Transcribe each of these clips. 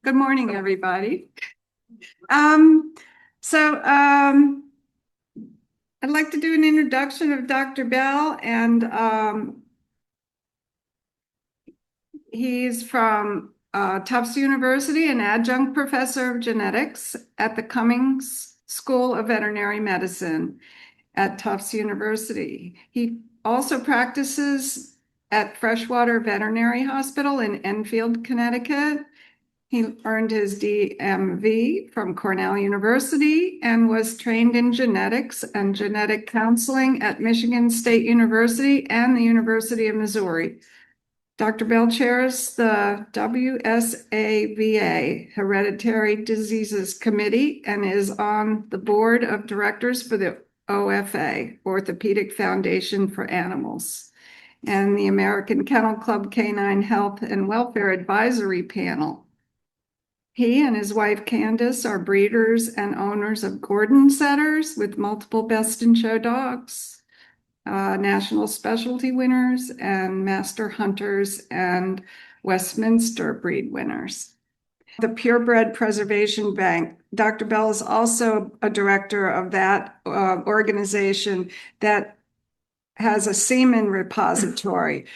Good morning, everybody. Um, so I'd like to do an introduction of Dr. Bell, and he's from Tufts University, an adjunct professor of genetics at the Cummings School of Veterinary Medicine at Tufts University. He also practices at Freshwater Veterinary Hospital in Enfield, Connecticut. He earned his DMV from Cornell University and was trained in genetics and genetic counseling at Michigan State University and the University of Missouri. Dr. Bell chairs the WSAVA Hereditary Diseases Committee and is on the board of directors for the OFA, Orthopedic Foundation for Animals, and the American Kennel Club Canine Health and Welfare Advisory Panel. He and his wife Candace are breeders and owners of Gordon Setters with multiple Best in Show dogs, national specialty winners, and master hunters and Westminster breed winners. The Purebred Preservation Bank. Dr. Bell is also a director of that organization that has a semen repository,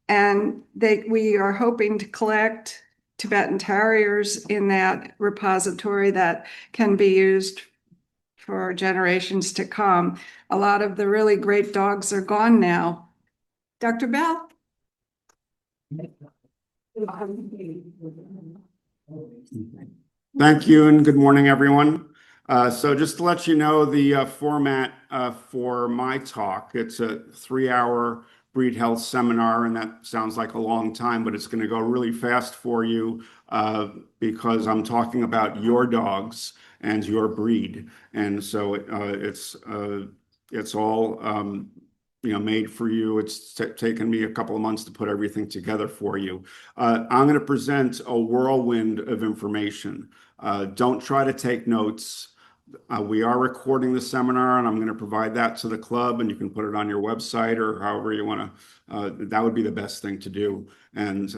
and we are hoping to collect Tibetan Terriers in that repository that can be used for generations to come. A lot of the really great dogs are gone now. Dr. Bell? Thank you, and good morning, everyone. So just to let you know the format for my talk, it's a 3-hour breed health seminar, and that sounds like a long time, but it's going to go really fast for you because I'm talking about your dogs and your breed. And so it's all made for you. It's taken me a couple of months to put everything together for you. I'm going to present a whirlwind of information. Don't try to take notes. We are recording the seminar, and I'm going to provide that to the club, and you can put it on your website or however you want to. That would be the best thing to do, and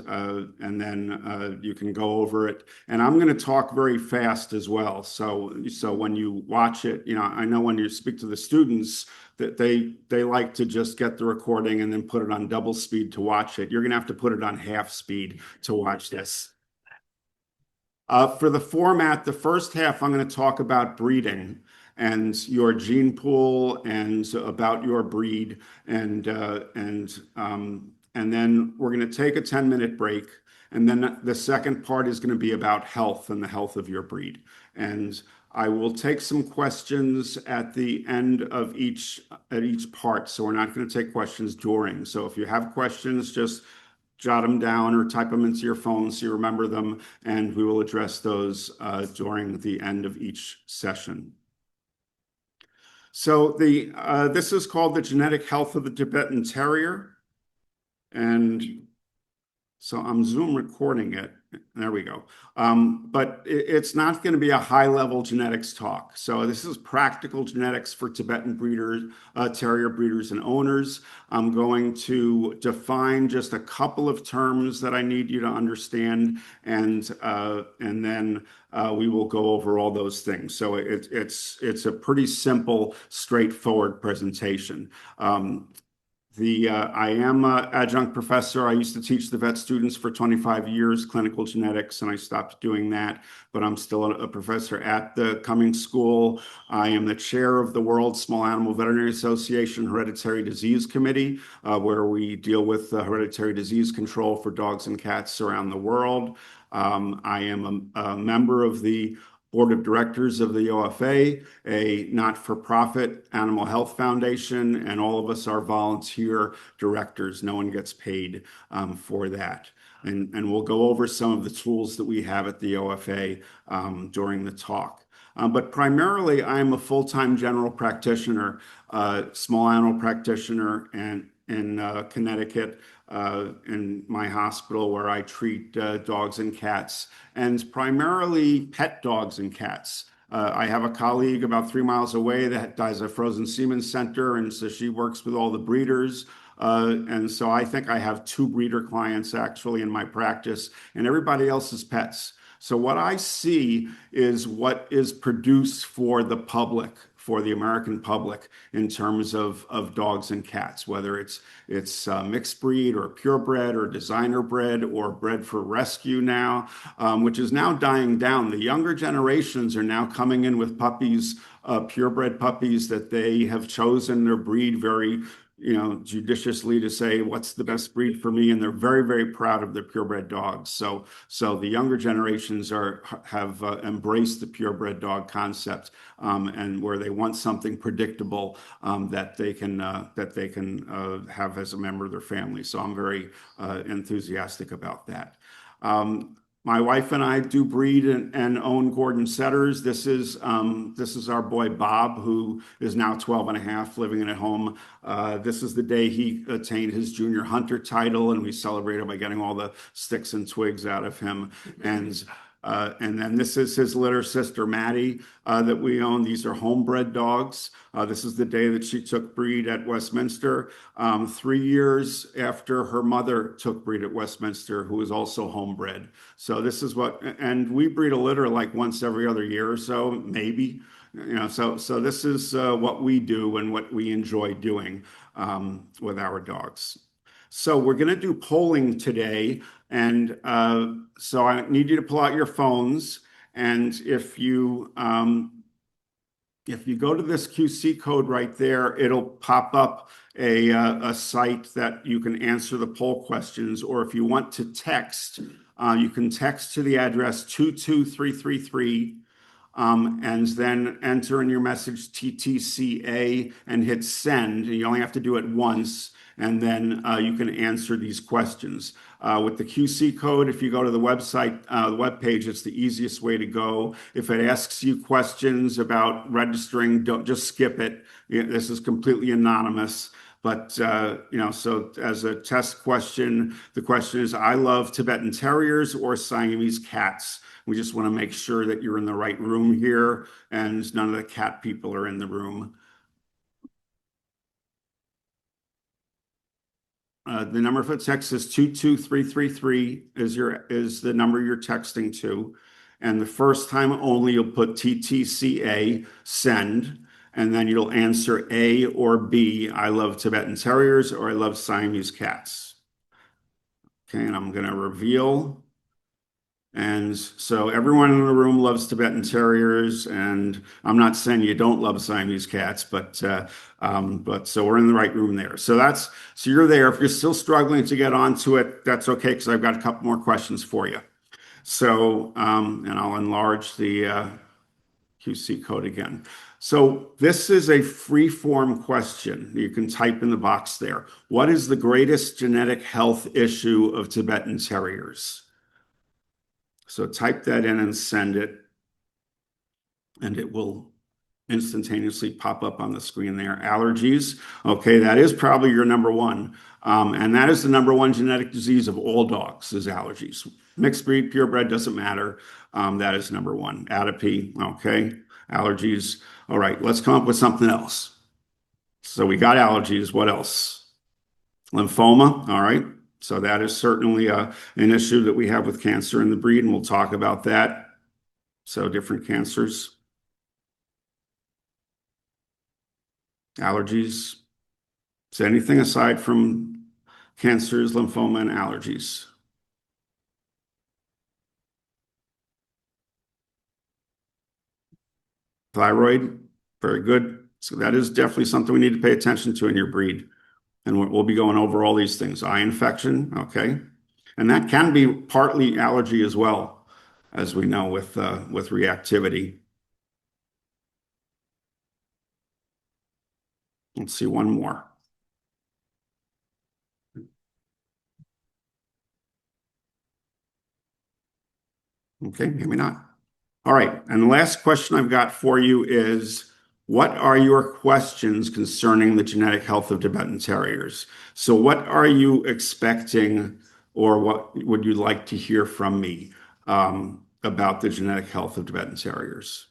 then you can go over it. And I'm going to talk very fast as well. So when you watch it, I know when you speak to the students that they like to just get the recording and then put it on double speed to watch it. You're going to have to put it on half speed to watch this. For the format, the first half, I'm going to talk about breeding and your gene pool and about your breed, and then we're going to take a 10-minute break, and then the second part is going to be about health and the health of your breed. And I will take some questions at the end of each part, so we're not going to take questions during. So if you have questions, just jot them down or type them into your phone so you remember them, and we will address those during the end of each session. So this is called the genetic health of the Tibetan Terrier, and so I'm Zoom recording it. There we go. But it's not going to be a high-level genetics talk. So this is practical genetics for Tibetan breeders, terrier breeders and owners. I'm going to define just a couple of terms that I need you to understand, and then we will go over all those things. So it's a pretty simple, straightforward presentation. I am an adjunct professor. I used to teach the vet students for 25 years, clinical genetics, and I stopped doing that, but I'm still a professor at the Cummings School. I am the chair of the World Small Animal Veterinary Association Hereditary Disease Committee, where we deal with hereditary disease control for dogs and cats around the world. I am a member of the Board of Directors of the OFA, a not-for-profit animal health foundation, and all of us are volunteer directors. No one gets paid for that. And we'll go over some of the tools that we have at the OFA during the talk. But primarily, I'm a full-time general practitioner, small animal practitioner, and in Connecticut, in my hospital where I treat dogs and cats, and primarily pet dogs and cats. I have a colleague about 3 miles away that does a frozen semen center, and so she works with all the breeders. And so I think I have 2 breeder clients actually in my practice, and everybody else is pets. So what I see is what is produced for the public, for the American public, in terms of dogs and cats, whether it's mixed breed or purebred or designer bred or bred for rescue now, which is now dying down. The younger generations are now coming in with puppies, purebred puppies that they have chosen their breed very, judiciously to say what's the best breed for me, and they're very, very proud of their purebred dogs. So the younger generations have embraced the purebred dog concept, and where they want something predictable, that they can have as a member of their family. So I'm very enthusiastic about that. My wife and I do breed and own Gordon setters. This is our boy Bob, who is now 12 and a half, living at home. This is the day he attained his junior hunter title, and we celebrated by getting all the sticks and twigs out of him. And then this is his litter sister, Maddie, that we own. These are homebred dogs. This is the day that she took breed at Westminster, 3 years after her mother took breed at Westminster, who is also homebred. So this is and we breed a litter like once every other year or so, maybe. So this is what we do and what we enjoy doing with our dogs. So we're going to do polling today. And so I need you to pull out your phones. And if you go to this QC code right there, it'll pop up a site that you can answer the poll questions. Or if you want to text, you can text to the address 22333. And then enter in your message TTCA and hit send. You only have to do it once, and then you can answer these questions. With the QC code, if you go to the website, the webpage, it's the easiest way to go. If it asks you questions about registering, don't just skip it. This is completely anonymous. But, so as a test question, the question is, I love Tibetan Terriers or Siamese cats. We just want to make sure that you're in the right room here and none of the cat people are in the room. The number for text is 22333 is the number you're texting to. And the first time only, you'll put TTCA, send, and then you'll answer A or B, I love Tibetan Terriers or I love Siamese cats. Okay, and I'm going to reveal. And so everyone in the room loves Tibetan Terriers, and I'm not saying you don't love Siamese cats, but so we're in the right room there. So you're there. If you're still struggling to get onto it, that's okay, because I've got a couple more questions for you. So, and I'll enlarge the QC code again. So this is a free form question. You can type in the box there. What is the greatest genetic health issue of Tibetan Terriers? So type that in and send it, and it will instantaneously pop up on the screen there. Allergies. Okay, that is probably your number one. And that is the number one genetic disease of all dogs, is allergies. Mixed breed, purebred, doesn't matter. That is number one. Atopy, okay. Allergies. All right, let's come up with something else. So we got allergies. What else? Lymphoma, all right. So that is certainly an issue that we have with cancer in the breed, and we'll talk about that. So different cancers. Allergies. So anything aside from cancers, lymphoma, and allergies. Thyroid, very good. So that is definitely something we need to pay attention to in your breed. And we'll be going over all these things. Eye infection, okay. And that can be partly allergy as well, as we know with reactivity. Let's see one more. Okay, maybe not. All right, and the last question I've got for you is, what are your questions concerning the genetic health of Tibetan Terriers? So what are you expecting, or what would you like to hear from me about the genetic health of Tibetan Terriers?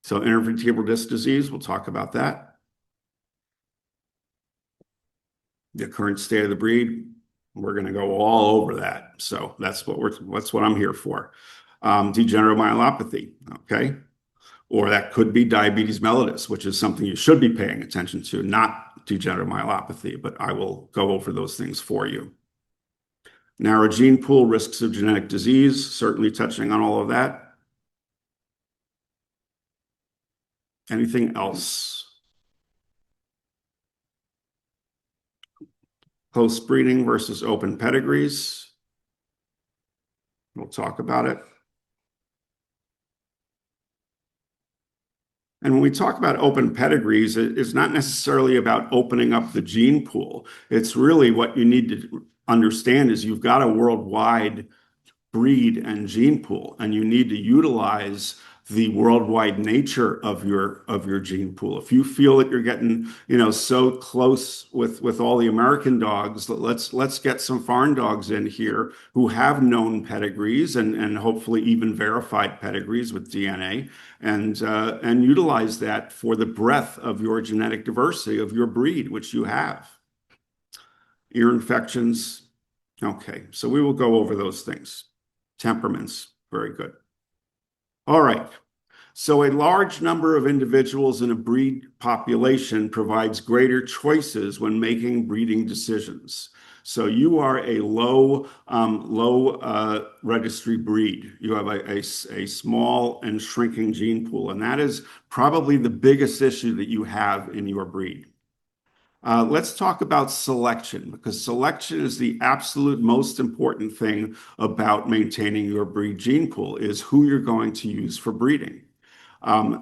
So intervertebral disc disease, we'll talk about that. The current state of the breed. We're going to go all over that. So that's what I'm here for. Degenerative myelopathy, okay? Or that could be diabetes mellitus, which is something you should be paying attention to, not degenerative myelopathy, but I will go over those things for you. Narrow gene pool, risks of genetic disease, certainly touching on all of that. Anything else? Close breeding versus open pedigrees. We'll talk about it. And when we talk about open pedigrees, it's not necessarily about opening up the gene pool. It's really what you need to understand is you've got a worldwide breed and gene pool, and you need to utilize the worldwide nature of your gene pool. If you feel that you're getting, so close with all the American dogs, let's get some foreign dogs in here who have known pedigrees and hopefully even verified pedigrees with DNA, and utilize that for the breadth of your genetic diversity of your breed, which you have. Ear infections. Okay, so we will go over those things. Temperaments, very good. All right. So a large number of individuals in a breed population provides greater choices when making breeding decisions. So you are a low registry breed. You have a small and shrinking gene pool, and that is probably the biggest issue that you have in your breed. Let's talk about selection, because selection is the absolute most important thing about maintaining your breed gene pool, is who you're going to use for breeding.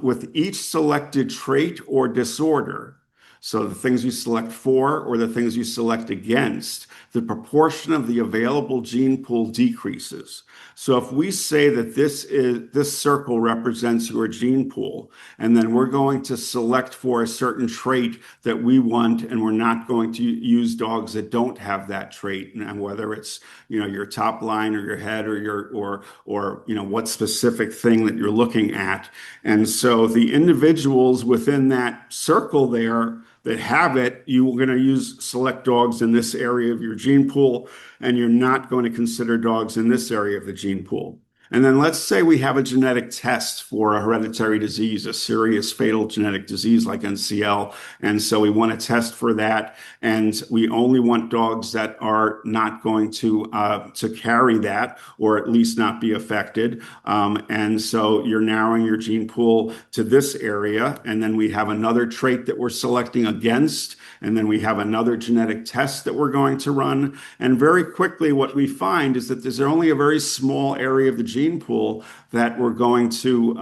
With each selected trait or disorder, so the things you select for or the things you select against, the proportion of the available gene pool decreases. So if we say that this circle represents your gene pool, and then we're going to select for a certain trait that we want, and we're not going to use dogs that don't have that trait, and whether it's your top line or your head or what specific thing that you're looking at. And so the individuals within that circle there that have it, you're going to select dogs in this area of your gene pool, and you're not going to consider dogs in this area of the gene pool. And then let's say we have a genetic test for a hereditary disease, a serious fatal genetic disease like NCL. And so we want to test for that. And we only want dogs that are not going to carry that, or at least not be affected. And so you're narrowing your gene pool to this area. And then we have another trait that we're selecting against. And then we have another genetic test that we're going to run. And very quickly, what we find is that there's only a very small area of the gene pool that we're going to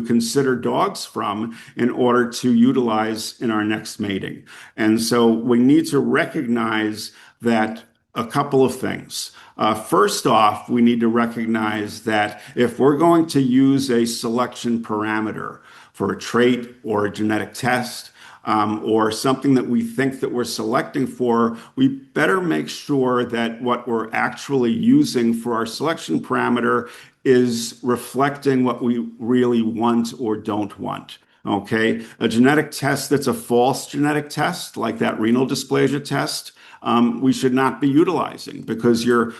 consider dogs from in order to utilize in our next mating. And so we need to recognize that a couple of things. First off, we need to recognize that if we're going to use a selection parameter for a trait or a genetic test, or something that we think that we're selecting for, we better make sure that what we're actually using for our selection parameter is reflecting what we really want or don't want. Okay, a genetic test that's a false genetic test, like that renal dysplasia test, we should not be utilizing, because you're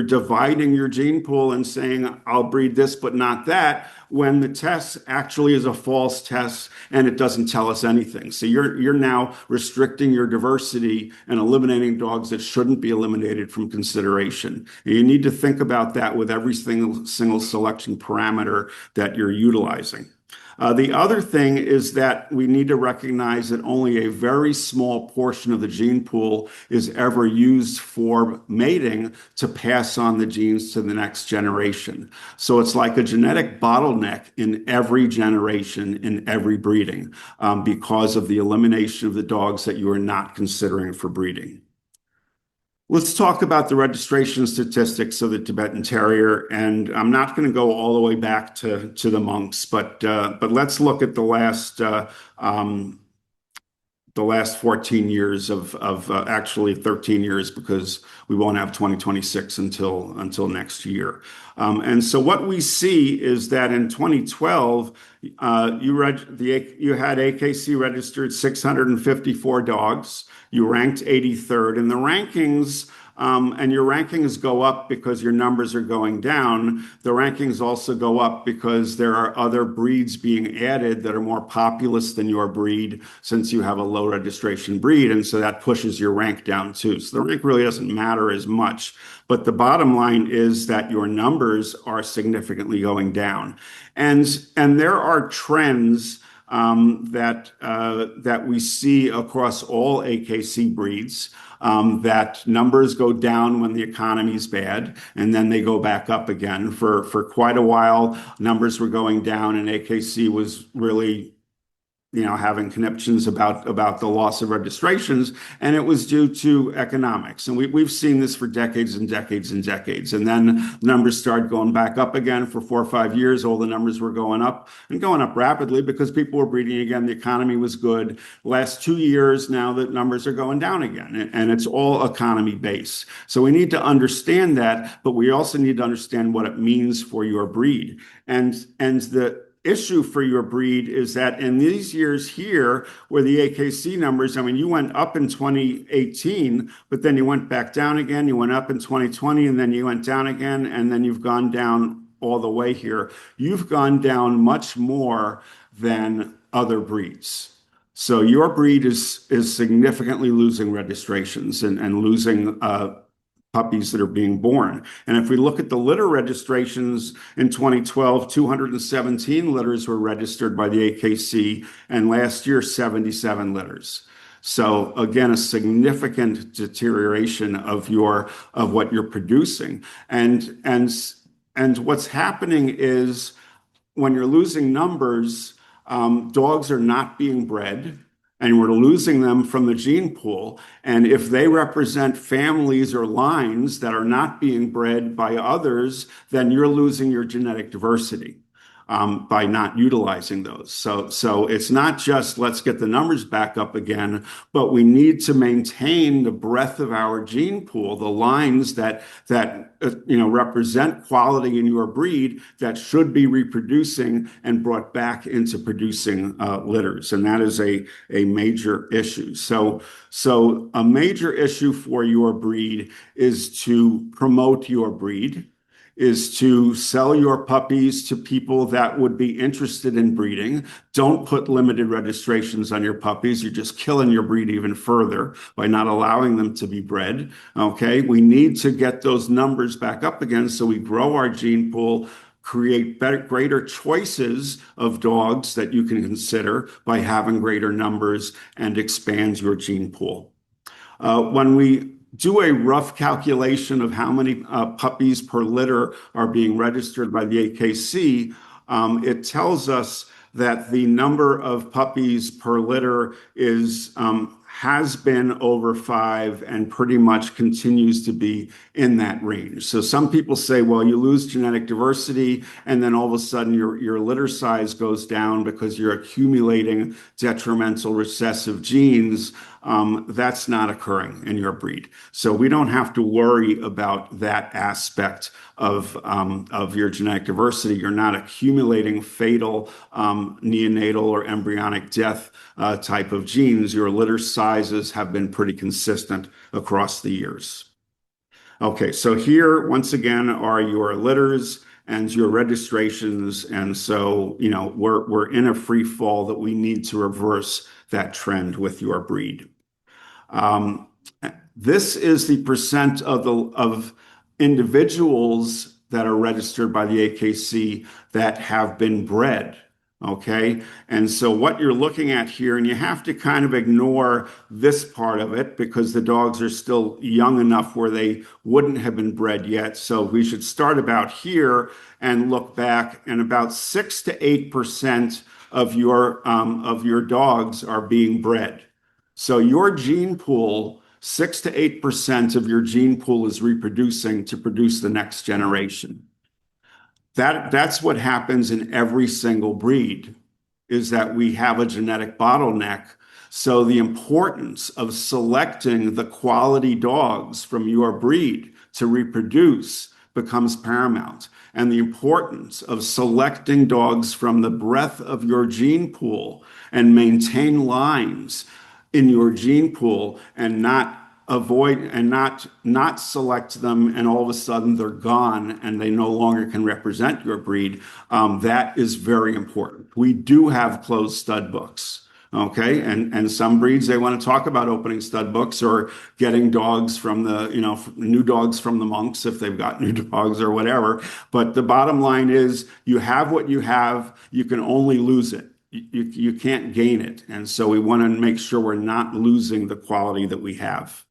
dividing your gene pool and saying, I'll breed this, but not that, when the test actually is a false test and it doesn't tell us anything. So you're now restricting your diversity and eliminating dogs that shouldn't be eliminated from consideration. And you need to think about that with every single selection parameter that you're utilizing. The other thing is that we need to recognize that only a very small portion of the gene pool is ever used for mating to pass on the genes to the next generation. So it's like a genetic bottleneck in every generation, in every breeding, because of the elimination of the dogs that you are not considering for breeding. Let's talk about the registration statistics of the Tibetan Terrier, and I'm not going to go all the way back to the monks, but let's look at the last the last 14 years of actually 13 years, because we won't have 2026 until next year. And so what we see is that in 2012, you had AKC registered 654 dogs. You ranked 83rd in the rankings. And your rankings go up because your numbers are going down. The rankings also go up because there are other breeds being added that are more populous than your breed, since you have a low registration breed. And so that pushes your rank down too. So the rank really doesn't matter as much. But the bottom line is that your numbers are significantly going down. And there are trends that we see across all AKC breeds. That numbers go down when the economy is bad, and then they go back up again. For quite a while, numbers were going down, and AKC was really, having conniptions about the loss of registrations, and it was due to economics. And we've seen this for decades and decades and decades. And then numbers started going back up again for 4 or 5 years. All the numbers were going up, and going up rapidly, because people were breeding again. The economy was good. Last 2 years now, the numbers are going down again, and it's all economy based. So we need to understand that, but we also need to understand what it means for your breed. And the issue for your breed is that in these years here, where the AKC numbers, I mean, you went up in 2018, but then you went back down again. You went up in 2020, and then you went down again, and then you've gone down all the way here. You've gone down much more than other breeds. So your breed is significantly losing registrations and losing puppies that are being born. And if we look at the litter registrations in 2012, 217 litters were registered by the AKC, and last year, 77 litters. So again, a significant deterioration of what you're producing. And what's happening is, when you're losing numbers, dogs are not being bred, and we're losing them from the gene pool. And if they represent families or lines that are not being bred by others, then you're losing your genetic diversity by not utilizing those. So it's not just let's get the numbers back up again, but we need to maintain the breadth of our gene pool, the lines that represent quality in your breed, that should be reproducing and brought back into producing litters. And that is a major issue. So a major issue for your breed is to promote your breed, is to sell your puppies to people that would be interested in breeding. Don't put limited registrations on your puppies. You're just killing your breed even further by not allowing them to be bred. Okay, we need to get those numbers back up again, so we grow our gene pool, create greater choices of dogs that you can consider by having greater numbers, and expand your gene pool. When we do a rough calculation of how many puppies per litter are being registered by the AKC, it tells us that the number of puppies per litter has been over 5, and pretty much continues to be in that range. So some people say, well, you lose genetic diversity, and then all of a sudden your litter size goes down because you're accumulating detrimental recessive genes. That's not occurring in your breed. So we don't have to worry about that aspect of your genetic diversity. You're not accumulating fatal neonatal or embryonic death type of genes. Your litter sizes have been pretty consistent across the years. Okay, so here, once again, are your litters and your registrations. And so, we're in a free fall that we need to reverse that trend with your breed. This is the percent of individuals that are registered by the AKC that have been bred. Okay, and so what you're looking at here, and you have to kind of ignore this part of it because the dogs are still young enough where they wouldn't have been bred yet. So we should start about here and look back, and about 6 to 8% of your dogs are being bred. So your gene pool, 6 to 8% of your gene pool is reproducing to produce the next generation. That's what happens in every single breed, is that we have a genetic bottleneck. So the importance of selecting the quality dogs from your breed to reproduce becomes paramount. And the importance of selecting dogs from the breadth of your gene pool and maintain lines in your gene pool and not avoid and not select them and all of a sudden they're gone and they no longer can represent your breed. That is very important. We do have closed stud books. Okay, and some breeds they want to talk about opening stud books or getting dogs from the, new dogs from the monks if they've got new dogs or whatever. But the bottom line is you have what you have, you can only lose it. You can't gain it. And so we want to make sure we're not losing the quality that we have.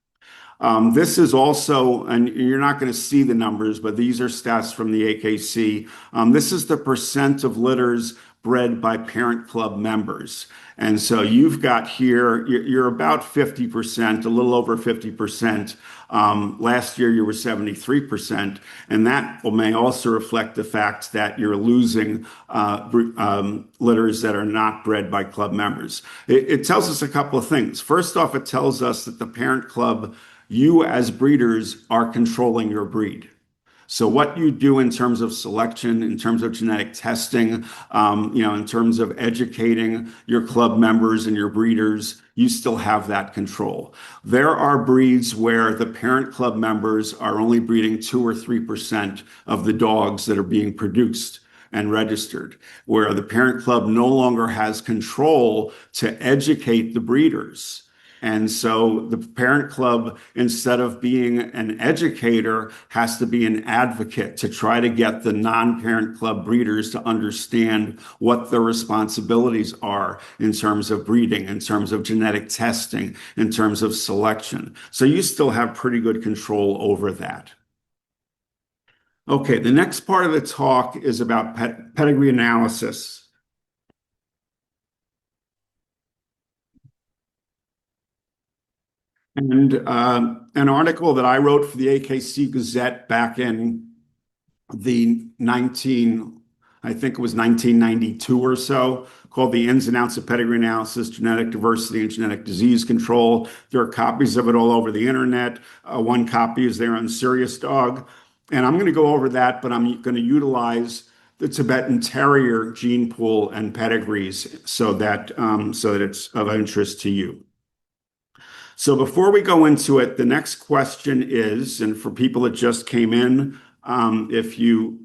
This is also, and you're not going to see the numbers, but these are stats from the AKC. This is the percent of litters bred by parent club members. And so you've got here, you're about 50%, a little over 50%. Last year you were 73%. And that may also reflect the fact that you're losing litters that are not bred by club members. It tells us a couple of things. First off, it tells us that the parent club, you as breeders, are controlling your breed. So what you do in terms of selection, in terms of genetic testing, in terms of educating your club members and your breeders, you still have that control. There are breeds where the parent club members are only breeding 2 or 3% of the dogs that are being produced and registered, where the parent club no longer has control to educate the breeders. And so the parent club, instead of being an educator, has to be an advocate to try to get the non-parent club breeders to understand what their responsibilities are in terms of breeding, in terms of genetic testing, in terms of selection. So you still have pretty good control over that. Okay, the next part of the talk is about pedigree analysis. And an article that I wrote for the AKC Gazette back in I think it was 1992 or so, called The Ins and Outs of Pedigree Analysis, Genetic Diversity and Genetic Disease Control. There are copies of it all over the internet. One copy is there on Serious Dog. And I'm going to go over that, but I'm going to utilize the Tibetan Terrier gene pool and pedigrees so that it's of interest to you. So before we go into it, the next question is, and for people that just came in, if you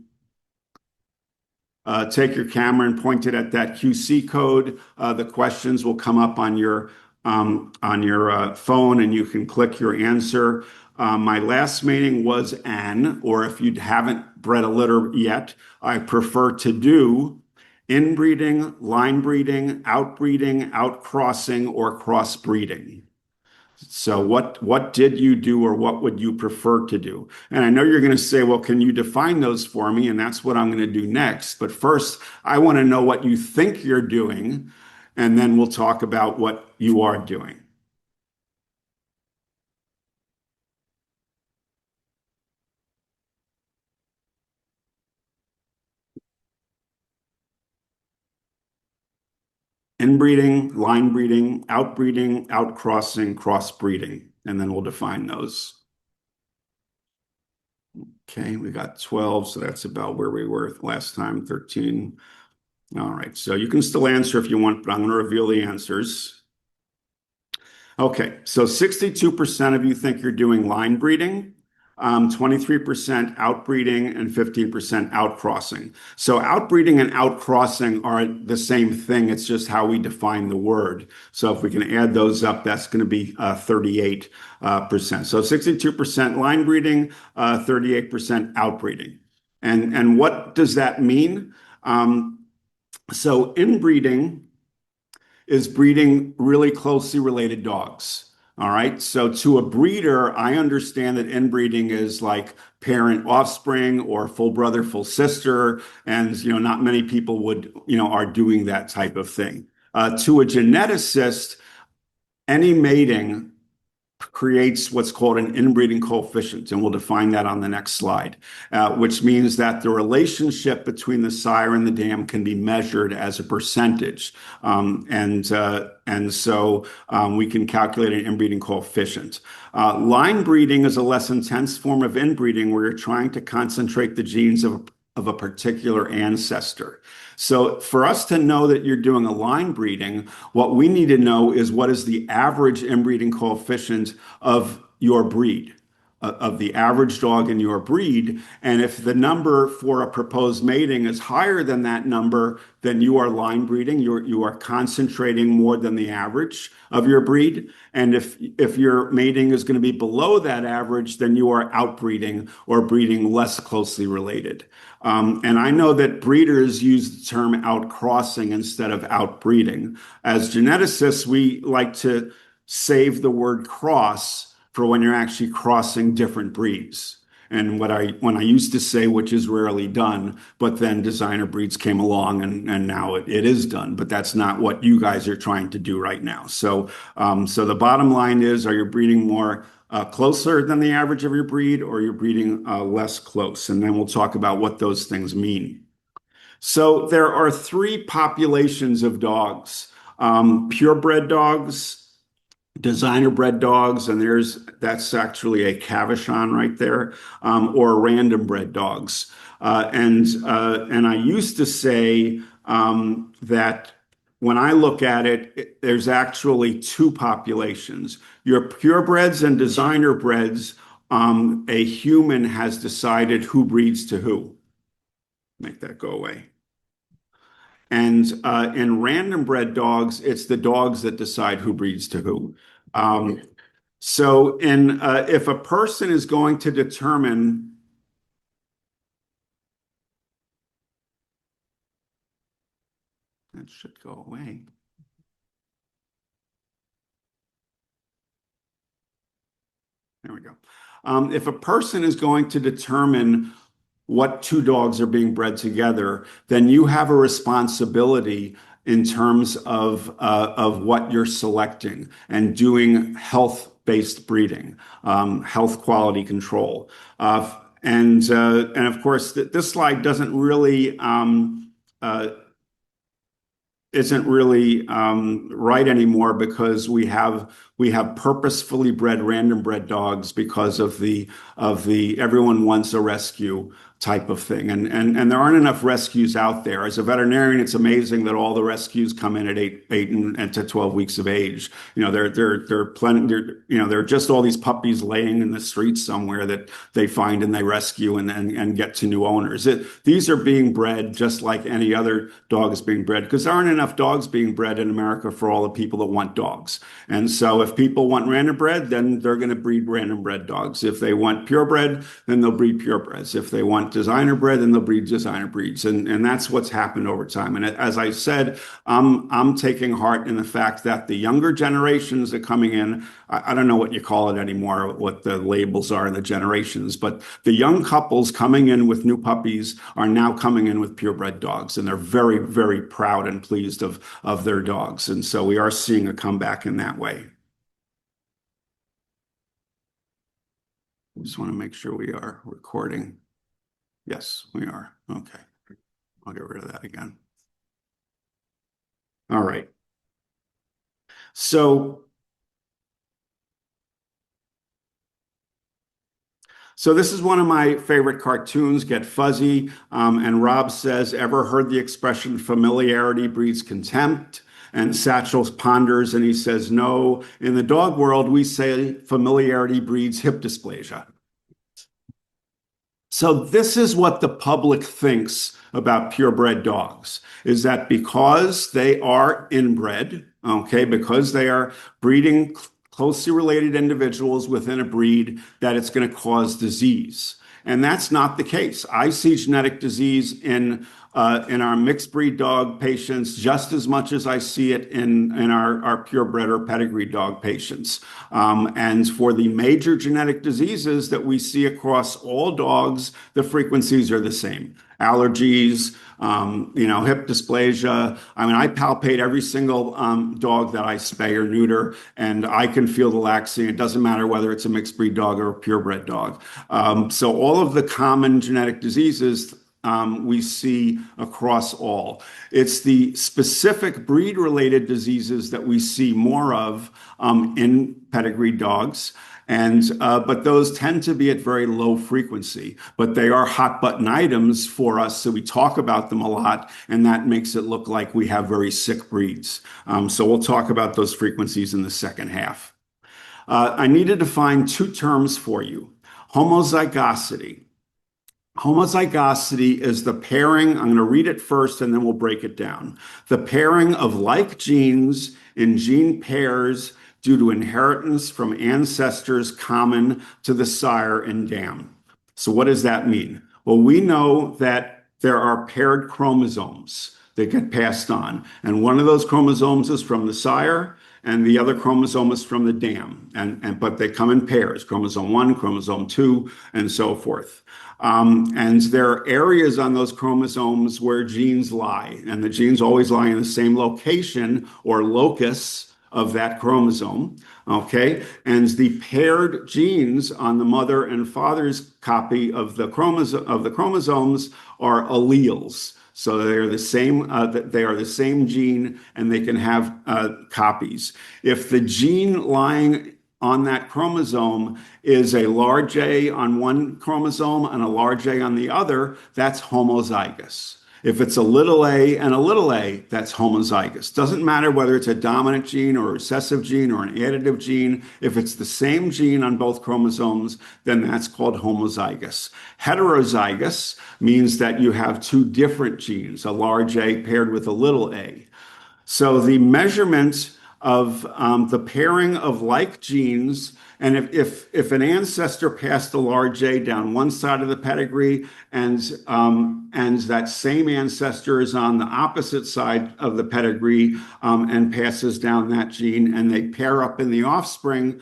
take your camera and point it at that QC code, the questions will come up on your phone and you can click your answer. My last mating was N, or if you haven't bred a litter yet, I prefer to do inbreeding, line breeding, outbreeding, outcrossing, or crossbreeding. So what did you do or what would you prefer to do? And I know you're going to say, well, can you define those for me? And that's what I'm going to do next. But first, I want to know what you think you're doing, and then we'll talk about what you are doing. Inbreeding, line breeding, outbreeding, outcrossing, crossbreeding, and then we'll define those. Okay, we got 12, so that's about where we were last time, 13. All right, so you can still answer if you want, but I'm going to reveal the answers. Okay, so 62% of you think you're doing line breeding, 23% outbreeding, and 15% outcrossing. So outbreeding and outcrossing are the same thing. It's just how we define the word. So if we can add those up, that's going to be 38%. So 62% line breeding, 38% outbreeding. And what does that mean? So inbreeding is breeding really closely related dogs. All right. So to a breeder, I understand that inbreeding is like parent offspring or full brother, full sister. And, not many people are doing that type of thing. To a geneticist, any mating creates what's called an inbreeding coefficient, and we'll define that on the next slide, which means that the relationship between the sire and the dam can be measured as a percentage. So we can calculate an inbreeding coefficient. Line breeding is a less intense form of inbreeding where you're trying to concentrate the genes of a particular ancestor. So for us to know that you're doing a line breeding, what we need to know is what is the average inbreeding coefficient of your breed, of the average dog in your breed. And if the number for a proposed mating is higher than that number, then you are line breeding. You are concentrating more than the average of your breed. And if your mating is going to be below that average, then you are outbreeding or breeding less closely related. And I know that breeders use the term outcrossing instead of outbreeding. As geneticists, we like to save the word cross for when you're actually crossing different breeds. And when I used to say, which is rarely done, but then designer breeds came along and now it is done. But that's not what you guys are trying to do right now. So the bottom line is, are you breeding more closer than the average of your breed, or you're breeding less close? And then we'll talk about what those things mean. So there are three populations of dogs: purebred dogs, designer bred dogs, and that's actually a Cavachon right there, or random bred dogs. And I used to say that when I look at it, there's actually two populations. Your purebreds and designer breds, a human has decided who breeds to who. Make that go away. And in random bred dogs, it's the dogs that decide who breeds to who. If a person is going to determine that should go away. There we go. If a person is going to determine what two dogs are being bred together, then you have a responsibility in terms of what you're selecting and doing health-based breeding, health quality control. And of course, this slide doesn't really isn't really right anymore, because we have purposefully bred random bred dogs because of the everyone wants a rescue type of thing, and there aren't enough rescues out there. As a veterinarian, it's amazing that all the rescues come in at 8 and to 12 weeks of age. They're plenty. There are just all these puppies laying in the streets somewhere that they find and they rescue and get to new owners. These are being bred just like any other dog is being bred, because there aren't enough dogs being bred in America for all the people that want dogs. And so if people want random bred, then they're going to breed random bred dogs. If they want purebred, then they'll breed purebreds. If they want designer bred, then they'll breed designer breeds. And that's what's happened over time. And as I said, I'm taking heart in the fact that the younger generations are coming in. I don't know what you call it anymore, what the labels are in the generations, but the young couples coming in with new puppies are now coming in with purebred dogs, and they're very, very proud and pleased of their dogs. And so we are seeing a comeback in that way. I just want to make sure we are recording. Yes, we are. Okay. I'll get rid of that again. All right. So this is one of my favorite cartoons, Get Fuzzy. And Rob says, ever heard the expression familiarity breeds contempt? And Satchel ponders and he says, no. In the dog world, we say familiarity breeds hip dysplasia. So this is what the public thinks about purebred dogs, is that because they are inbred, okay, because they are breeding closely related individuals within a breed, that it's going to cause disease. And that's not the case. I see genetic disease in in our mixed breed dog patients just as much as I see it in our purebred or pedigree dog patients. And for the major genetic diseases that we see across all dogs, the frequencies are the same. Allergies, hip dysplasia. I mean, I palpate every single dog that I spay or neuter, and I can feel the laxing. It doesn't matter whether it's a mixed breed dog or a purebred dog. So all of the common genetic diseases we see across all. It's the specific breed-related diseases that we see more of in pedigree dogs. But those tend to be at very low frequency, but they are hot button items for us. So we talk about them a lot, and that makes it look like we have very sick breeds. So we'll talk about those frequencies in the second half. I need to define two terms for you. Homozygosity. Homozygosity is the pairing, I'm going to read it first and then we'll break it down. The pairing of like genes in gene pairs due to inheritance from ancestors common to the sire and dam. So what does that mean? Well, we know that there are paired chromosomes that get passed on. And one of those chromosomes is from the sire and the other chromosome is from the dam. But they come in pairs, chromosome 1, chromosome 2, and so forth. And there are areas on those chromosomes where genes lie, and the genes always lie in the same location or locus of that chromosome, okay? And the paired genes on the mother and father's copy of the chromosomes are alleles. So they are the same gene, and they can have copies. If the gene lying on that chromosome is a large A on one chromosome and a large A on the other, that's homozygous. If it's a little a and a little a, that's homozygous. Doesn't matter whether it's a dominant gene or a recessive gene or an additive gene. If it's the same gene on both chromosomes, then that's called homozygous. Heterozygous means that you have two different genes, a large A paired with a little a. So the measurement of the pairing of like genes, and if an ancestor passed a large A down one side of the pedigree and that same ancestor is on the opposite side of the pedigree and passes down that gene and they pair up in the offspring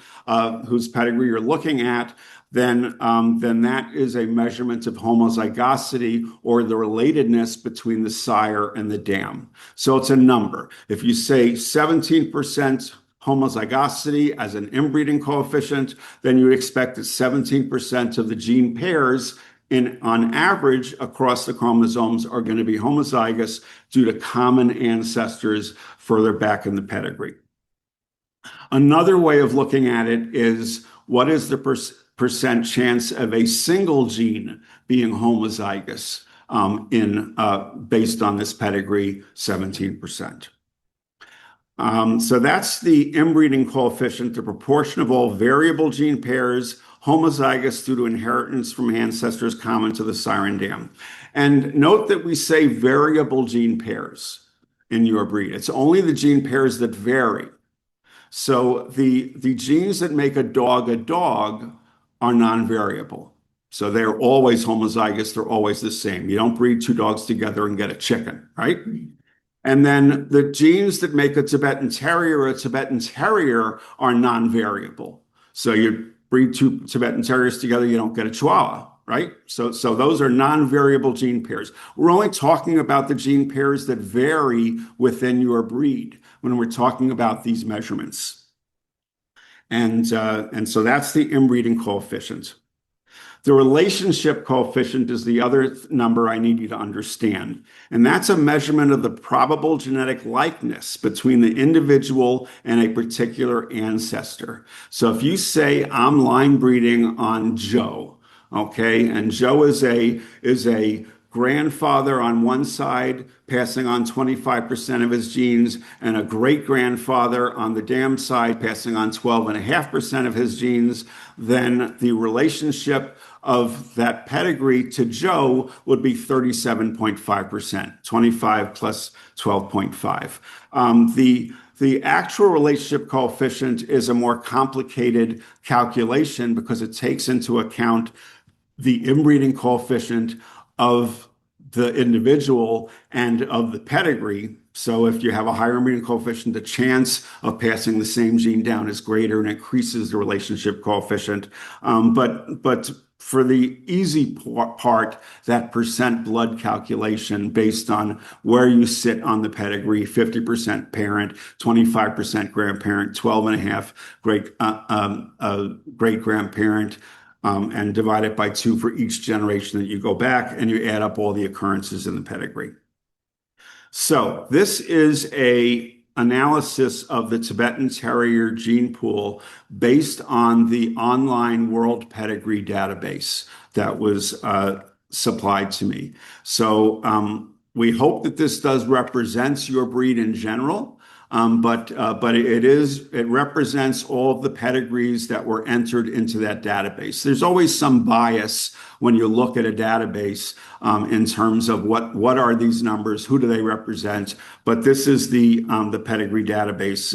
whose pedigree you're looking at, then that is a measurement of homozygosity or the relatedness between the sire and the dam. So it's a number. If you say 17% homozygosity as an inbreeding coefficient, then you would expect that 17% of the gene pairs on average across the chromosomes are going to be homozygous due to common ancestors further back in the pedigree. Another way of looking at it is what is the percent chance of a single gene being homozygous based on this pedigree, 17%. So that's the inbreeding coefficient, the proportion of all variable gene pairs homozygous due to inheritance from ancestors common to the sire and dam. And note that we say variable gene pairs in your breed. It's only the gene pairs that vary. So the genes that make a dog are non-variable. So they're always homozygous. They're always the same. You don't breed two dogs together and get a chicken, right? And then the genes that make a Tibetan Terrier or a Tibetan Terrier are non-variable. So you breed two Tibetan Terriers together, you don't get a Chihuahua, right? So those are non-variable gene pairs. We're only talking about the gene pairs that vary within your breed when we're talking about these measurements. And so that's the inbreeding coefficient. The relationship coefficient is the other number I need you to understand. And that's a measurement of the probable genetic likeness between the individual and a particular ancestor. So if you say I'm line breeding on Joe, okay, and Joe is a grandfather on one side, passing on 25% of his genes, and a great-grandfather on the dam side, passing on 12.5% of his genes, then the relationship of that pedigree to Joe would be 37.5%, 25 plus 12.5. The actual relationship coefficient is a more complicated calculation because it takes into account the inbreeding coefficient of the individual and of the pedigree. So if you have a higher inbreeding coefficient, the chance of passing the same gene down is greater and increases the relationship coefficient. But for the easy part, that percent blood calculation based on where you sit on the pedigree, 50% parent, 25% grandparent, 12 and a half great grandparent, and divide it by 2 for each generation that you go back, and you add up all the occurrences in the pedigree. So this is a analysis of the Tibetan Terrier gene pool based on the online World Pedigree database that was supplied to me. So we hope that this does represents your breed in general. But it represents all of the pedigrees that were entered into that database. There's always some bias when you look at a database in terms of what are these numbers, who do they represent? But this is the pedigree database.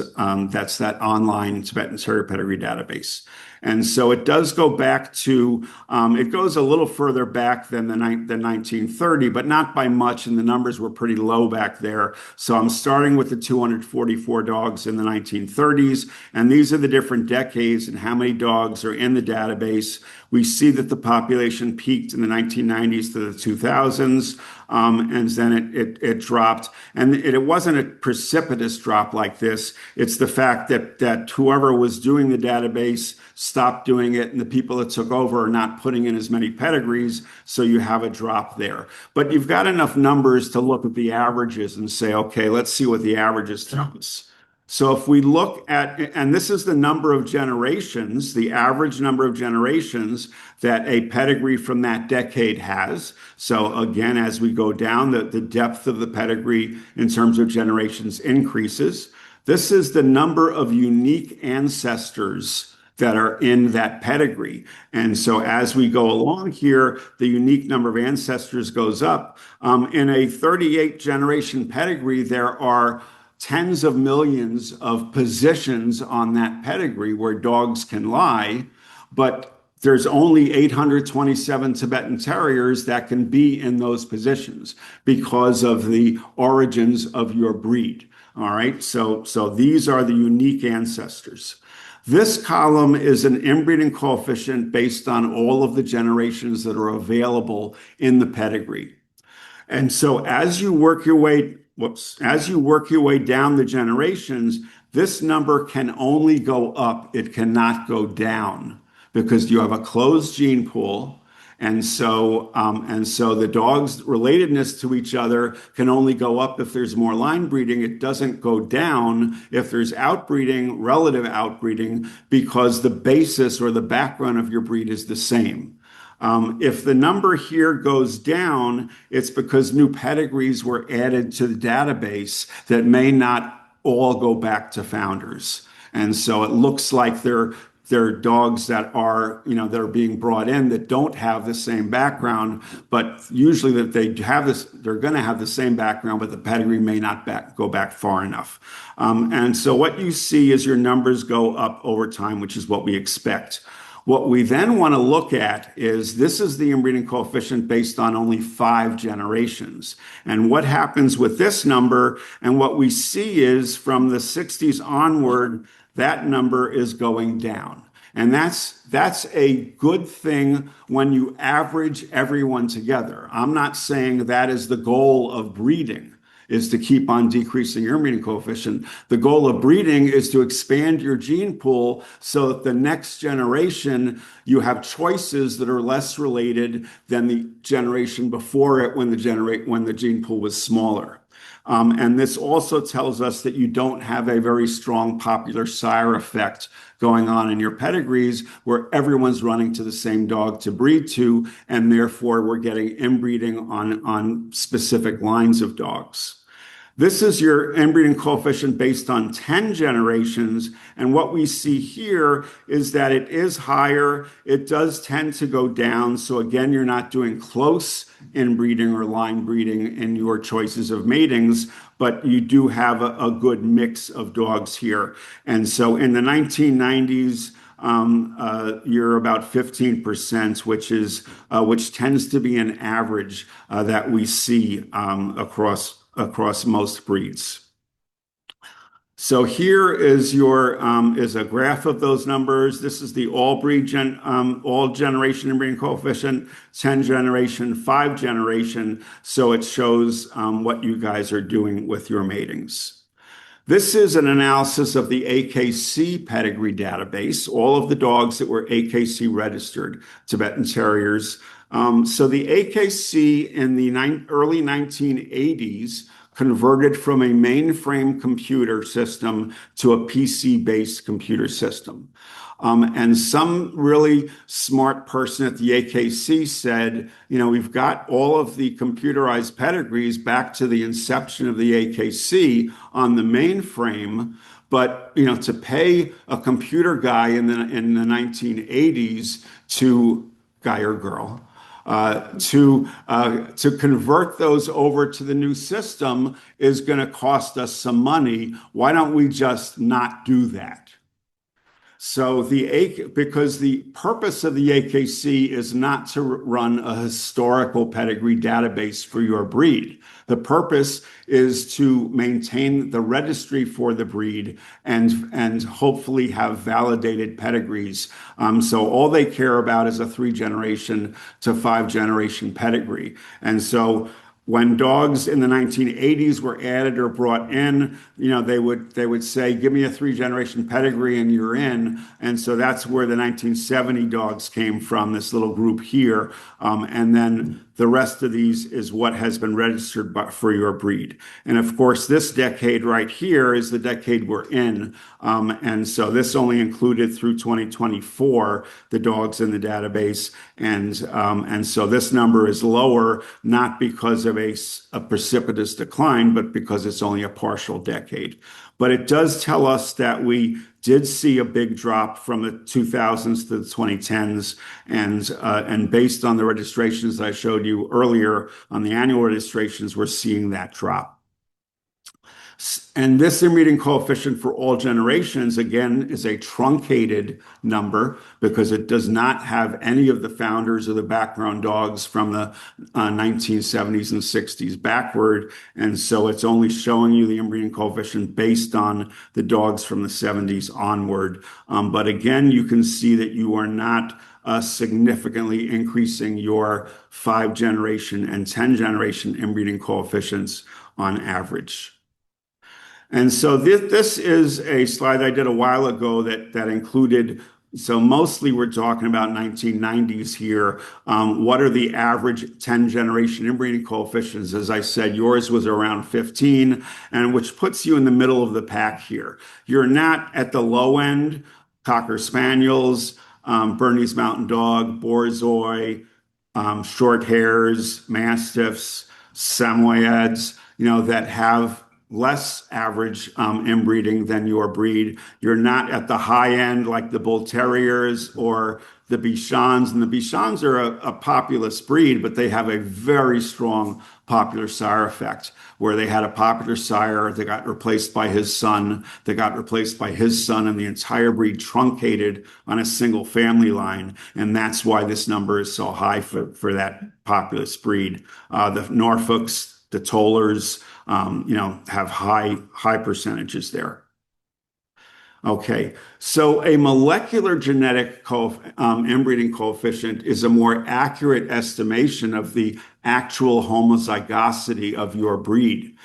That's that online Tibetan Terrier pedigree database. And so it does go back to, it goes a little further back than the 1930, but not by much, and the numbers were pretty low back there. So I'm starting with the 244 dogs in the 1930s, and these are the different decades and how many dogs are in the database. We see that the population peaked in the 1990s to the 2000s, and then it dropped. And it wasn't a precipitous drop like this. It's the fact that whoever was doing the database stopped doing it, and the people that took over are not putting in as many pedigrees, so you have a drop there. But you've got enough numbers to look at the averages and say, okay, let's see what the averages tell us. So if we look at, and this is the number of generations, the average number of generations that a pedigree from that decade has. So again, as we go down, the depth of the pedigree in terms of generations increases. This is the number of unique ancestors that are in that pedigree. And so as we go along here, the unique number of ancestors goes up. In a 38 generation pedigree, there are tens of millions of positions on that pedigree where dogs can lie, but there's only 827 Tibetan Terriers that can be in those positions because of the origins of your breed. All right, so these are the unique ancestors. This column is an inbreeding coefficient based on all of the generations that are available in the pedigree. And so as you work your way down the generations, this number can only go up. It cannot go down because you have a closed gene pool. And so the dogs' relatedness to each other can only go up if there's more line breeding. It doesn't go down if there's outbreeding, relative outbreeding, because the basis or the background of your breed is the same. If the number here goes down, it's because new pedigrees were added to the database that may not all go back to founders. And so it looks like they're dogs that are, that are being brought in that don't have the same background, but usually that they're going to have the same background, but the pedigree may not go back far enough. And so what you see is your numbers go up over time, which is what we expect. What we then want to look at is this is the inbreeding coefficient based on only 5 generations. And what happens with this number, and what we see is from the 60s onward, that number is going down. And that's a good thing when you average everyone together. I'm not saying that is the goal of breeding, is to keep on decreasing your inbreeding coefficient. The goal of breeding is to expand your gene pool so that the next generation, you have choices that are less related than the generation before it when the gene pool was smaller. And this also tells us that you don't have a very strong popular sire effect going on in your pedigrees where everyone's running to the same dog to breed to, and therefore we're getting inbreeding on specific lines of dogs. This is your inbreeding coefficient based on 10 generations. And what we see here is that it is higher. It does tend to go down. So again, you're not doing close inbreeding or line breeding in your choices of matings, but you do have a good mix of dogs here. And so in the 1990s, you're about 15%, which tends to be an average that we see across most breeds. So here is is a graph of those numbers. This is the all generation inbreeding coefficient, 10 generation, 5 generation. So it shows what you guys are doing with your matings. This is an analysis of the AKC pedigree database, all of the dogs that were AKC registered Tibetan Terriers. So the AKC in the early 1980s converted from a mainframe computer system to a PC-based computer system. And some really smart person at the AKC said, we've got all of the computerized pedigrees back to the inception of the AKC on the mainframe. But, to pay a computer guy in the 1980s guy or girl, to convert those over to the new system is going to cost us some money. Why don't we just not do that? So because the purpose of the AKC is not to run a historical pedigree database for your breed. The purpose is to maintain the registry for the breed and hopefully have validated pedigrees. So all they care about is a 3 generation to 5 generation pedigree. And so when dogs in the 1980s were added or brought in, they would say, give me a 3 generation pedigree and you're in. And so that's where the 1970 dogs came from, this little group here. And then the rest of these is what has been registered for your breed. And of course, this decade right here is the decade we're in. And so this only included through 2024, the dogs in the database. And so this number is lower, not because of a precipitous decline, but because it's only a partial decade. But it does tell us that we did see a big drop from the 2000s to the 2010s. And based on the registrations I showed you earlier on the annual registrations, we're seeing that drop. And this inbreeding coefficient for all generations, again, is a truncated number because it does not have any of the founders or the background dogs from the 1970s and 60s backward. And so it's only showing you the inbreeding coefficient based on the dogs from the 70s onward. But again, you can see that you are not significantly increasing your 5 generation and 10 generation inbreeding coefficients on average. And so this is a slide I did a while ago that included, so mostly we're talking about 1990s here. What are the average 10 generation inbreeding coefficients? As I said, yours was around 15, and which puts you in the middle of the pack here. You're not at the low end, Cocker Spaniels, Bernese Mountain Dog, Borzoi, short hairs, Mastiffs, Samoyeds, that have less average inbreeding than your breed. You're not at the high end like the Bull Terriers or the Bichons. And the Bichons are a populous breed, but they have a very strong popular sire effect, where they had a popular sire that got replaced by his son, that got replaced by his son, and the entire breed truncated on a single family line. And that's why this number is so high for that populous breed. The Norfolks, the Tollers, have high percentages there. Okay, so a molecular genetic inbreeding coefficient is a more accurate estimation of the actual homozygosity of your breed,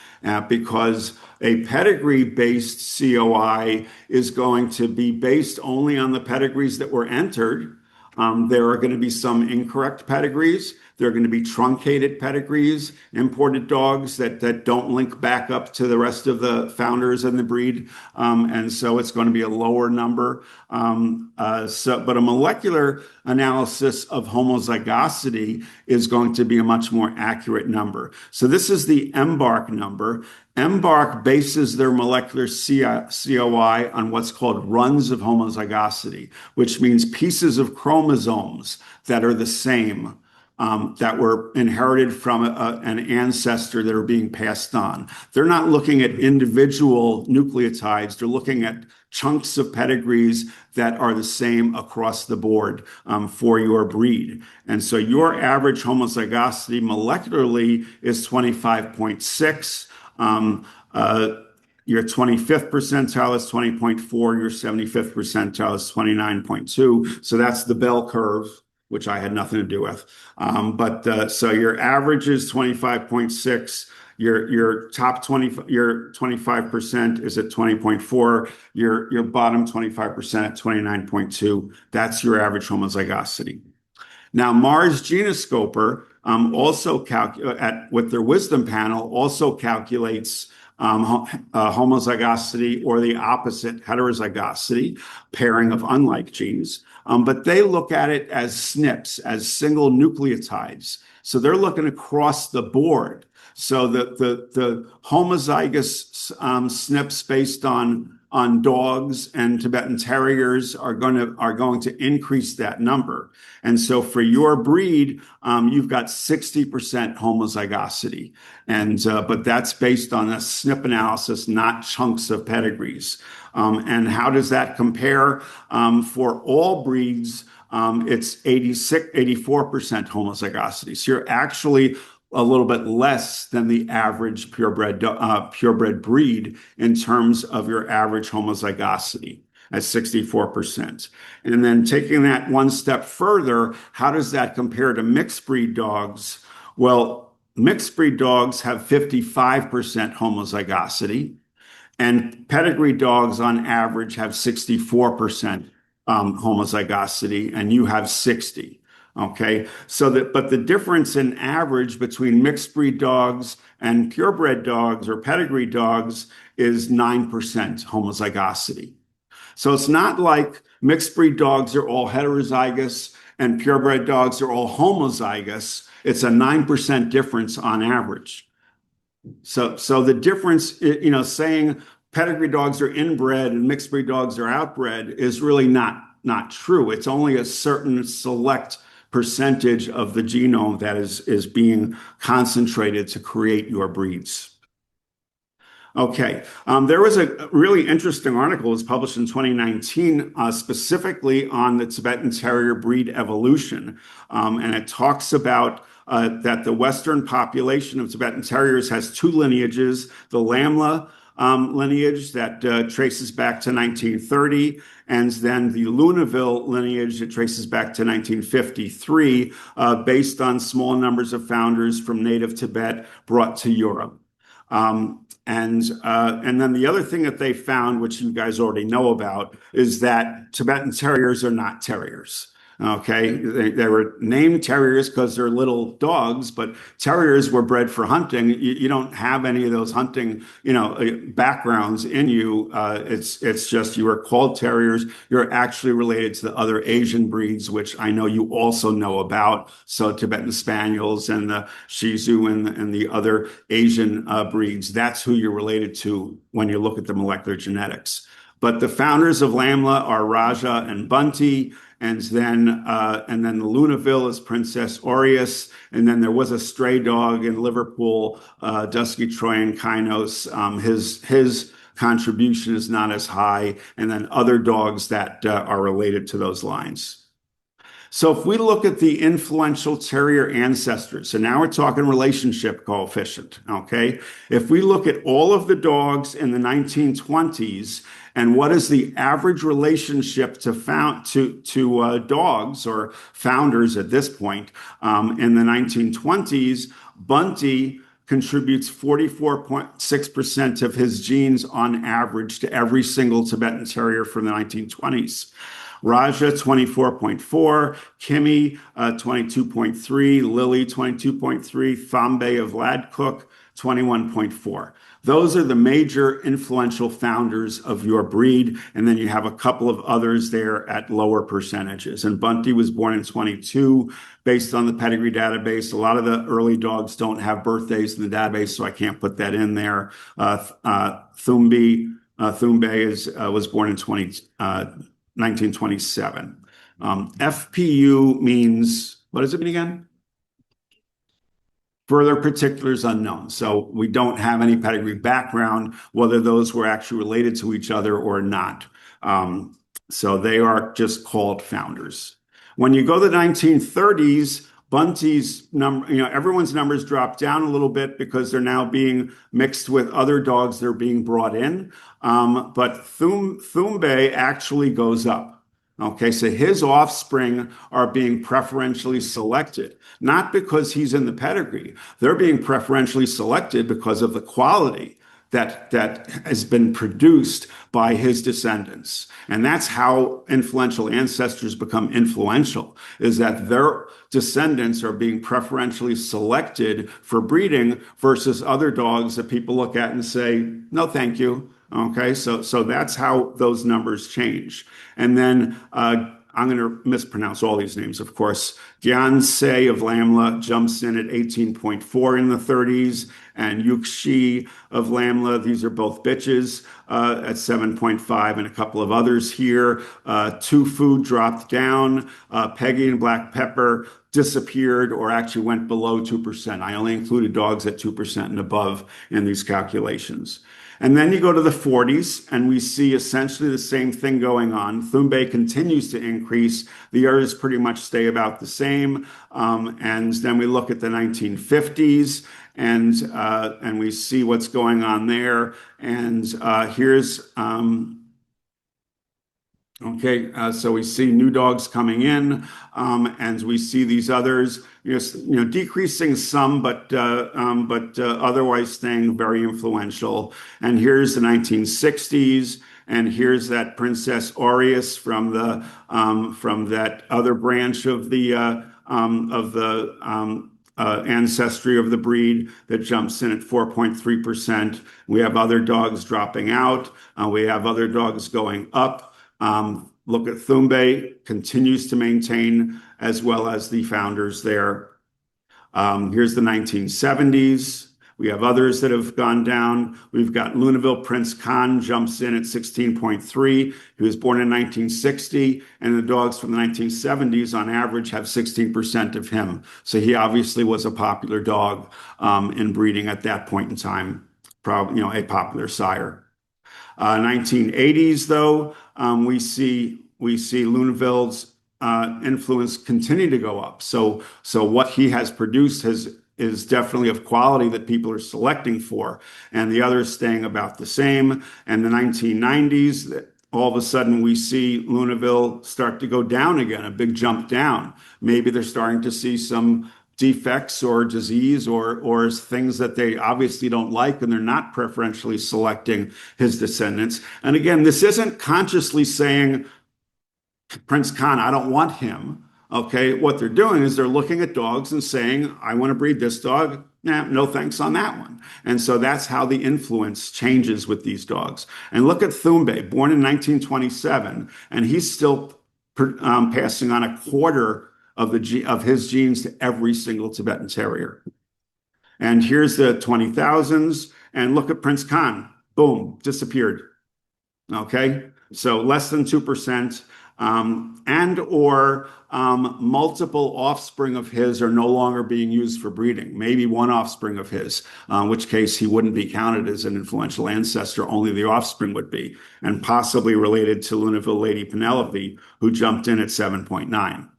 because a pedigree-based COI is going to be based only on the pedigrees that were entered. There are going to be some incorrect pedigrees. There are going to be truncated pedigrees, imported dogs that don't link back up to the rest of the founders in the breed. And so it's going to be a lower number. But a molecular analysis of homozygosity is going to be a much more accurate number. So this is the EMBARK number. EMBARK bases their molecular COI on what's called runs of homozygosity, which means pieces of chromosomes that are the same that were inherited from an ancestor that are being passed on. They're not looking at individual nucleotides. They're looking at chunks of pedigrees that are the same across the board for your breed. And so your average homozygosity molecularly is 25.6. Your 25th percentile is 20.4. Your 75th percentile is 29.2. So that's the bell curve, which I had nothing to do with. So your average is 25.6. Your top 20, your 25% is at 20.4. Your bottom 25% at 29.2. That's your average homozygosity. Now, Mars Genoscoper also with their wisdom panel also calculates homozygosity, or the opposite, heterozygosity, pairing of unlike genes. But they look at it as SNPs, as single nucleotides. So they're looking across the board. So the homozygous SNPs based on dogs and Tibetan Terriers are going to increase that number. And so for your breed, you've got 60% homozygosity. But that's based on a SNP analysis, not chunks of pedigrees. And how does that compare? For all breeds, it's 84% homozygosity. So you're actually a little bit less than the average purebred breed in terms of your average homozygosity at 64%. And then taking that one step further, how does that compare to mixed breed dogs? Well, mixed breed dogs have 55% homozygosity, and pedigree dogs on average have 64% homozygosity, and you have 60. Okay, but the difference in average between mixed breed dogs and purebred dogs or pedigree dogs is 9% homozygosity. So it's not like mixed breed dogs are all heterozygous and purebred dogs are all homozygous. It's a 9% difference on average. So the difference, saying pedigree dogs are inbred and mixed breed dogs are outbred is really not true. It's only a certain select percentage of the genome that is being concentrated to create your breeds. Okay, there was a really interesting article that was published in 2019 specifically on the Tibetan Terrier breed evolution. And it talks about that the Western population of Tibetan Terriers has two lineages: the Lamla lineage that traces back to 1930, and then the Lunaville lineage that traces back to 1953, based on small numbers of founders from native Tibet brought to Europe. And then the other thing that they found, which you guys already know about, is that Tibetan Terriers are not terriers. Okay, they were named terriers because they're little dogs, but terriers were bred for hunting. You don't have any of those hunting, backgrounds in you. It's just you were called terriers. You're actually related to the other Asian breeds, which I know you also know about. So Tibetan Spaniels and the Shih Tzu and the other Asian breeds. That's who you're related to when you look at the molecular genetics. But the founders of Lamla are Raja and Bunty. And then the Lunaville is Princess Aureus. And then there was a stray dog in Liverpool, Dusky Troyan Kynos. His contribution is not as high. And then other dogs that are related to those lines. So if we look at the influential terrier ancestors, so now we're talking relationship coefficient, okay? If we look at all of the dogs in the 1920s, and what is the average relationship to dogs or founders at this point, in the 1920s, Bunty contributes 44.6% of his genes on average to every single Tibetan Terrier from the 1920s. Raja, 24.4, Kimmy, 22.3, Lily, 22.3, Thombe of Ladcook, 21.4. Those are the major influential founders of your breed. And then you have a couple of others there at lower percentages. And Bunty was born in 22 based on the pedigree database. A lot of the early dogs don't have birthdays in the database, so I can't put that in there. Thumbe was born in 1927. FPU means, what does it mean again? Further particulars unknown. So we don't have any pedigree background, whether those were actually related to each other or not. So they are just called founders. When you go to the 1930s, Bunty's number, everyone's numbers drop down a little bit because they're now being mixed with other dogs that are being brought in. But Thumbe actually goes up. Okay, so his offspring are being preferentially selected, not because he's in the pedigree. They're being preferentially selected because of the quality that has been produced by his descendants. And that's how influential ancestors become influential, is that their descendants are being preferentially selected for breeding versus other dogs that people look at and say, no, thank you. Okay, so that's how those numbers change. And then I'm going to mispronounce all these names, of course. Gyansei of Lamla jumps in at 18.4 in the 30s, and Yuxi of Lamla, these are both bitches, at 7.5, and a couple of others here. Tufu dropped down. Peggy and Black Pepper disappeared or actually went below 2%. I only included dogs at 2% and above in these calculations. And then you go to the 40s, and we see essentially the same thing going on. Thumbe continues to increase. The others pretty much stay about the same. And then we look at the 1950s, and we see what's going on there. And here's okay, so we see new dogs coming in, and we see these others, decreasing some, but otherwise staying very influential. And here's the 1960s, and here's that Princess Aureus from that other branch of the ancestry of the breed that jumps in at 4.3%. We have other dogs dropping out. We have other dogs going up. Look at Thumbe, continues to maintain, as well as the founders there. Here's the 1970s. We have others that have gone down. We've got Lunaville Prince Khan jumps in at 16.3. He was born in 1960, and the dogs from the 1970s on average have 16% of him. So he obviously was a popular dog in breeding at that point in time, probably, a popular sire. 1980s, though, we see Lunaville's influence continue to go up. So what he has produced is definitely of quality that people are selecting for, and the others staying about the same. And the 1990s, all of a sudden we see Lunaville start to go down again, a big jump down. Maybe they're starting to see some defects or disease or things that they obviously don't like, and they're not preferentially selecting his descendants. And again, this isn't consciously saying, Prince Khan, I don't want him. Okay, what they're doing is they're looking at dogs and saying, I want to breed this dog. Nah, no thanks on that one. And so that's how the influence changes with these dogs. And look at Thumbe, born in 1927, and he's still passing on a quarter of his genes to every single Tibetan Terrier. And here's the 20,000s, and look at Prince Khan. Boom, disappeared. Okay, so less than 2%. And/or multiple offspring of his are no longer being used for breeding. Maybe one offspring of his, in which case he wouldn't be counted as an influential ancestor, only the offspring would be, and possibly related to Lunaville Lady Penelope, who jumped in at 7.9.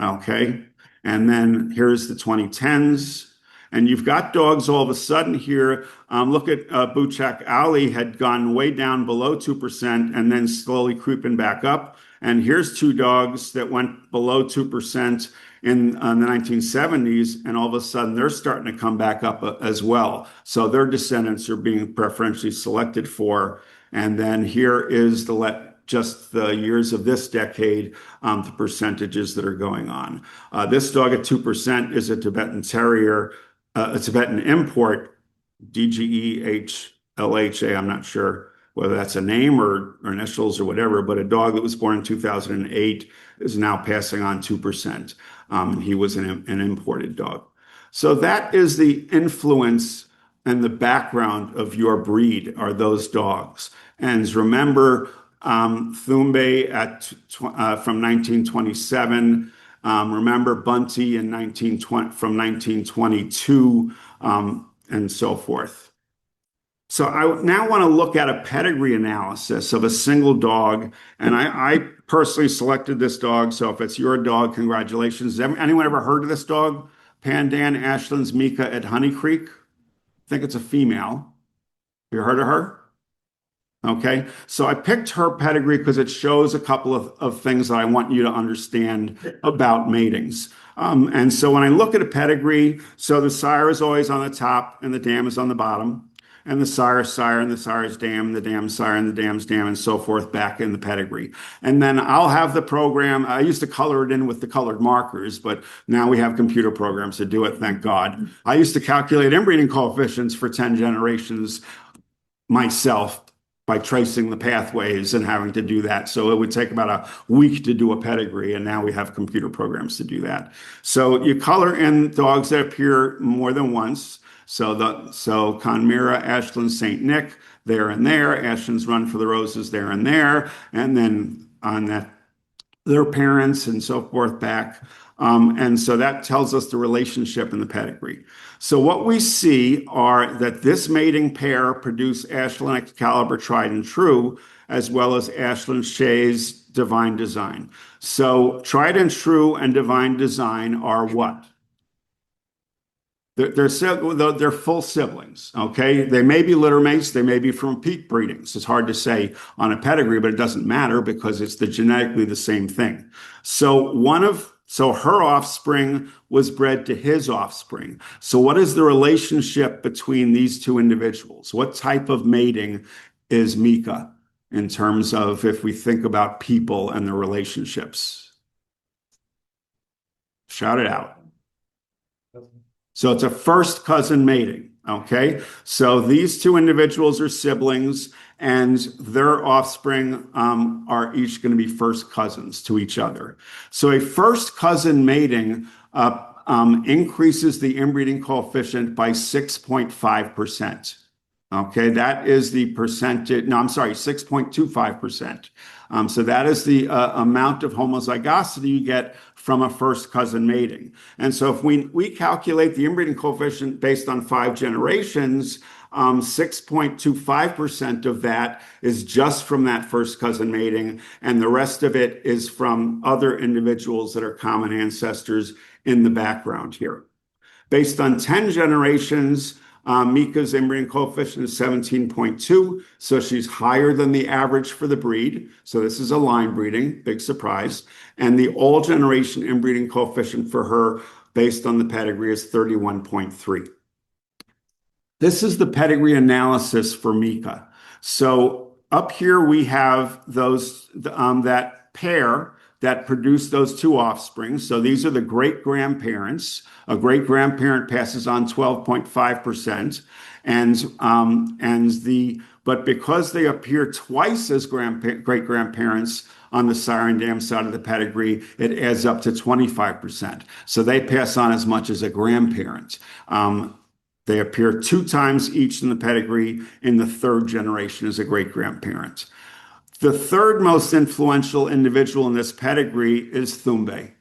Okay, and then here's the 2010s. And you've got dogs all of a sudden here. Look at Buchak Ali had gone way down below 2% and then slowly creeping back up. And here's two dogs that went below 2% in the 1970s, and all of a sudden they're starting to come back up as well. So their descendants are being preferentially selected for. And then here is just the years of this decade, the percentages that are going on. This dog at 2% is a Tibetan Terrier, a Tibetan import, DGEHLHA. I'm not sure whether that's a name or initials or whatever, but a dog that was born in 2008 is now passing on 2%. He was an imported dog. So that is the influence and the background of your breed are those dogs. And remember, Thumbe from 1927 Remember Bunty in 1920 from 1922, and so forth. So I now want to look at a pedigree analysis of a single dog, and I personally selected this dog. So if it's your dog, congratulations. Anyone ever heard of this dog? Pandan Ashland's Mika at Honey Creek. I think it's a female. You heard of her? Okay, so I picked her pedigree because it shows a couple of things that I want you to understand about matings. And so when I look at a pedigree, so the sire is always on the top and the dam is on the bottom, and the sire's sire and the sire's dam, the dam's sire and the dam's dam, and so forth back in the pedigree. And then I'll have the program. I used to color it in with the colored markers, but now we have computer programs to do it, thank God. I used to calculate inbreeding coefficients for 10 generations myself by tracing the pathways and having to do that. So it would take about a week to do a pedigree, and now we have computer programs to do that. So you color in dogs that appear more than once. So Conmira, Ashland, St. Nick, there and there. Ashland's Run for the Roses, there and there. And then on that, their parents and so forth back. And so that tells us the relationship in the pedigree. So what we see are that this mating pair produce Ashland Excalibur Tried and True, as well as Ashland Shays Divine Design. So Tried and True and Divine Design are what? They're full siblings, okay? They may be litter mates, they may be from peak breedings. It's hard to say on a pedigree, but it doesn't matter because it's genetically the same thing. So her offspring was bred to his offspring. So what is the relationship between these two individuals? What type of mating is Mika in terms of if we think about people and their relationships? Shout it out. So it's a first cousin mating, okay? So these two individuals are siblings, and their offspring are each going to be first cousins to each other. So a first cousin mating increases the inbreeding coefficient by 6.5%. Okay, that is the percentage. No, I'm sorry, 6.25%. So that is the amount of homozygosity you get from a first cousin mating. And so if we calculate the inbreeding coefficient based on 5 generations, 6.25% of that is just from that first cousin mating, and the rest of it is from other individuals that are common ancestors in the background here. Based on 10 generations, Mika's inbreeding coefficient is 17.2, so she's higher than the average for the breed. So this is a line breeding, big surprise. And the all generation inbreeding coefficient for her based on the pedigree is 31.3. This is the pedigree analysis for Mika. So up here we have those that pair that produce those two offspring. So these are the great grandparents. A great grandparent passes on 12.5%, but because they appear twice as great grandparents on the sire and dam side of the pedigree, it adds up to 25%. So they pass on as much as a grandparent. They appear 2 times each in the pedigree in the 3rd generation as a great grandparent. The 3rd most influential individual in this pedigree is Thumbe.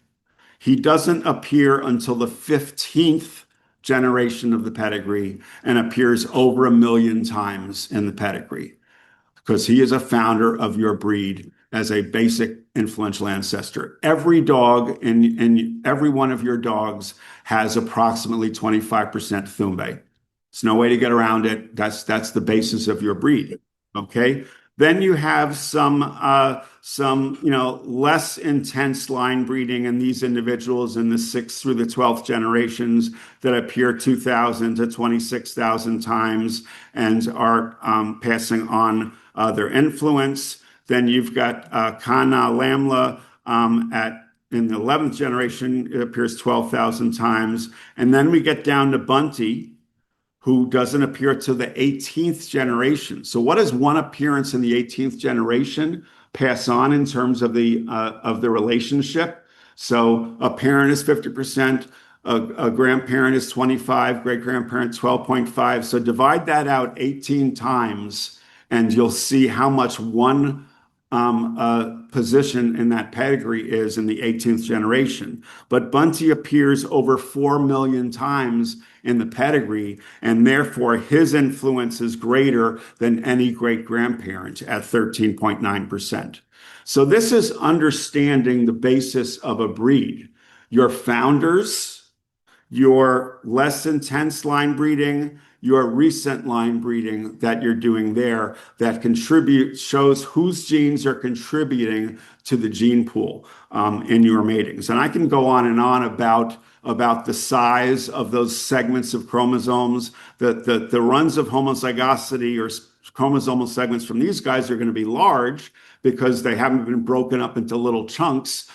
He doesn't appear until the 15th generation of the pedigree and appears over 1 million times in the pedigree because he is a founder of your breed as a basic influential ancestor. Every dog in every one of your dogs has approximately 25% Thumbe. There's no way to get around it. That's the basis of your breed. Okay. Then you have some less intense line breeding in these individuals in the 6th through the 12th generations that appear 2,000 to 26,000 times and are passing on their influence. Then you've got Kana Lamla in the 11th generation, it appears 12,000 times. And then we get down to Bunty, who doesn't appear to the 18th generation. So what does one appearance in the 18th generation pass on in terms of the relationship? So a parent is 50%, a grandparent is 25, great-grandparent 12.5. So divide that out 18 times, and you'll see how much one position in that pedigree is in the 18th generation. But Bunty appears over 4 million times in the pedigree, and therefore his influence is greater than any great grandparent at 13.9%. So this is understanding the basis of a breed. Your founders, your less intense line breeding, your recent line breeding that you're doing there that shows whose genes are contributing to the gene pool in your matings. And I can go on and on about the size of those segments of chromosomes. The runs of homozygosity or chromosomal segments from these guys are going to be large because they haven't been broken up into little chunks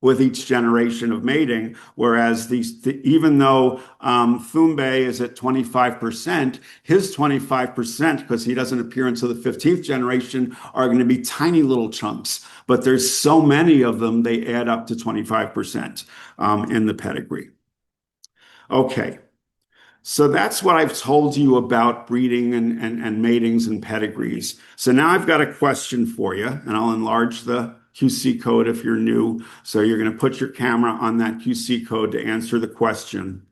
with each generation of mating, whereas even though Thumbe is at 25%, his 25%, because he doesn't appear until the 15th generation, are going to be tiny little chunks. But there's so many of them, they add up to 25% in the pedigree. Okay, so that's what I've told you about breeding and matings and pedigrees. So now I've got a question for you, and I'll enlarge the QC code if you're new. So you're going to put your camera on that QC code to answer the question.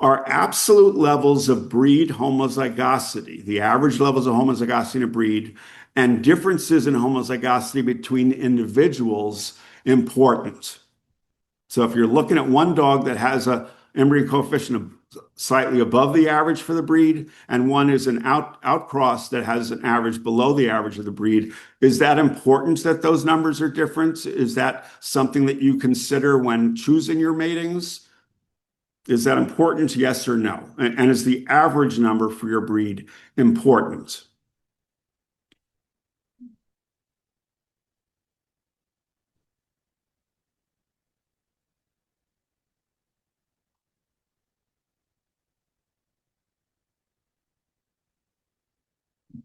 Are absolute levels of breed homozygosity, the average levels of homozygosity in a breed, and differences in homozygosity between individuals important? So if you're looking at one dog that has an inbreeding coefficient of slightly above the average for the breed, and one is an outcross that has an average below the average of the breed, is that important that those numbers are different? Is that something that you consider when choosing your matings? Is that important, yes or no? And is the average number for your breed important?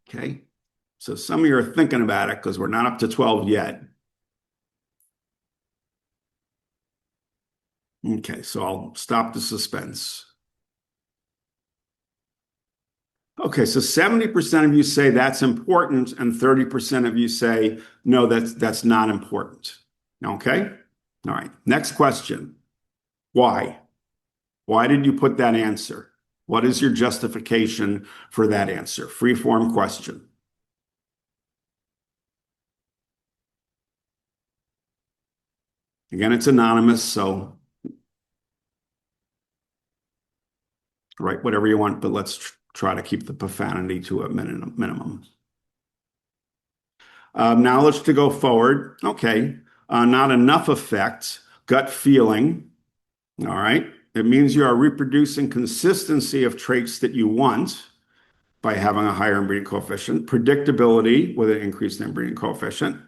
Okay, so some of you are thinking about it because we're not up to 12 yet. Okay, so I'll stop the suspense. Okay, so 70% of you say that's important, and 30% of you say, no, that's not important. Okay? All right, next question. Why? Why did you put that answer? What is your justification for that answer? Free-form question. Again, it's anonymous, so write whatever you want, but let's try to keep the profanity to a minimum. Knowledge to go forward. Okay. Not enough effect. Gut feeling. All right. It means you are reproducing consistency of traits that you want by having a higher inbreeding coefficient. Predictability with an increased inbreeding coefficient.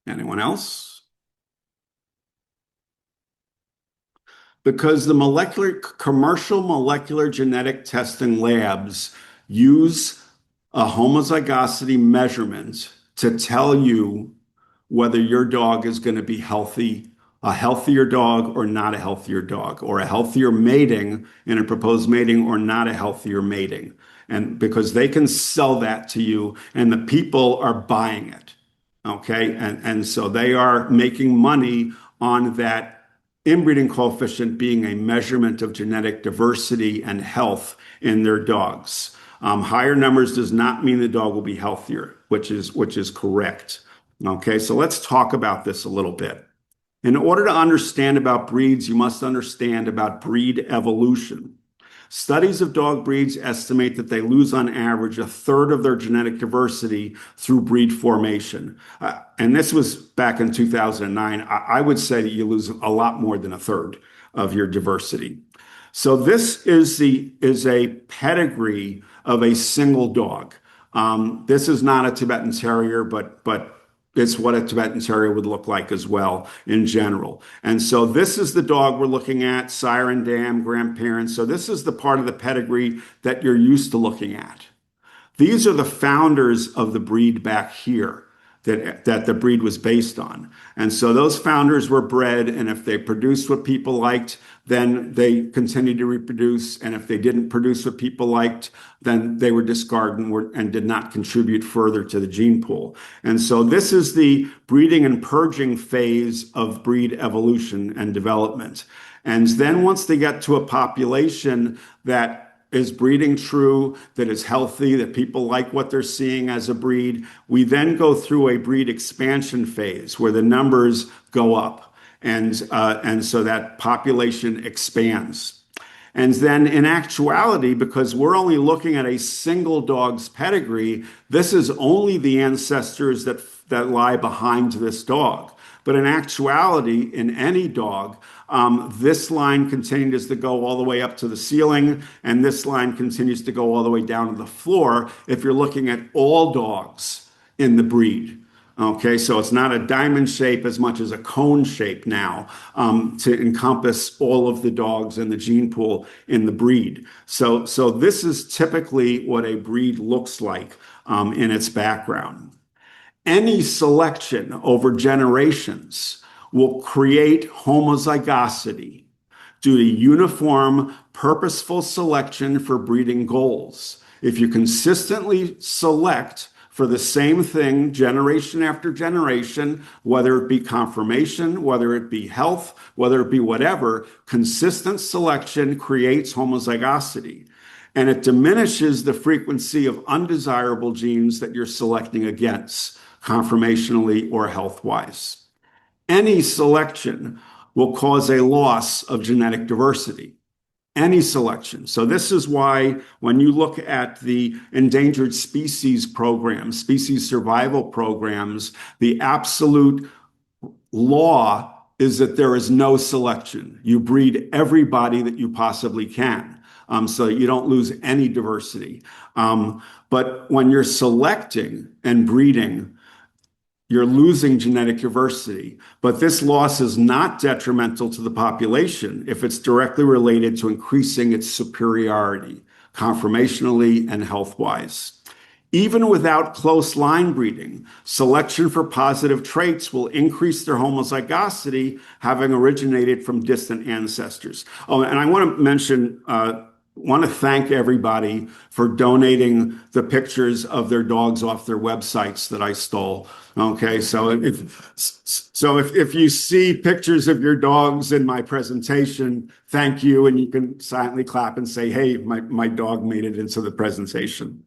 Anyone else? Because the commercial molecular genetic testing labs use a homozygosity measurement to tell you whether your dog is going to be healthy, a healthier dog or not a healthier dog, or a healthier mating in a proposed mating or not a healthier mating. And because they can sell that to you and the people are buying it. Okay. And so they are making money on that inbreeding coefficient being a measurement of genetic diversity and health in their dogs. Higher numbers does not mean the dog will be healthier, which is correct. Okay, so let's talk about this a little bit. In order to understand about breeds, you must understand about breed evolution. Studies of dog breeds estimate that they lose on average a third of their genetic diversity through breed formation. And this was back in 2009. I would say that you lose a lot more than a third of your diversity. So this is a pedigree of a single dog. This is not a Tibetan Terrier, but it's what a Tibetan Terrier would look like as well in general. And so this is the dog we're looking at, sire and dam, grandparents. So this is the part of the pedigree that you're used to looking at. These are the founders of the breed back here. that the breed was based on. And so those founders were bred, and if they produced what people liked, then they continued to reproduce. And if they didn't produce what people liked, then they were discarded and did not contribute further to the gene pool. And so this is the breeding and purging phase of breed evolution and development. And then once they get to a population that is breeding true, that is healthy, that people like what they're seeing as a breed, we then go through a breed expansion phase where the numbers go up. And so that population expands. And then in actuality, because we're only looking at a single dog's pedigree, this is only the ancestors that lie behind this dog. But in actuality, in any dog, this line continues to go all the way up to the ceiling, and this line continues to go all the way down to the floor if you're looking at all dogs in the breed. Okay, so it's not a diamond shape as much as a cone shape now, to encompass all of the dogs in the gene pool in the breed. So this is typically what a breed looks like in its background. Any selection over generations will create homozygosity due to uniform, purposeful selection for breeding goals. If you consistently select for the same thing generation after generation, whether it be conformation, whether it be health, whether it be whatever, consistent selection creates homozygosity. And it diminishes the frequency of undesirable genes that you're selecting against, conformationally or health-wise. Any selection will cause a loss of genetic diversity. Any selection. So this is why when you look at the endangered species programs, species survival programs, the absolute law is that there is no selection. You breed everybody that you possibly can, so that you don't lose any diversity. But when you're selecting and breeding, you're losing genetic diversity. But this loss is not detrimental to the population if it's directly related to increasing its superiority, conformationally and health-wise. Even without close line breeding, selection for positive traits will increase their homozygosity, having originated from distant ancestors. Oh, and I want to mention, want to thank everybody for donating the pictures of their dogs off their websites that I stole. Okay, so if you see pictures of your dogs in my presentation, thank you, and you can silently clap and say, hey, my dog made it into the presentation.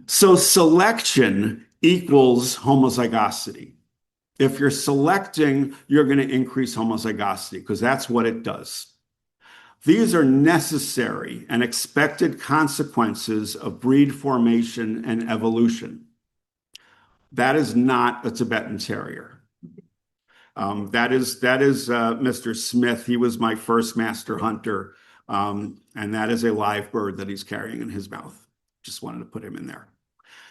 So selection equals homozygosity. If you're selecting, you're going to increase homozygosity because that's what it does. These are necessary and expected consequences of breed formation and evolution. That is not a Tibetan Terrier. That is Mr. Smith. He was my first master hunter, and that is a live bird that he's carrying in his mouth. Just wanted to put him in there.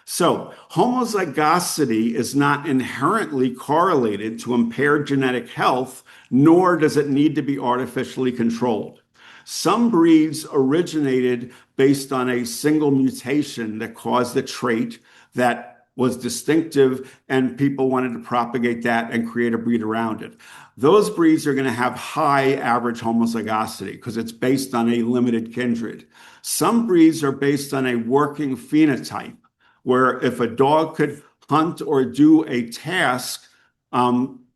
So homozygosity is not inherently correlated to impaired genetic health, nor does it need to be artificially controlled. Some breeds originated based on a single mutation that caused a trait that was distinctive, and people wanted to propagate that and create a breed around it. Those breeds are going to have high average homozygosity because it's based on a limited kindred. Some breeds are based on a working phenotype, where if a dog could hunt or do a task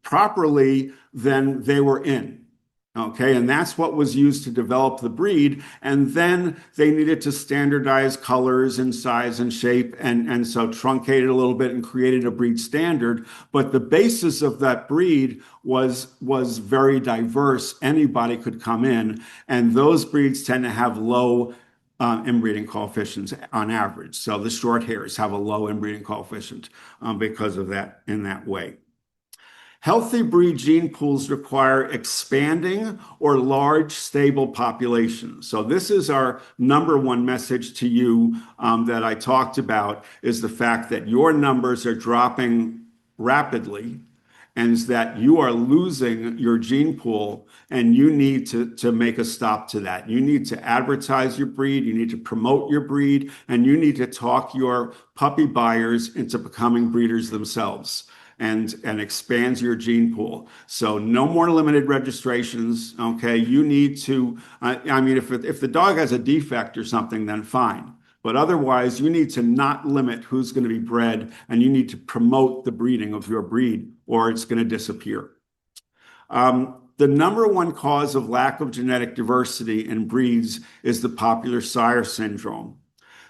properly, then they were in. Okay, and that's what was used to develop the breed. And then they needed to standardize colors and size and shape, and so truncated a little bit and created a breed standard. But the basis of that breed was very diverse. Anybody could come in, and those breeds tend to have low inbreeding coefficients on average. So the short hairs have a low inbreeding coefficient because of that in that way. Healthy breed gene pools require expanding or large, stable populations. So this is our number one message to you that I talked about, is the fact that your numbers are dropping rapidly and is that you are losing your gene pool, and you need to make a stop to that. You need to advertise your breed, you need to promote your breed, and you need to talk your puppy buyers into becoming breeders themselves and expands your gene pool. So no more limited registrations, okay? You need to, I mean, if the dog has a defect or something, then fine. But otherwise, you need to not limit who's going to be bred, and you need to promote the breeding of your breed, or it's going to disappear. The number one cause of lack of genetic diversity in breeds is the popular sire syndrome.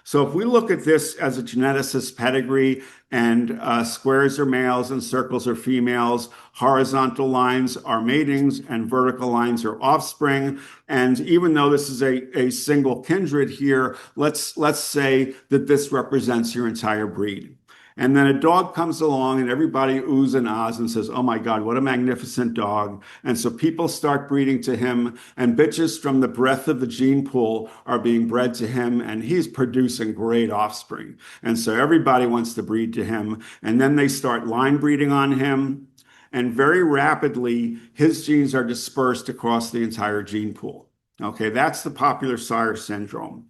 So if we look at this as a geneticist pedigree, and squares are males and circles are females, horizontal lines are matings and vertical lines are offspring. And even though this is a single kindred here, let's say that this represents your entire breed. And then a dog comes along and everybody oohs and ahs and says, oh my God, what a magnificent dog. And so people start breeding to him, and bitches from the breadth of the gene pool are being bred to him, and he's producing great offspring. And so everybody wants to breed to him. And then they start line breeding on him. And very rapidly, his genes are dispersed across the entire gene pool. Okay, that's the popular sire syndrome.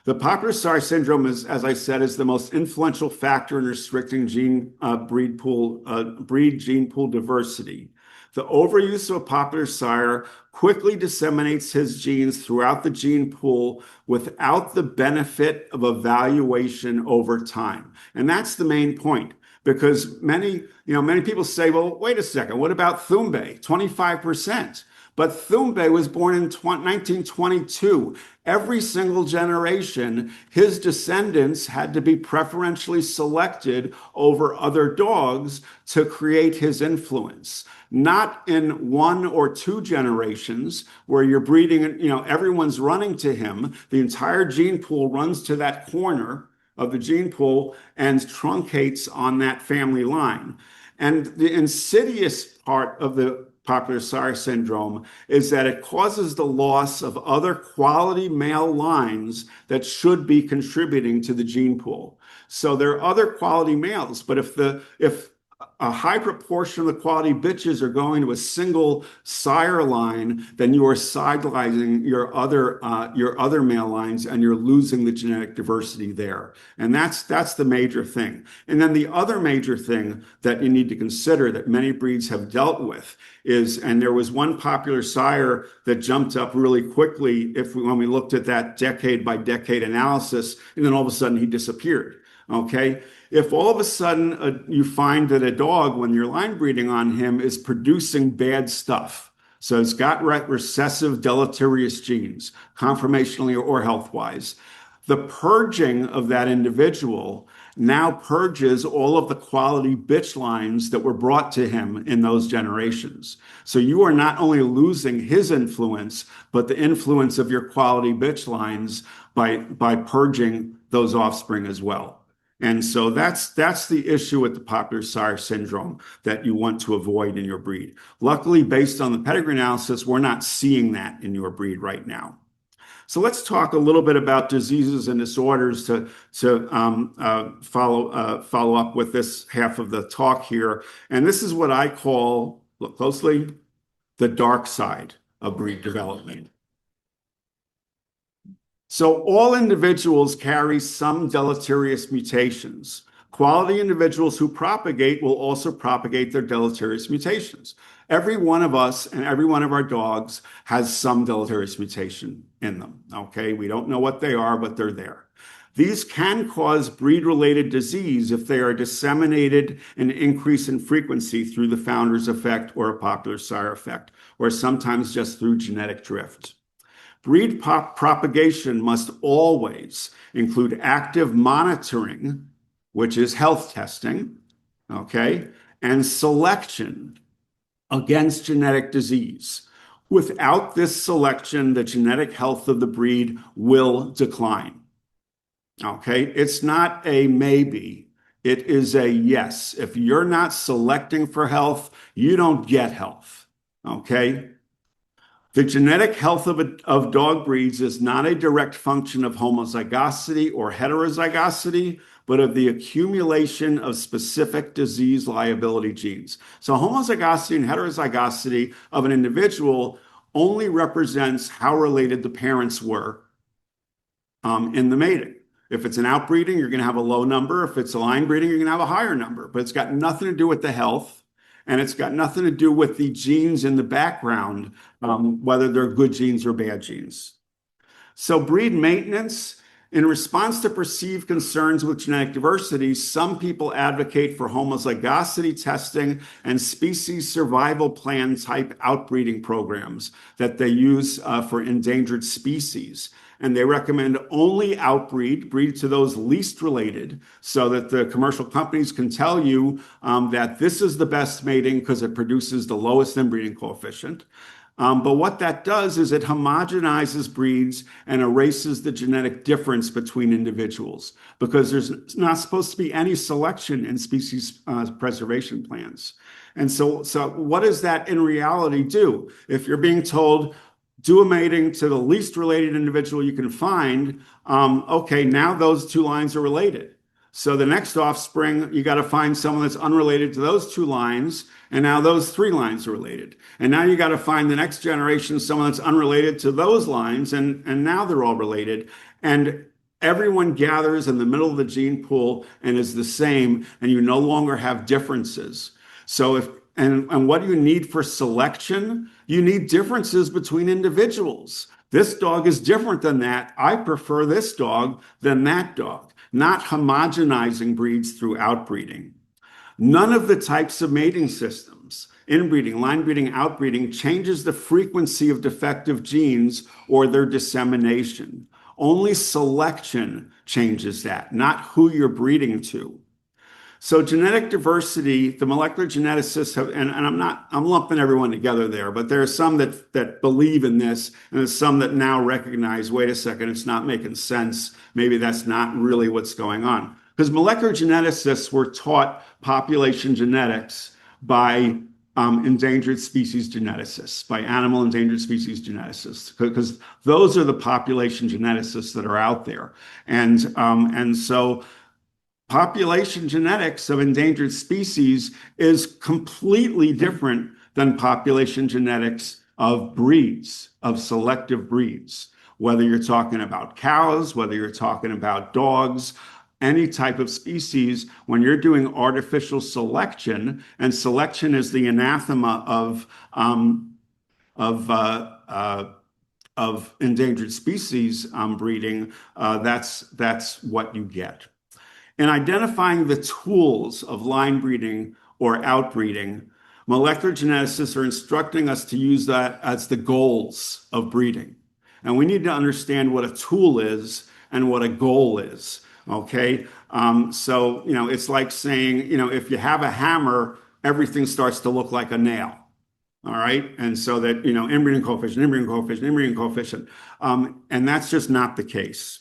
The popular sire syndrome is, as I said, is the most influential factor in restricting breed gene pool diversity. The overuse of a popular sire quickly disseminates his genes throughout the gene pool without the benefit of evaluation over time. And that's the main point, because many people say, well, wait a second, what about Thumbe? 25%. But Thumbe was born in 1922. Every single generation, his descendants had to be preferentially selected over other dogs to create his influence. Not in one or two generations where you're breeding, everyone's running to him. The entire gene pool runs to that corner of the gene pool and truncates on that family line. And the insidious part of the popular sire syndrome is that it causes the loss of other quality male lines that should be contributing to the gene pool. So there are other quality males, but if a high proportion of the quality bitches are going to a single sire line, then you are sidelining your other male lines, and you're losing the genetic diversity there. And that's the major thing. And then the other major thing that you need to consider that many breeds have dealt with is, and there was one popular sire that jumped up really quickly when we looked at that decade by decade analysis, and then all of a sudden he disappeared. Okay. If all of a sudden you find that a dog, when you're line breeding on him, is producing bad stuff, so it's got recessive deleterious genes, conformationally or health-wise, the purging of that individual now purges all of the quality bitch lines that were brought to him in those generations. So you are not only losing his influence, but the influence of your quality bitch lines by purging those offspring as well. And so that's the issue with the popular sire syndrome that you want to avoid in your breed. Luckily, based on the pedigree analysis, we're not seeing that in your breed right now. So let's talk a little bit about diseases and disorders to follow up with this half of the talk here. And this is what I call, look closely, the dark side of breed development. So all individuals carry some deleterious mutations. Quality individuals who propagate will also propagate their deleterious mutations. Every one of us and every one of our dogs has some deleterious mutation in them. Okay, we don't know what they are, but they're there. These can cause breed-related disease if they are disseminated and increase in frequency through the founder's effect or a popular sire effect, or sometimes just through genetic drift. Breed propagation must always include active monitoring, which is health testing, okay, and selection against genetic disease. Without this selection, the genetic health of the breed will decline. Okay, it's not a maybe, it is a yes. If you're not selecting for health, you don't get health. Okay. The genetic health of dog breeds is not a direct function of homozygosity or heterozygosity, but of the accumulation of specific disease liability genes. So homozygosity and heterozygosity of an individual only represents how related the parents were in the mating. If it's an outbreeding, you're going to have a low number. If it's a line breeding, you're going to have a higher number. But it's got nothing to do with the health, and it's got nothing to do with the genes in the background, whether they're good genes or bad genes. So breed maintenance. In response to perceived concerns with genetic diversity, some people advocate for homozygosity testing and species survival plan type outbreeding programs that they use for endangered species. And they recommend only breed to those least related, so that the commercial companies can tell you that this is the best mating because it produces the lowest inbreeding coefficient. But what that does is it homogenizes breeds and erases the genetic difference between individuals, because there's not supposed to be any selection in species preservation plans. And so what does that in reality do? If you're being told, do a mating to the least related individual you can find, okay, now those two lines are related. So the next offspring, you got to find someone that's unrelated to those two lines, and now those three lines are related. And now you got to find the next generation, someone that's unrelated to those lines, and now they're all related. And everyone gathers in the middle of the gene pool and is the same, and you no longer have differences. So and what do you need for selection? You need differences between individuals. This dog is different than that. I prefer this dog than that dog. Not homogenizing breeds through outbreeding. None of the types of mating systems, inbreeding, line breeding, outbreeding, changes the frequency of defective genes or their dissemination. Only selection changes that, not who you're breeding to. So genetic diversity, the molecular geneticists have, and I'm lumping everyone together there, but there are some that believe in this, and there's some that now recognize, wait a second, it's not making sense. Maybe that's not really what's going on. Because molecular geneticists were taught population genetics by endangered species geneticists, by animal endangered species geneticists, because those are the population geneticists that are out there. And so population genetics of endangered species is completely different than population genetics of breeds, of selective breeds. Whether you're talking about cows, whether you're talking about dogs, any type of species, when you're doing artificial selection, and selection is the anathema of endangered species breeding, that's what you get. In identifying the tools of line breeding or outbreeding, molecular geneticists are instructing us to use that as the goals of breeding. And we need to understand what a tool is and what a goal is, okay? So, it's like saying, if you have a hammer, everything starts to look like a nail, all right? And so that, inbreeding coefficient. And that's just not the case.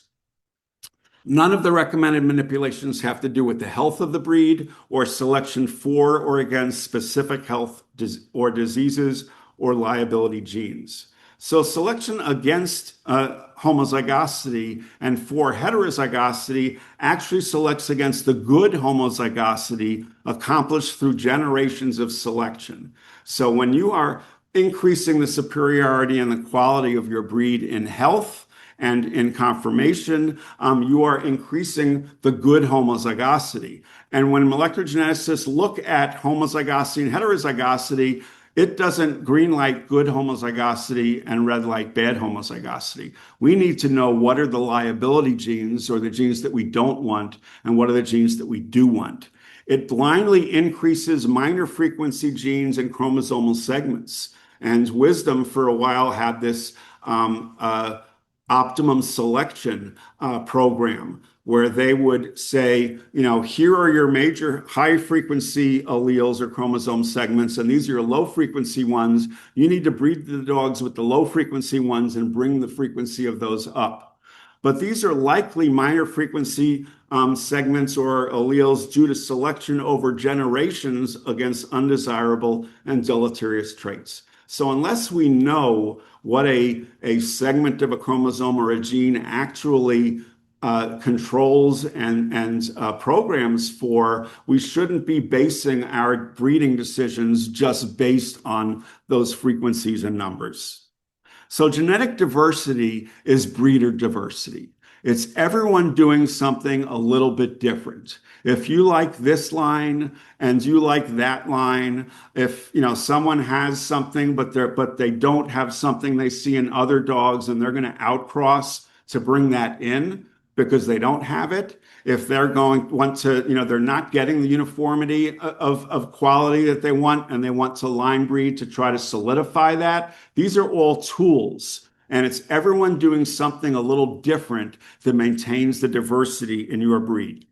None of the recommended manipulations have to do with the health of the breed or selection for or against specific health or diseases or liability genes. So selection against homozygosity and for heterozygosity actually selects against the good homozygosity accomplished through generations of selection. So when you are increasing the superiority and the quality of your breed in health and in conformation, you are increasing the good homozygosity. And when molecular geneticists look at homozygosity and heterozygosity, it doesn't green light good homozygosity and red light bad homozygosity. We need to know what are the liability genes or the genes that we don't want, and what are the genes that we do want. It blindly increases minor frequency genes and chromosomal segments. And Wisdom for a while had this optimum selection program where they would say, here are your major high frequency alleles or chromosome segments, and these are your low frequency ones. You need to breed the dogs with the low frequency ones and bring the frequency of those up. But these are likely minor frequency segments or alleles due to selection over generations against undesirable and deleterious traits. So unless we know what a segment of a chromosome or a gene actually controls and programs for, we shouldn't be basing our breeding decisions just based on those frequencies and numbers. So genetic diversity is breeder diversity. It's everyone doing something a little bit different. If you like this line and you like that line, if someone has something but they don't have something they see in other dogs and they're going to outcross to bring that in because they don't have it, if they're they're not getting the uniformity of quality that they want and they want to line breed to try to solidify that, these are all tools. And it's everyone doing something a little different that maintains the diversity in your breed.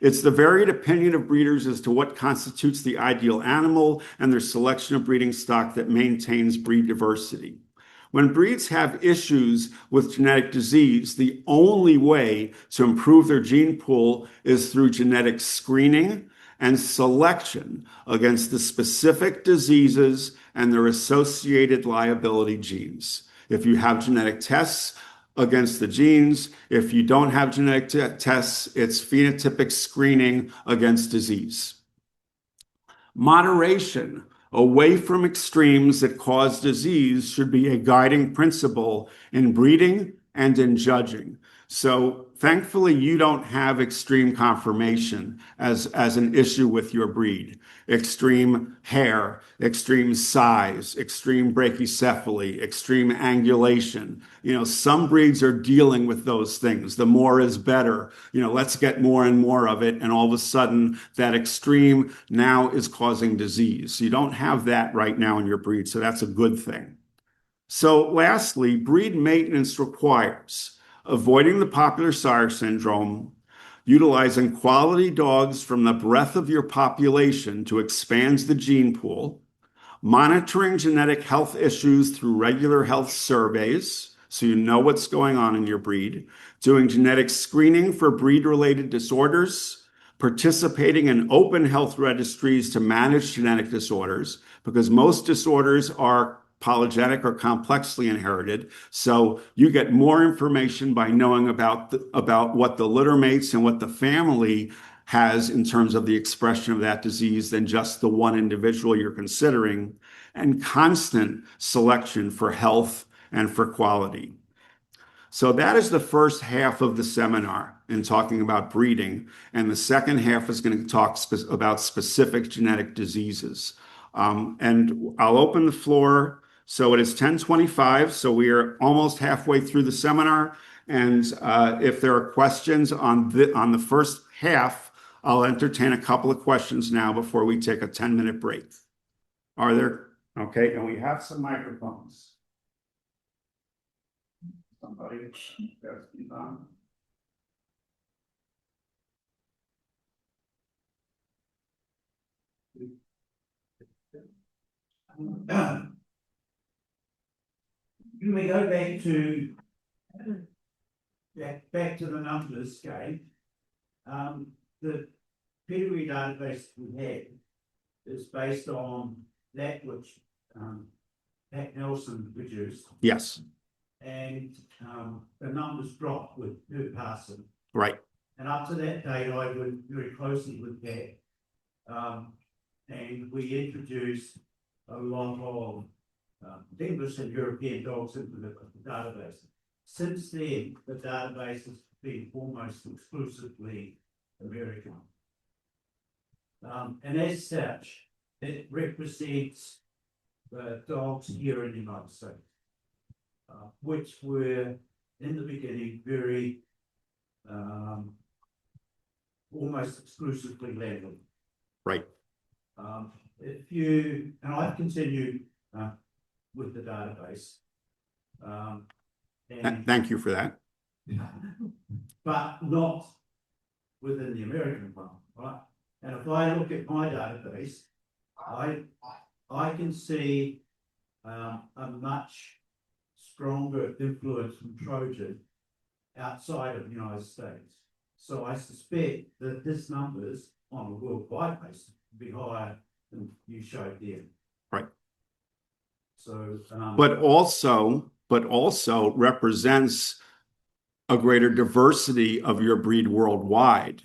It's the varied opinion of breeders as to what constitutes the ideal animal and their selection of breeding stock that maintains breed diversity. When breeds have issues with genetic disease, the only way to improve their gene pool is through genetic screening and selection against the specific diseases and their associated liability genes. If you have genetic tests against the genes, if you don't have genetic tests, it's phenotypic screening against disease. Moderation away from extremes that cause disease should be a guiding principle in breeding and in judging. So thankfully, you don't have extreme conformation as an issue with your breed. Extreme hair, extreme size, extreme brachycephaly, extreme angulation. Some breeds are dealing with those things. The more is better. Let's get more and more of it. And all of a sudden, that extreme now is causing disease. So you don't have that right now in your breed. So that's a good thing. So lastly, breed maintenance requires avoiding the popular sire syndrome, utilizing quality dogs from the breadth of your population to expand the gene pool, monitoring genetic health issues through regular health surveys so you know what's going on in your breed, doing genetic screening for breed-related disorders, participating in open health registries to manage genetic disorders, because most disorders are polygenic or complexly inherited. So you get more information by knowing about what the litter mates and what the family has in terms of the expression of that disease than just the one individual you're considering, and constant selection for health and for quality. So that is the first half of the seminar in talking about breeding. And the second half is going to talk about specific genetic diseases. And I'll open the floor. So it is 10:25, so we are almost halfway through the seminar. And if there are questions on the first half, I'll entertain a couple of questions now before we take a 10-minute break. Are there? Okay, and we have some microphones. Somebody has these on. Can we go back to the numbers game? The pedigree database we had is based on that which Pat Nelson produced. Yes. And the numbers dropped with her passing. Right. And up to that date, I worked very closely with Pat. And we introduced a lot of English and European dogs into the database. Since then, the database has been almost exclusively American. And as such, it represents the dogs here in the United States, which were in the beginning very almost exclusively landed. Right. And I've continued with the database. Thank you for that. But not within the American one, right? And if I look at my database, I can see a much stronger influence from Trojan outside of the United States. So I suspect that this numbers on a worldwide basis will be higher than you showed there. Right. So, but also represents a greater diversity of your breed worldwide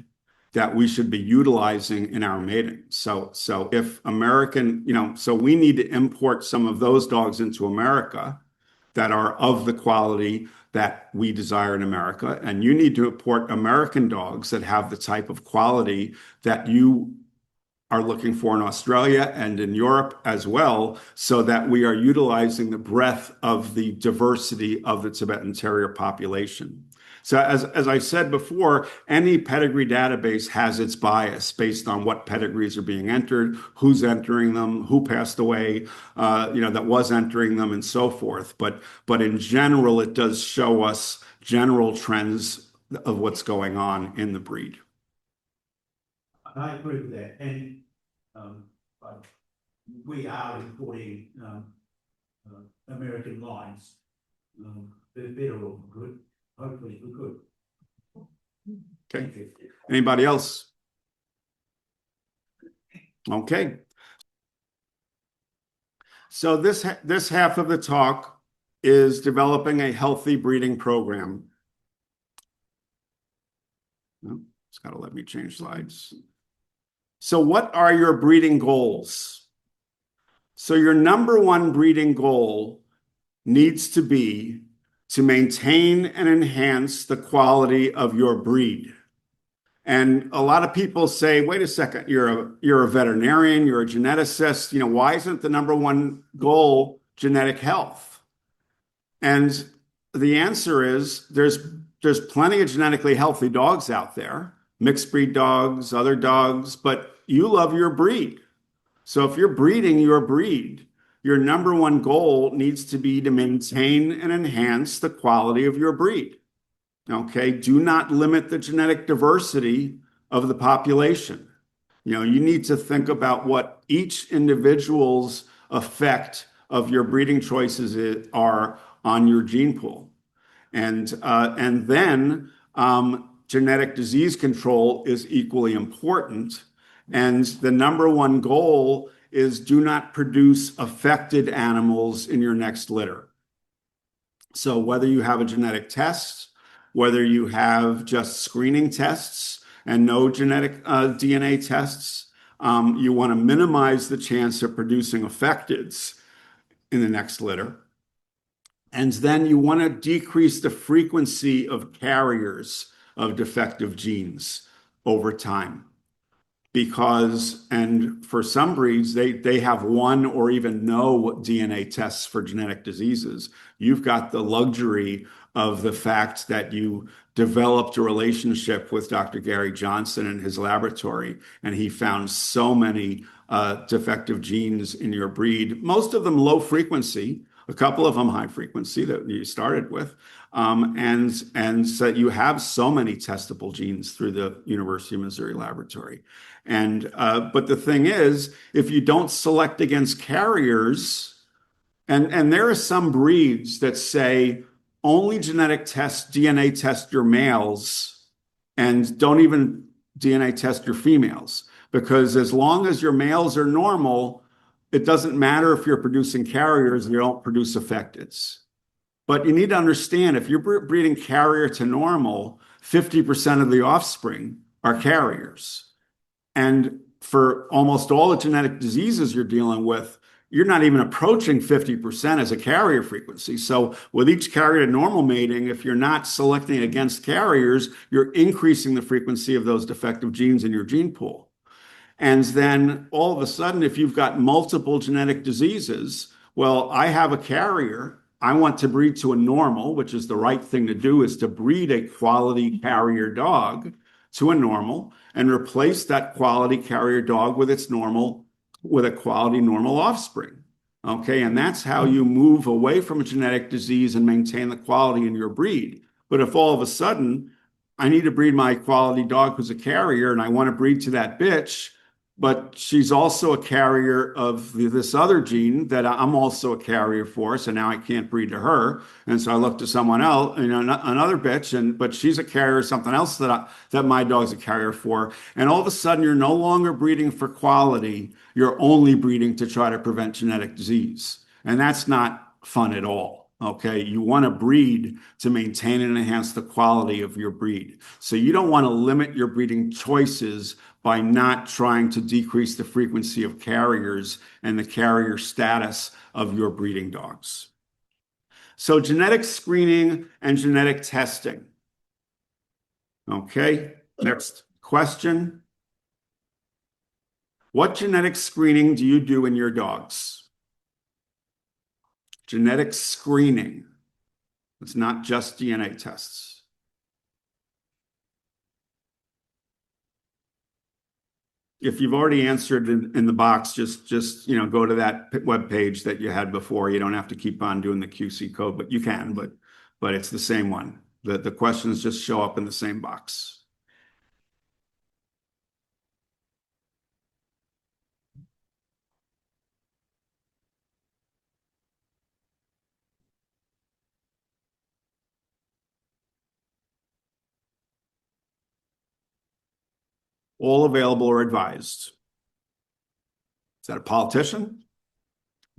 that we should be utilizing in our mating. So if American, so we need to import some of those dogs into America that are of the quality that we desire in America. And you need to import American dogs that have the type of quality that you are looking for in Australia and in Europe as well, so that we are utilizing the breadth of the diversity of the Tibetan Terrier population. So as I said before, any pedigree database has its bias based on what pedigrees are being entered, who's entering them, who passed away, that was entering them, and so forth. But in general, it does show us general trends of what's going on in the breed. I agree with that, and but we are importing American lines. They're better or good. Hopefully, we're good. Okay. Anybody else? Okay. So this half of the talk is developing a healthy breeding program. Oh, it's got to let me change slides. So what are your breeding goals? So your number one breeding goal needs to be to maintain and enhance the quality of your breed. And a lot of people say, wait a second, you're a veterinarian, you're a geneticist, why isn't the number one goal genetic health? And the answer is there's plenty of genetically healthy dogs out there, mixed breed dogs, other dogs, but you love your breed. So if you're breeding your breed, your number one goal needs to be to maintain and enhance the quality of your breed. Okay, do not limit the genetic diversity of the population. You need to think about what each individual's effect of your breeding choices are on your gene pool. And then genetic disease control is equally important. And the number one goal is do not produce affected animals in your next litter. So whether you have a genetic test, whether you have just screening tests and no genetic DNA tests, you want to minimize the chance of producing affecteds in the next litter. And then you want to decrease the frequency of carriers of defective genes over time. And for some breeds, they have one or even no DNA tests for genetic diseases. You've got the luxury of the fact that you developed a relationship with Dr. Gary Johnson in his laboratory, and he found so many defective genes in your breed, most of them low frequency, a couple of them high frequency that you started with, and so you have so many testable genes through the University of Missouri laboratory. But the thing is, if you don't select against carriers, and there are some breeds that say only genetic test, DNA test your males and don't even DNA test your females, because as long as your males are normal, it doesn't matter if you're producing carriers and you don't produce affecteds. But you need to understand, if you're breeding carrier to normal, 50% of the offspring are carriers. And for almost all the genetic diseases you're dealing with, you're not even approaching 50% as a carrier frequency. So with each carrier to normal mating, if you're not selecting against carriers, you're increasing the frequency of those defective genes in your gene pool. And then all of a sudden, if you've got multiple genetic diseases, well, I have a carrier. I want to breed to a normal, which is the right thing to do, is to breed a quality carrier dog to a normal and replace that quality carrier dog with a quality normal offspring. Okay, and that's how you move away from a genetic disease and maintain the quality in your breed. But if all of a sudden I need to breed my quality dog who's a carrier and I want to breed to that bitch, but she's also a carrier of this other gene that I'm also a carrier for, so now I can't breed to her. And so I look to someone else, another bitch, but she's a carrier of something else that my dog's a carrier for. And all of a sudden, you're no longer breeding for quality. You're only breeding to try to prevent genetic disease. And that's not fun at all. Okay. You want to breed to maintain and enhance the quality of your breed. So you don't want to limit your breeding choices by not trying to decrease the frequency of carriers and the carrier status of your breeding dogs. So genetic screening and genetic testing. Okay, next question. What genetic screening do you do in your dogs? Genetic screening. It's not just DNA tests. If you've already answered in the box, just go to that web page that you had before. You don't have to keep on doing the QC code, but you can, but it's the same one. The questions just show up in the same box. All available or advised. Is that a politician?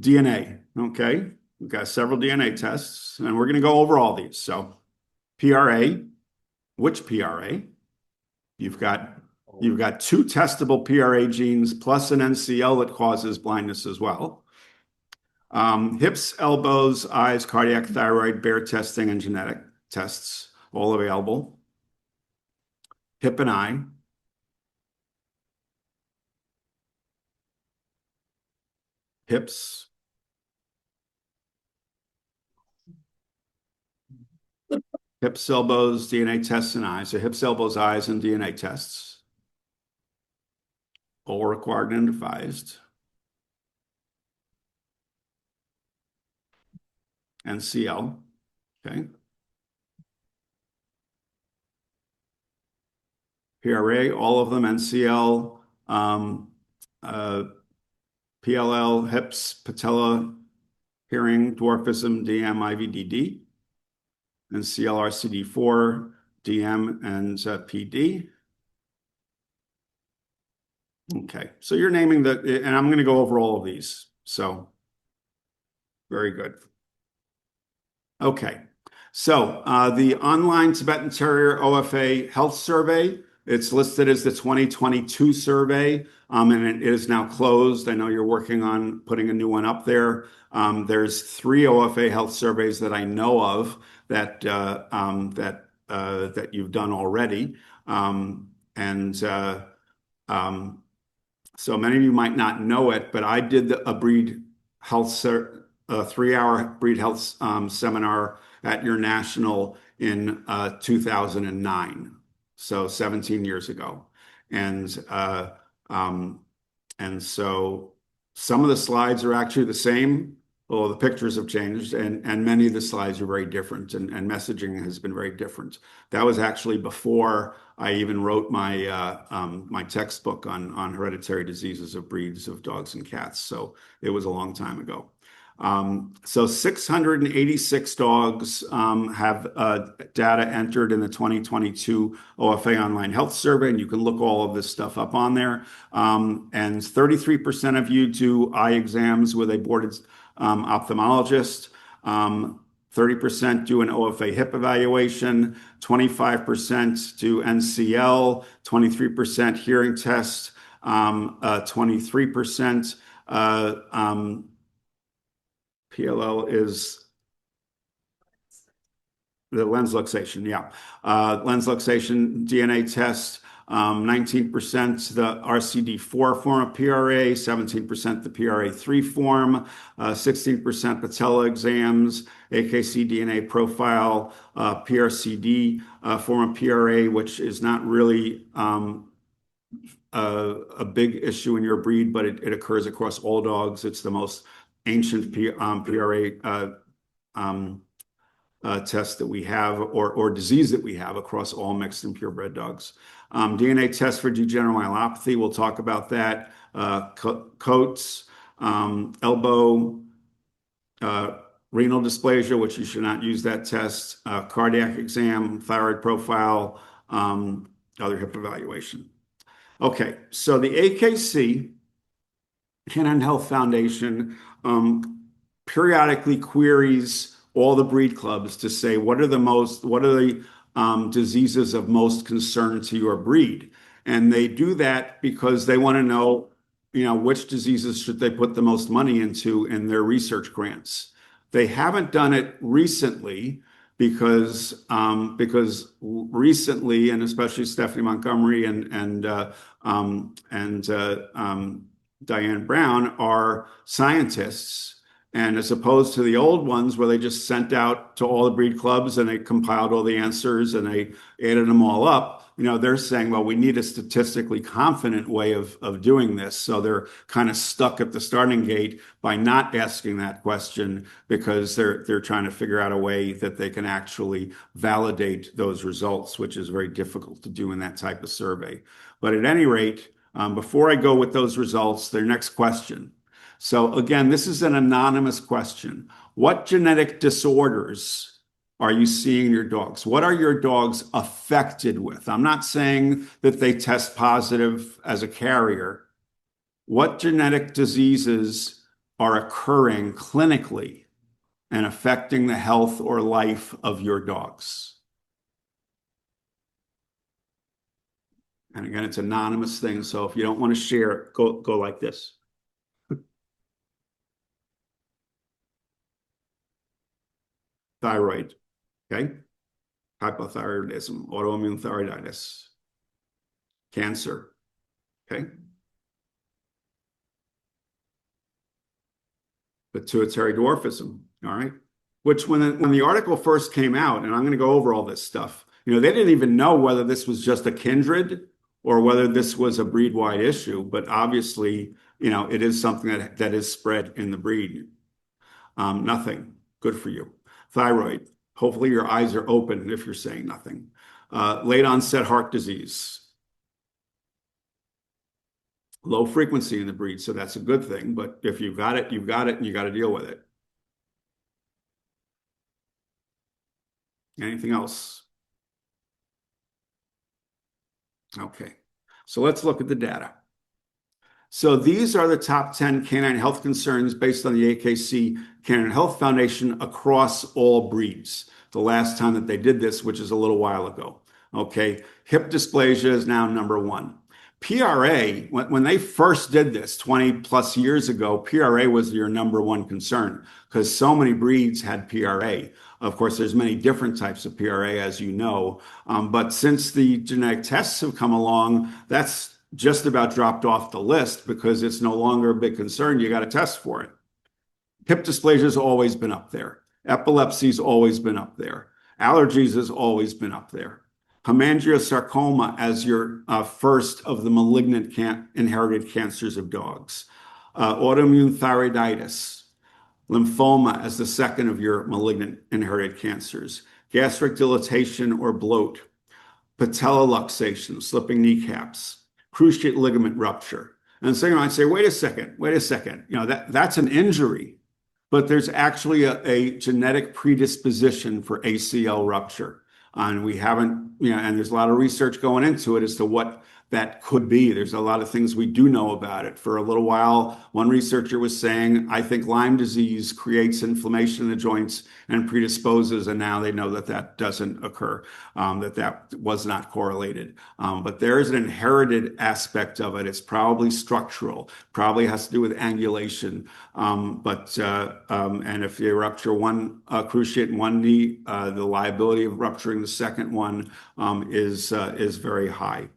DNA. Okay. We've got several DNA tests, and we're going to go over all these. So PRA, which PRA? You've got two testable PRA genes plus an NCL that causes blindness as well. Hips, elbows, eyes, cardiac, thyroid, bear testing, and genetic tests, all available. Hip and eye. Hips. Hips, elbows, DNA tests, and eyes. So hips, elbows, eyes, and DNA tests. All required and advised. NCL. Okay. PRA, all of them. NCL, PLL, hips, patella, hearing, dwarfism, DM, IVDD, NCL, RCD4, DM, and PD. Okay, so you're naming and I'm going to go over all of these. So, very good. Okay, so the online Tibetan Terrier OFA health survey, it's listed as the 2022 survey, and it is now closed. I know you're working on putting a new one up there. There's 3 OFA health surveys that I know of that that you've done already, so many of you might not know it, but I did a breed health a 3-hour breed health seminar at your national in 2009, so 17 years ago, and so some of the slides are actually the same. Well, the pictures have changed, and many of the slides are very different, and messaging has been very different. That was actually before I even wrote my my textbook on hereditary diseases of breeds of dogs and cats. So it was a long time ago. So 686 dogs have data entered in the 2022 OFA Online Health Survey, and you can look all of this stuff up on there. And 33% of you do eye exams with a boarded ophthalmologist. 30% do an OFA hip evaluation, 25% do NCL, 23% hearing test, 23% PLL is the lens luxation, yeah. Lens luxation DNA test, 19% the RCD4 form of PRA, 17% the PRA3 form, 16% patella exams, AKC DNA profile, PRCD form of PRA, which is not really a big issue in your breed, but it occurs across all dogs. It's the most ancient PRA test that we have, or disease that we have across all mixed and purebred dogs. DNA test for degenerative myelopathy, we'll talk about that. Coats, elbow, renal dysplasia, which you should not use that test, cardiac exam, thyroid profile, other hip evaluation. Okay, so the AKC Canine Health Foundation periodically queries all the breed clubs to say what are the diseases of most concern to your breed. And they do that because they want to know, which diseases should they put the most money into in their research grants. They haven't done it recently because recently, and especially Stephanie Montgomery and Diane Brown are scientists. And as opposed to the old ones where they just sent out to all the breed clubs and they compiled all the answers and they added them all up, they're saying, well, we need a statistically confident way of doing this. So they're kind of stuck at the starting gate by not asking that question because they're trying to figure out a way that they can actually validate those results, which is very difficult to do in that type of survey. But at any rate, before I go with those results, their next question. So again, this is an anonymous question. What genetic disorders are you seeing in your dogs? What are your dogs affected with? I'm not saying that they test positive as a carrier. What genetic diseases are occurring clinically and affecting the health or life of your dogs? And again, it's an anonymous thing. So if you don't want to share it, go like this. Thyroid, okay? Hypothyroidism, autoimmune thyroiditis, cancer, okay? Pituitary dwarfism, all right? Which when the article first came out, and I'm going to go over all this stuff, they didn't even know whether this was just a kindred or whether this was a breed-wide issue, but obviously, it is something that is spread in the breed. Nothing, good for you. Thyroid, hopefully your eyes are open if you're saying nothing. Late onset heart disease. Low frequency in the breed, so that's a good thing. But if you've got it, and you got to deal with it. Anything else? Okay, so let's look at the data. So these are the top 10 canine health concerns based on the AKC Canine Health Foundation across all breeds. The last time that they did this, which is a little while ago. Okay, hip dysplasia is now number 1. PRA, when they first did this 20 plus years ago, PRA was your number 1 concern because so many breeds had PRA. Of course, there's many different types of PRA, as you know. But since the genetic tests have come along, that's just about dropped off the list because it's no longer a big concern. You got to test for it. Hip dysplasia has always been up there. Epilepsy's always been up there. Allergies has always been up there. Hemangiosarcoma as your first of the malignant inherited cancers of dogs. Autoimmune thyroiditis. Lymphoma as the second of your malignant inherited cancers. Gastric dilatation or bloat. Patella luxation, slipping kneecaps. Cruciate ligament rupture. And so I'd say, wait a second. That's an injury, but there's actually a genetic predisposition for ACL rupture. And we haven't, and there's a lot of research going into it as to what that could be. There's a lot of things we do know about it. For a little while, one researcher was saying, I think Lyme disease creates inflammation in the joints and predisposes, and now they know that that doesn't occur, that was not correlated. But there is an inherited aspect of it. It's probably structural, probably has to do with angulation. And if you rupture one cruciate in one knee, the liability of rupturing the second one is very high.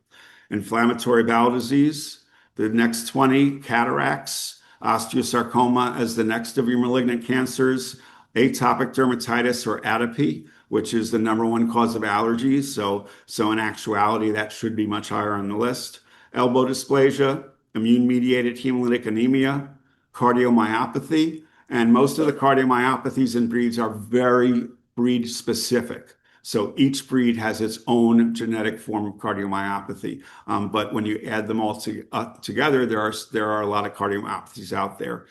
Inflammatory bowel disease, the next 20, cataracts, osteosarcoma as the next of your malignant cancers, atopic dermatitis or atopy, which is the number 1 cause of allergies. So in actuality, that should be much higher on the list. Elbow dysplasia, immune-mediated hemolytic anemia, cardiomyopathy, and most of the cardiomyopathies in breeds are very breed specific. So each breed has its own genetic form of cardiomyopathy. But when you add them all together, there are a lot of cardiomyopathies out there.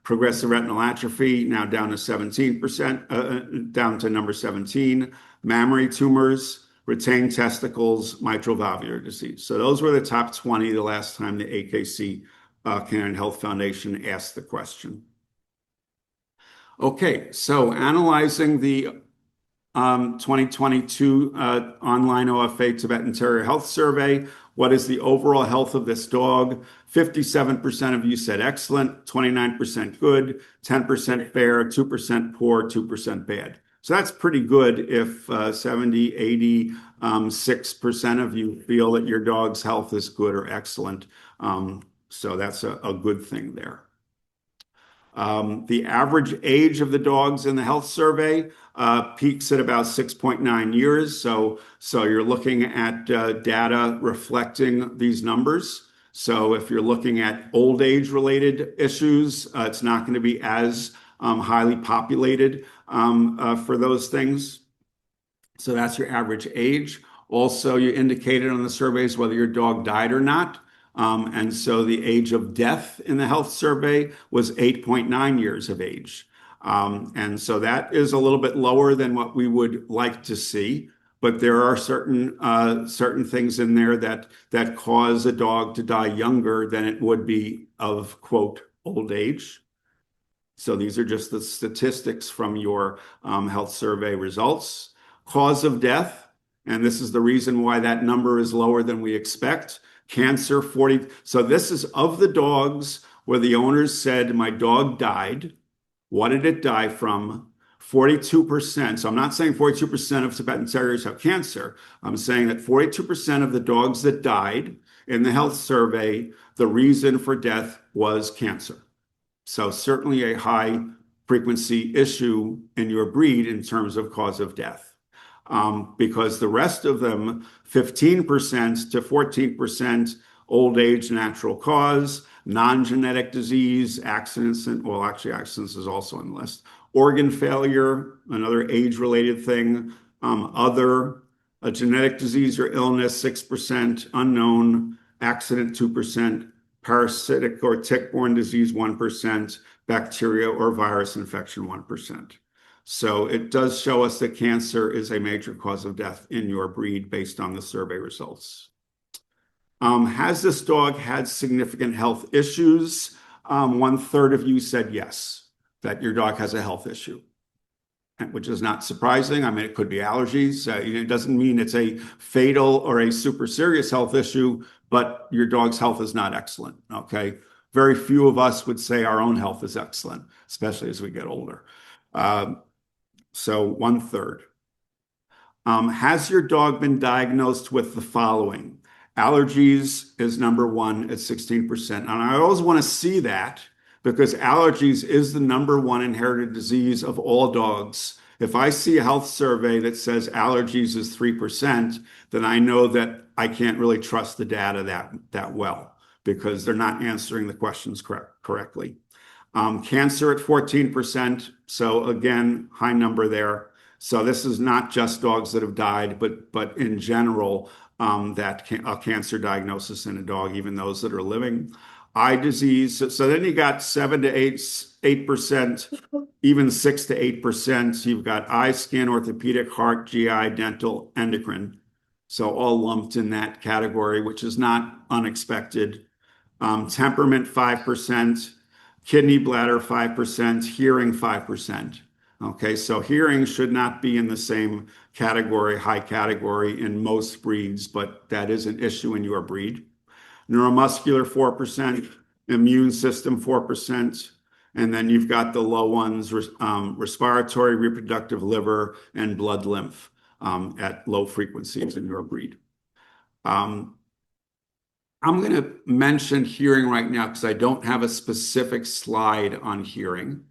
Progressive retinal atrophy, now down to 17%, down to number 17. Mammary tumors, retained testicles, mitral valvular disease. So those were the top 20 the last time the AKC Canine Health Foundation asked the question. Okay, so analyzing the 2022 online OFA Tibetan Terrier Health Survey. What is the overall health of this dog? 57% of you said excellent, 29% good, 10% fair, 2% poor, 2% bad. So that's pretty good if 70, 80, 6% of you feel that your dog's health is good or excellent. So that's a good thing there. The average age of the dogs in the health survey peaks at about 6.9 years. So you're looking at data reflecting these numbers. So if you're looking at old age related issues, it's not going to be as highly populated for those things. So that's your average age. Also, you indicated on the surveys whether your dog died or not. And so the age of death in the health survey was 8.9 years of age. And so that is a little bit lower than what we would like to see. But there are certain things in there that cause a dog to die younger than it would be of, quote, old age. So these are just the statistics from your health survey results. Cause of death, and this is the reason why that number is lower than we expect. Cancer, 40. So this is of the dogs where the owners said, my dog died. What did it die from? 42%. So I'm not saying 42% of Tibetan Terriers have cancer. I'm saying that 42% of the dogs that died in the health survey, the reason for death was cancer. So certainly a high frequency issue in your breed in terms of cause of death. Because the rest of them, 15% to 14%, old age, natural cause, non-genetic disease, accidents, well, actually accidents is also on the list. Organ failure, another age-related thing. Other, a genetic disease or illness, 6%, unknown, accident, 2%, parasitic or tick-borne disease, 1%, bacteria or virus infection, 1%. So it does show us that cancer is a major cause of death in your breed based on the survey results. Has this dog had significant health issues? 1/3 of you said yes, that your dog has a health issue, which is not surprising. I mean, it could be allergies. It doesn't mean it's a fatal or a super serious health issue, but your dog's health is not excellent, okay? Very few of us would say our own health is excellent, especially as we get older. So 1/3. Has your dog been diagnosed with the following? Allergies is number one at 16%. And I always want to see that because allergies is the number one inherited disease of all dogs. If I see a health survey that says allergies is 3%, then I know that I can't really trust the data that well because they're not answering the questions correctly. Cancer at 14%. So again, high number there. So this is not just dogs that have died, but in general, a cancer diagnosis in a dog, even those that are living. Eye disease. So then you got 7 to 8%, even 6 to 8%. You've got eye, skin, orthopedic, heart, GI, dental, endocrine. So all lumped in that category, which is not unexpected. Temperament, 5%. Kidney, bladder, 5%, hearing, 5%. Okay, so hearing should not be in the same category, high category in most breeds, but that is an issue in your breed. Neuromuscular, 4%, immune system, 4%, and then you've got the low ones, respiratory, reproductive, liver, and blood lymph at low frequencies in your breed. I'm going to mention hearing right now because I don't have a specific slide on hearing,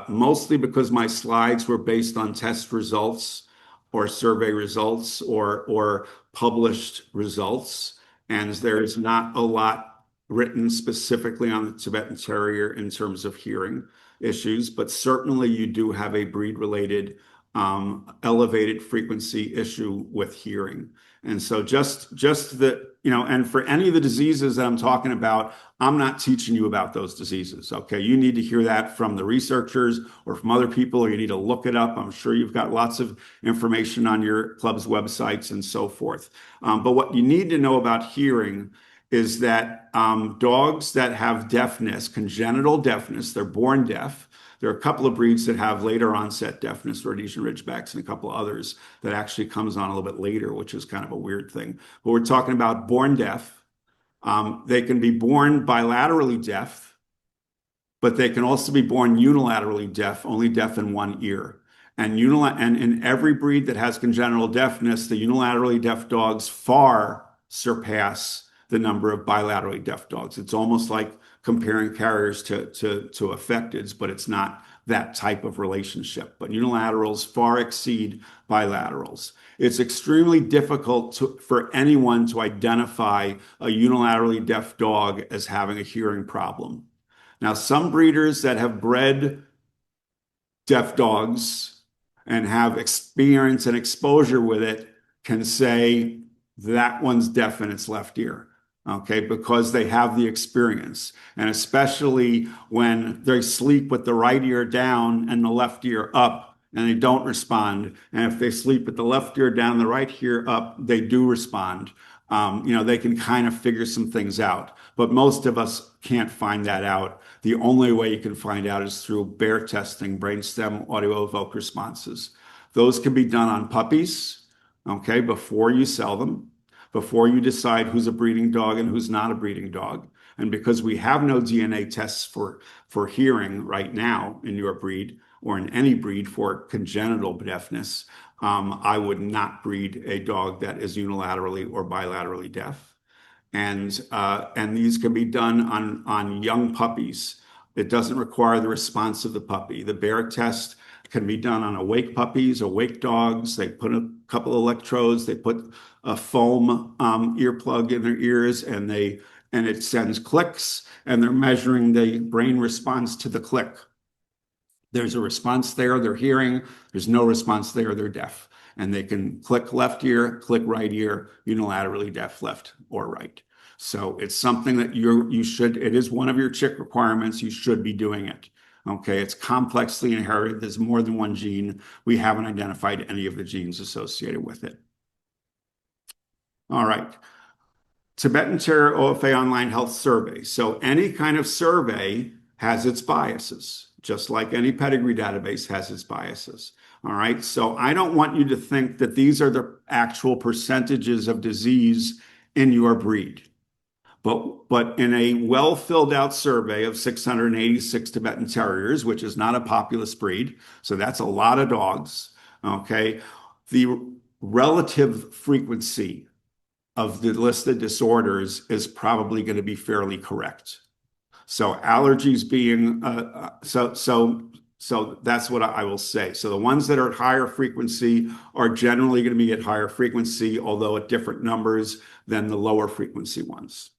mostly because my slides were based on test results or survey results or published results. And there is not a lot written specifically on the Tibetan Terrier in terms of hearing issues, but certainly you do have a breed-related elevated frequency issue with hearing. And so just the, and for any of the diseases that I'm talking about, I'm not teaching you about those diseases, okay? You need to hear that from the researchers or from other people, or you need to look it up. I'm sure you've got lots of information on your club's websites and so forth. But what you need to know about hearing is that dogs that have deafness, congenital deafness, they're born deaf. There are a couple of breeds that have later onset deafness, Rhodesian Ridgebacks, and a couple others that actually comes on a little bit later, which is kind of a weird thing. But we're talking about born deaf. They can be born bilaterally deaf, but they can also be born unilaterally deaf, only deaf in one ear. And in every breed that has congenital deafness, the unilaterally deaf dogs far surpass the number of bilaterally deaf dogs. It's almost like comparing carriers to affecteds, but it's not that type of relationship. But unilaterals far exceed bilaterals. It's extremely difficult for anyone to identify a unilaterally deaf dog as having a hearing problem. Now, some breeders that have bred deaf dogs and have experience and exposure with it can say that one's deaf in its left ear, okay, because they have the experience. And especially when they sleep with the right ear down and the left ear up and they don't respond. And if they sleep with the left ear down, the right ear up, they do respond. They can kind of figure some things out, but most of us can't find that out. The only way you can find out is through bear testing, brainstem audio evoked responses. Those can be done on puppies, okay, before you sell them, before you decide who's a breeding dog and who's not a breeding dog. And because we have no DNA tests for hearing right now in your breed or in any breed for congenital deafness, I would not breed a dog that is unilaterally or bilaterally deaf. And these can be done on young puppies. It doesn't require the response of the puppy. The bear test can be done on awake puppies, awake dogs. They put a couple of electrodes, they put a foam earplug in their ears, and it sends clicks, and they're measuring the brain response to the click. There's a response there, they're hearing. There's no response there, they're deaf. And they can click left ear, click right ear, unilaterally deaf, left or right. So it's something that it is one of your chick requirements. You should be doing it. Okay, it's complexly inherited. There's more than one gene. We haven't identified any of the genes associated with it. All right. Tibetan Terrier OFA Online Health Survey. So any kind of survey has its biases, just like any pedigree database has its biases. All right. So I don't want you to think that these are the actual percentages of disease in your breed. But in a well filled out survey of 686 Tibetan Terriers, which is not a populous breed, so that's a lot of dogs, okay, the relative frequency of the listed disorders is probably going to be fairly correct. So allergies being, so that's what I will say. So the ones that are at higher frequency are generally going to be at higher frequency, although at different numbers than the lower frequency ones.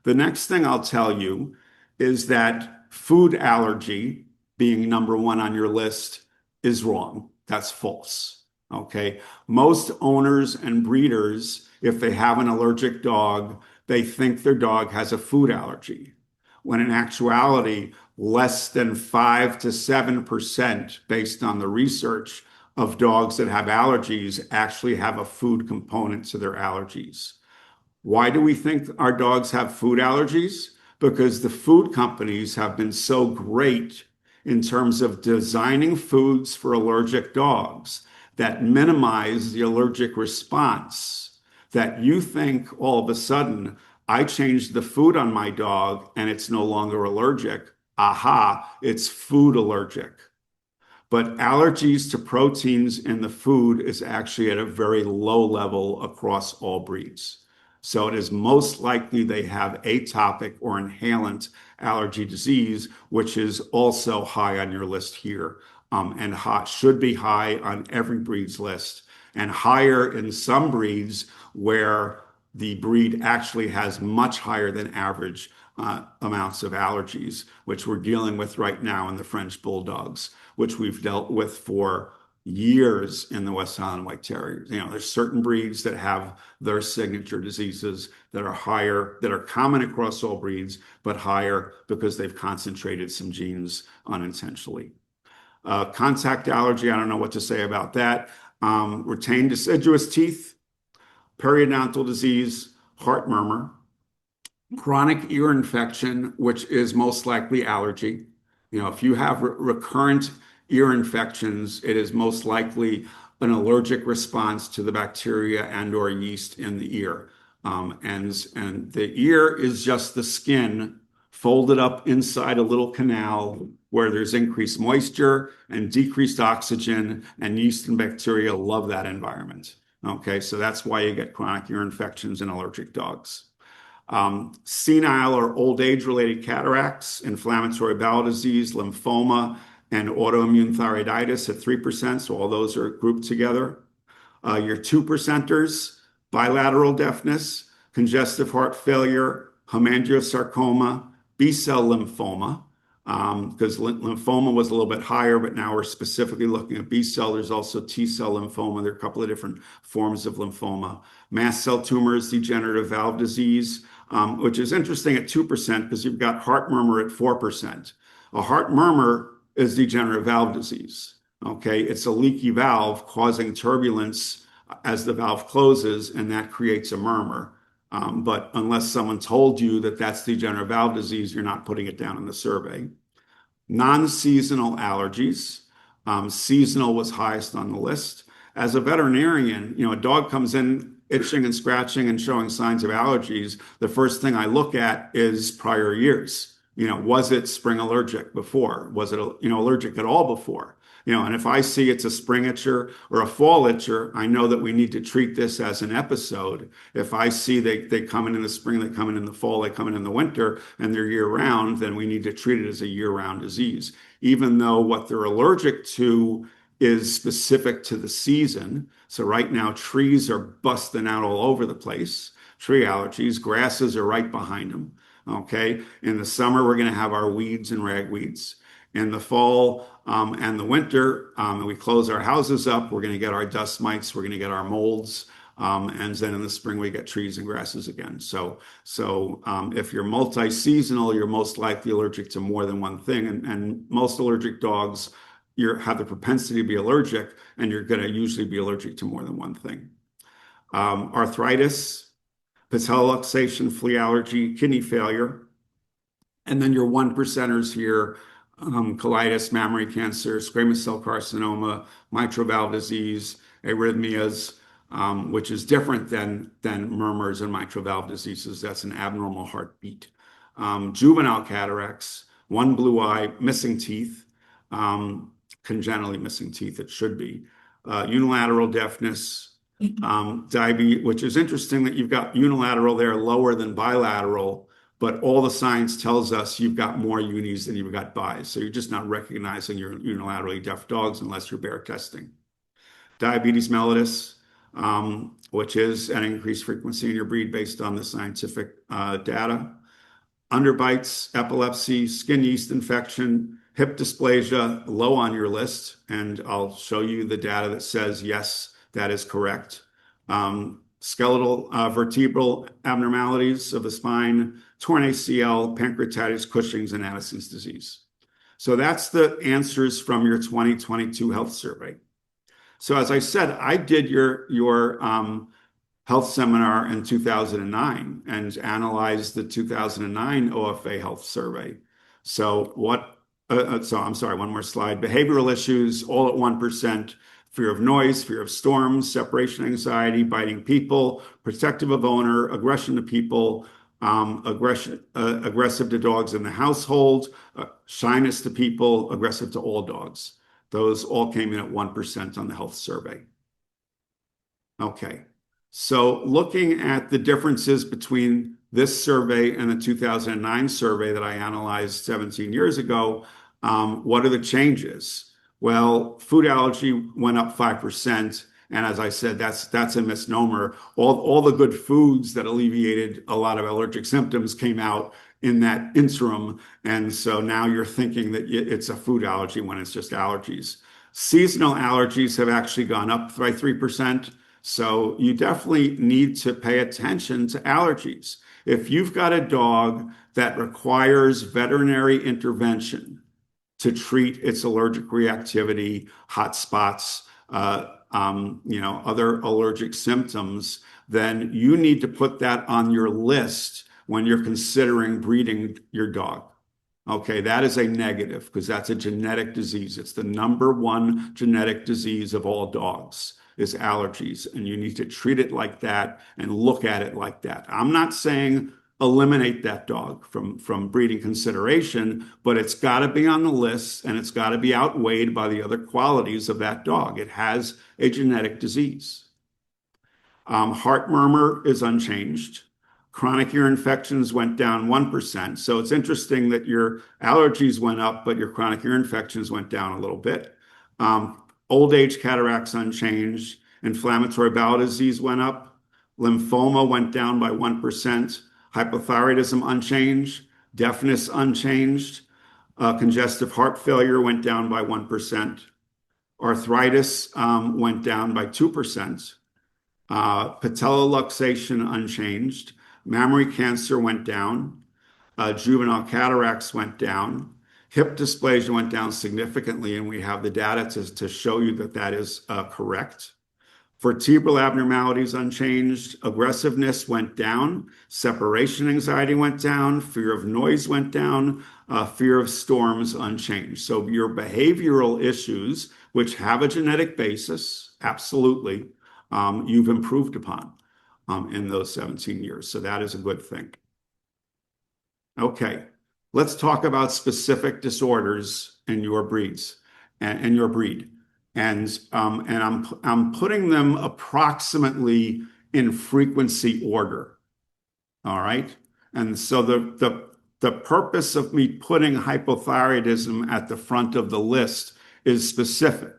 The next thing I'll tell you is that food allergy being number one on your list is wrong. That's false. Okay. Most owners and breeders, if they have an allergic dog, they think their dog has a food allergy, when in actuality, less than 5 to 7%, based on the research, of dogs that have allergies actually have a food component to their allergies. Why do we think our dogs have food allergies? Because the food companies have been so great in terms of designing foods for allergic dogs that minimize the allergic response, that you think all of a sudden, I changed the food on my dog and it's no longer allergic. Aha, it's food allergic. But allergies to proteins in the food is actually at a very low level across all breeds. So it is most likely they have atopic or inhalant allergy disease, which is also high on your list here, and should be high on every breed's list, and higher in some breeds where the breed actually has much higher than average amounts of allergies, which we're dealing with right now in the French Bulldogs, which we've dealt with for years in the West Highland White Terriers. There's certain breeds that have their signature diseases that are higher, that are common across all breeds, but higher because they've concentrated some genes unintentionally. Contact allergy, I don't know what to say about that. Retained deciduous teeth, periodontal disease, heart murmur. chronic ear infection, which is most likely allergy. If you have recurrent ear infections, it is most likely an allergic response to the bacteria and/or yeast in the ear. And the ear is just the skin folded up inside a little canal where there's increased moisture and decreased oxygen, and yeast and bacteria love that environment. Okay, so that's why you get chronic ear infections in allergic dogs. Senile or old age-related cataracts, inflammatory bowel disease, lymphoma, and autoimmune thyroiditis at 3%. So all those are grouped together. Your 2%ers, bilateral deafness, congestive heart failure, hemangiosarcoma, B-cell lymphoma, because lymphoma was a little bit higher, but now we're specifically looking at B-cell. There's also T-cell lymphoma. There are a couple of different forms of lymphoma. Mast cell tumors, degenerative valve disease, which is interesting at 2% because you've got heart murmur at 4%. A heart murmur is degenerative valve disease. Okay, it's a leaky valve causing turbulence as the valve closes, and that creates a murmur. But unless someone told you that that's degenerative valve disease, you're not putting it down in the survey. Non-seasonal allergies. Seasonal was highest on the list. As a veterinarian, a dog comes in itching and scratching and showing signs of allergies. The first thing I look at is prior years. Was it spring allergic before? Was it, allergic at all before? And if I see it's a spring itcher or a fall itcher, I know that we need to treat this as an episode. If I see they come in the spring, they come in the fall, they come in the winter, and they're year round, then we need to treat it as a year round disease. Even though what they're allergic to is specific to the season. So right now, trees are busting out all over the place. Tree allergies, grasses are right behind them. Okay. In the summer, we're going to have our weeds and ragweeds. In the fall and the winter, we close our houses up. We're going to get our dust mites. We're going to get our molds. And then in the spring, we get trees and grasses again. So if you're multi-seasonal, you're most likely allergic to more than one thing. And most allergic dogs have the propensity to be allergic, and you're going to usually be allergic to more than one thing. Arthritis, patelloluxation, flea allergy, kidney failure. And then your 1%ers here, colitis, mammary cancer, squamous cell carcinoma, mitral valve disease, arrhythmias, which is different than murmurs and mitral valve diseases. That's an abnormal heartbeat. Juvenile cataracts, one blue eye, missing teeth, congenitally missing teeth, it should be. Unilateral deafness, diabetes, which is interesting that you've got unilateral there lower than bilateral, but all the science tells us you've got more unis than you've got bis. So you're just not recognizing your unilaterally deaf dogs unless you're bear testing. Diabetes mellitus, which is an increased frequency in your breed based on the scientific data. Underbites, epilepsy, skin yeast infection, hip dysplasia, low on your list. And I'll show you the data that says, yes, that is correct. Skeletal vertebral abnormalities of the spine, torn ACL, pancreatitis, Cushing's, and Addison's disease. So that's the answers from your 2022 health survey. So as I said, I did your health seminar in 2009 and analyzed the 2009 OFA health survey. So I'm sorry, one more slide. Behavioral issues, all at 1%. Fear of noise, fear of storms, separation anxiety, biting people, protective of owner, aggression to people, aggressive to dogs in the household, shyness to people, aggressive to all dogs. Those all came in at 1% on the health survey. Okay, so looking at the differences between this survey and the 2009 survey that I analyzed 17 years ago, what are the changes? Well, food allergy went up 5%. And as I said, that's a misnomer. All the good foods that alleviated a lot of allergic symptoms came out in that interim. And so now you're thinking that it's a food allergy when it's just allergies. Seasonal allergies have actually gone up by 3%. So you definitely need to pay attention to allergies. If you've got a dog that requires veterinary intervention to treat its allergic reactivity, hot spots, other allergic symptoms, then you need to put that on your list when you're considering breeding your dog. Okay, that is a negative because that's a genetic disease. It's the number one genetic disease of all dogs is allergies, and you need to treat it like that and look at it like that. I'm not saying eliminate that dog from breeding consideration, but it's got to be on the list and it's got to be outweighed by the other qualities of that dog. It has a genetic disease. Heart murmur is unchanged. Chronic ear infections went down 1%. So it's interesting that your allergies went up, but your chronic ear infections went down a little bit. Old age cataracts unchanged. Inflammatory bowel disease went up. Lymphoma went down by 1%. Hypothyroidism unchanged. Deafness unchanged. Congestive heart failure went down by 1%. Arthritis went down by 2%. Patella luxation unchanged. Mammary cancer went down. Juvenile cataracts went down. Hip dysplasia went down significantly, and we have the data to show you that that is correct. Vertebral abnormalities unchanged. Aggressiveness went down. Separation anxiety went down. Fear of noise went down. Fear of storms unchanged. So your behavioral issues, which have a genetic basis, absolutely, you've improved upon in those 17 years. So that is a good thing. Okay, let's talk about specific disorders in your breeds and your breed. And I'm putting them approximately in frequency order. All right. And so the purpose of me putting hypothyroidism at the front of the list is specific.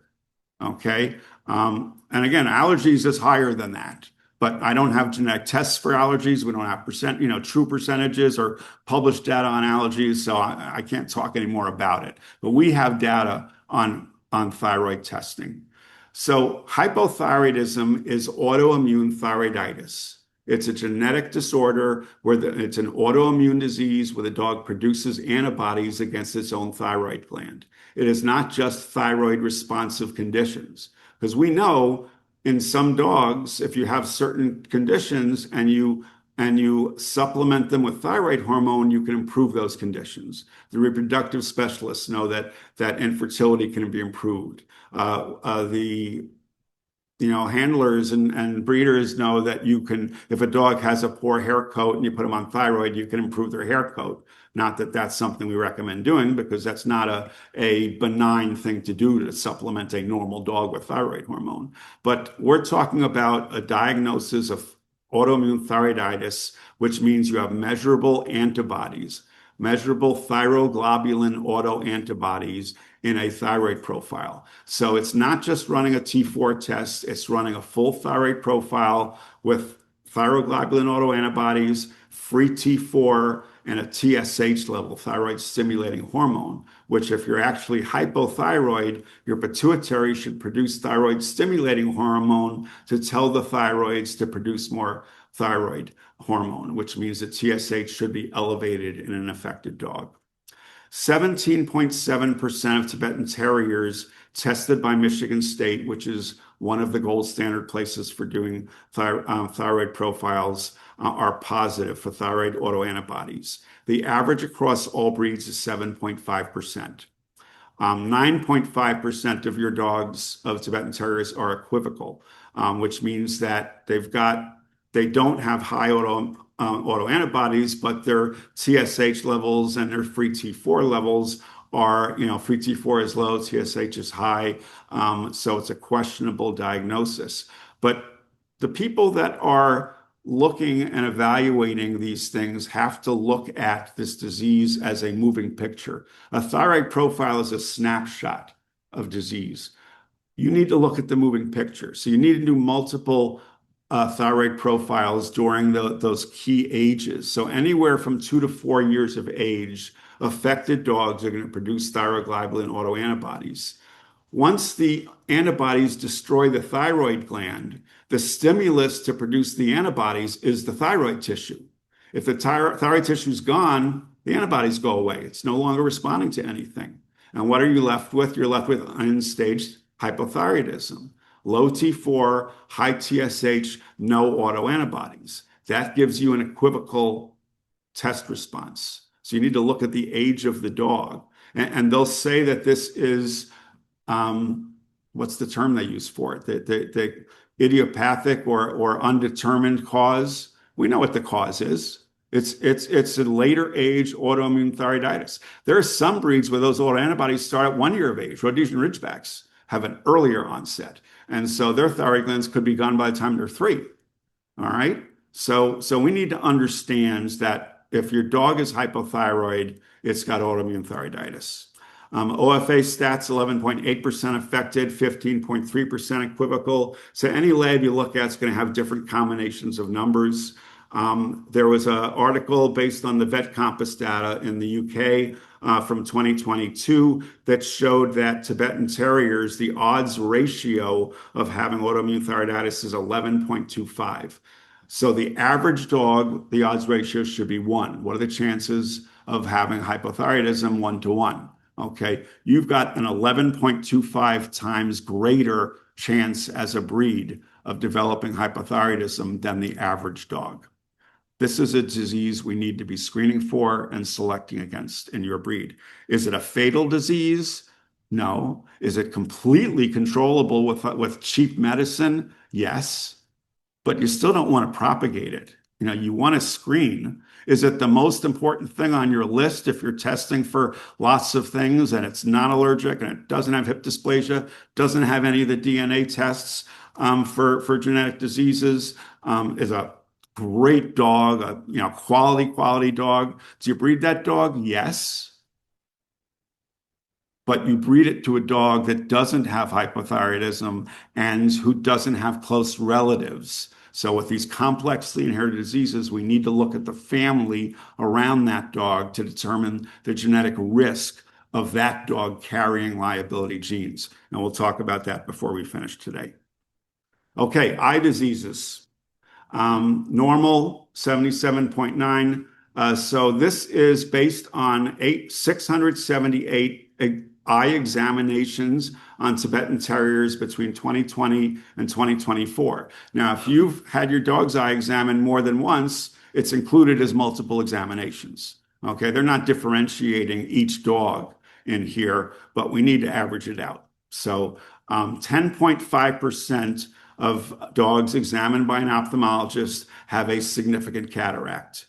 Okay. And again, allergies is higher than that, but I don't have genetic tests for allergies. We don't have true percentages or published data on allergies. So I can't talk anymore about it, but we have data on thyroid testing. So hypothyroidism is autoimmune thyroiditis. It's a genetic disorder where it's an autoimmune disease where the dog produces antibodies against its own thyroid gland. It is not just thyroid responsive conditions, because we know in some dogs, if you have certain conditions and you supplement them with thyroid hormone, you can improve those conditions. The reproductive specialists know that infertility can be improved. Handlers and breeders know that you can, if a dog has a poor hair coat and you put them on thyroid, you can improve their hair coat. Not that that's something we recommend doing, because that's not a benign thing to do to supplement a normal dog with thyroid hormone. But we're talking about a diagnosis of autoimmune thyroiditis, which means you have measurable antibodies, measurable thyroglobulin autoantibodies in a thyroid profile. So it's not just running a T4 test, it's running a full thyroid profile with thyroglobulin autoantibodies, free T4, and a TSH level, thyroid stimulating hormone, which if you're actually hypothyroid, your pituitary should produce thyroid stimulating hormone to tell the thyroids to produce more thyroid hormone, which means that TSH should be elevated in an affected dog. 17.7% of Tibetan Terriers tested by Michigan State, which is one of the gold standard places for doing thyroid profiles, are positive for thyroid autoantibodies. The average across all breeds is 7.5%. 9.5% of your dogs of Tibetan Terriers are equivocal, which means that they don't have high autoantibodies, but their TSH levels and their free T4 levels are, free T4 is low, TSH is high. So it's a questionable diagnosis. But the people that are looking and evaluating these things have to look at this disease as a moving picture. A thyroid profile is a snapshot of disease. You need to look at the moving picture. So you need to do multiple thyroid profiles during those key ages. So anywhere from 2 to 4 years of age, affected dogs are going to produce thyroglobulin autoantibodies. Once the antibodies destroy the thyroid gland, the stimulus to produce the antibodies is the thyroid tissue. If the thyroid tissue is gone, the antibodies go away. It's no longer responding to anything. And what are you left with? You're left with end-stage hypothyroidism. Low T4, high TSH, no autoantibodies. That gives you an equivocal test response. So you need to look at the age of the dog. And they'll say that this is, what's the term they use for it? The idiopathic or undetermined cause. We know what the cause is. It's a later age autoimmune thyroiditis. There are some breeds where those autoantibodies start at 1 year of age. Rhodesian Ridgebacks have an earlier onset. And so their thyroid glands could be gone by the time they're 3. All right. So we need to understand that if your dog is hypothyroid, it's got autoimmune thyroiditis. OFA stats, 11.8% affected, 15.3% equivocal. So any lab you look at is going to have different combinations of numbers. There was an article based on the Vet Compass data in the UK from 2022 that showed that Tibetan Terriers, the odds ratio of having autoimmune thyroiditis is 11.25. So the average dog, the odds ratio should be 1. What are the chances of having hypothyroidism? 1 to 1. Okay, you've got an 11.25 times greater chance as a breed of developing hypothyroidism than the average dog. This is a disease we need to be screening for and selecting against in your breed. Is it a fatal disease? No. Is it completely controllable with cheap medicine? Yes. But you still don't want to propagate it. You want to screen. Is it the most important thing on your list if you're testing for lots of things and it's not allergic and it doesn't have hip dysplasia, doesn't have any of the DNA tests for genetic diseases, is a great dog, a quality dog. Do you breed that dog? Yes. But you breed it to a dog that doesn't have hypothyroidism and who doesn't have close relatives. So with these complexly inherited diseases, we need to look at the family around that dog to determine the genetic risk of that dog carrying liability genes. And we'll talk about that before we finish today. Okay, eye diseases. Normal, 77.9. So this is based on 678 eye examinations on Tibetan Terriers between 2020 and 2024. Now, if you've had your dog's eye examined more than once, it's included as multiple examinations. Okay, they're not differentiating each dog in here, but we need to average it out. So 10.5% of dogs examined by an ophthalmologist have a significant cataract.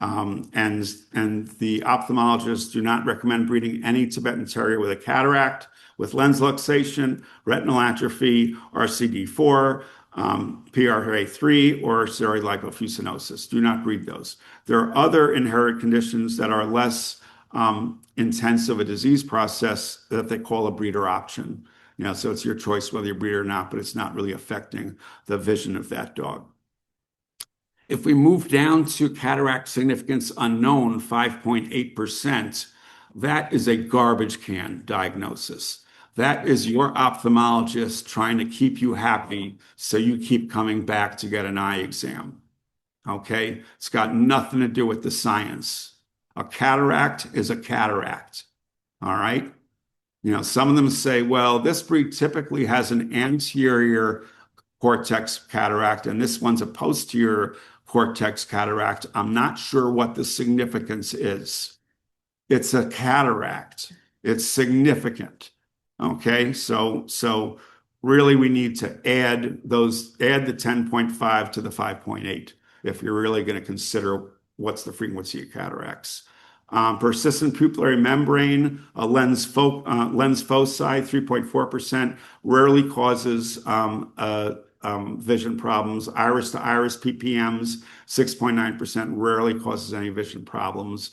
And the ophthalmologists do not recommend breeding any Tibetan Terrier with a cataract, with lens luxation, retinal atrophy, RCD4, PRA3, or ceroid lipofuscinosis. Do not breed those. There are other inherited conditions that are less intense of a disease process that they call a breeder option. So it's your choice whether you breed or not, but it's not really affecting the vision of that dog. If we move down to cataract significance unknown, 5.8%, that is a garbage can diagnosis. That is your ophthalmologist trying to keep you happy so you keep coming back to get an eye exam. Okay? It's got nothing to do with the science. A cataract is a cataract. All right? Some of them say, well, this breed typically has an anterior cortex cataract, and this one's a posterior cortex cataract. I'm not sure what the significance is. It's a cataract. It's significant. Okay, so really we need to add the 10.5 to the 5.8 if you're really going to consider what's the frequency of cataracts. Persistent pupillary membrane, lens foci, 3.4%, rarely causes vision problems. Iris to iris PPMs, 6.9%, rarely causes any vision problems.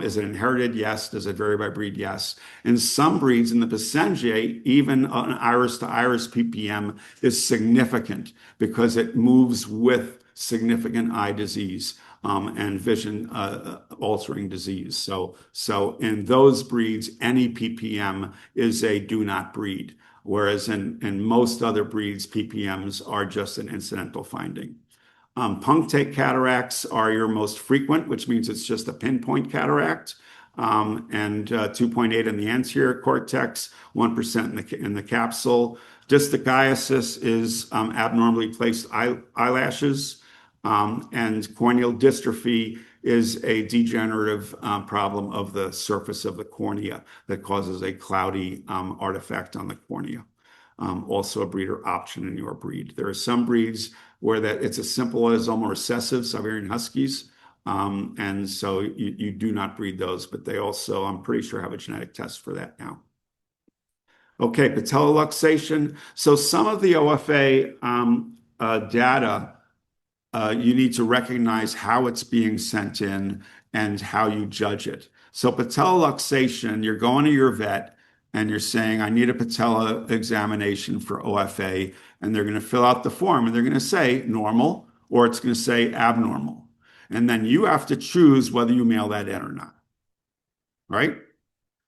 Is it inherited? Yes. Does it vary by breed? Yes. In some breeds, in the Basenji, even an iris to iris PPM is significant because it moves with significant eye disease and vision altering disease. So in those breeds, any PPM is a do not breed, whereas in most other breeds, PPMs are just an incidental finding. Punctate cataracts are your most frequent, which means it's just a pinpoint cataract, and 2.8 in the anterior cortex, 1% in the capsule. Dystogiasis is abnormally placed eyelashes, and corneal dystrophy is a degenerative problem of the surface of the cornea that causes a cloudy artifact on the cornea. Also a breeder option in your breed. There are some breeds where that it's as simple as autosomal recessive Siberian Huskies. And so you do not breed those, but they also, I'm pretty sure, have a genetic test for that now. Okay, patelloluxation. So some of the OFA data, you need to recognize how it's being sent in and how you judge it. So patelloluxation, you're going to your vet and you're saying, I need a patella examination for OFA, and they're going to fill out the form and they're going to say normal or it's going to say abnormal. And then you have to choose whether you mail that in or not, right?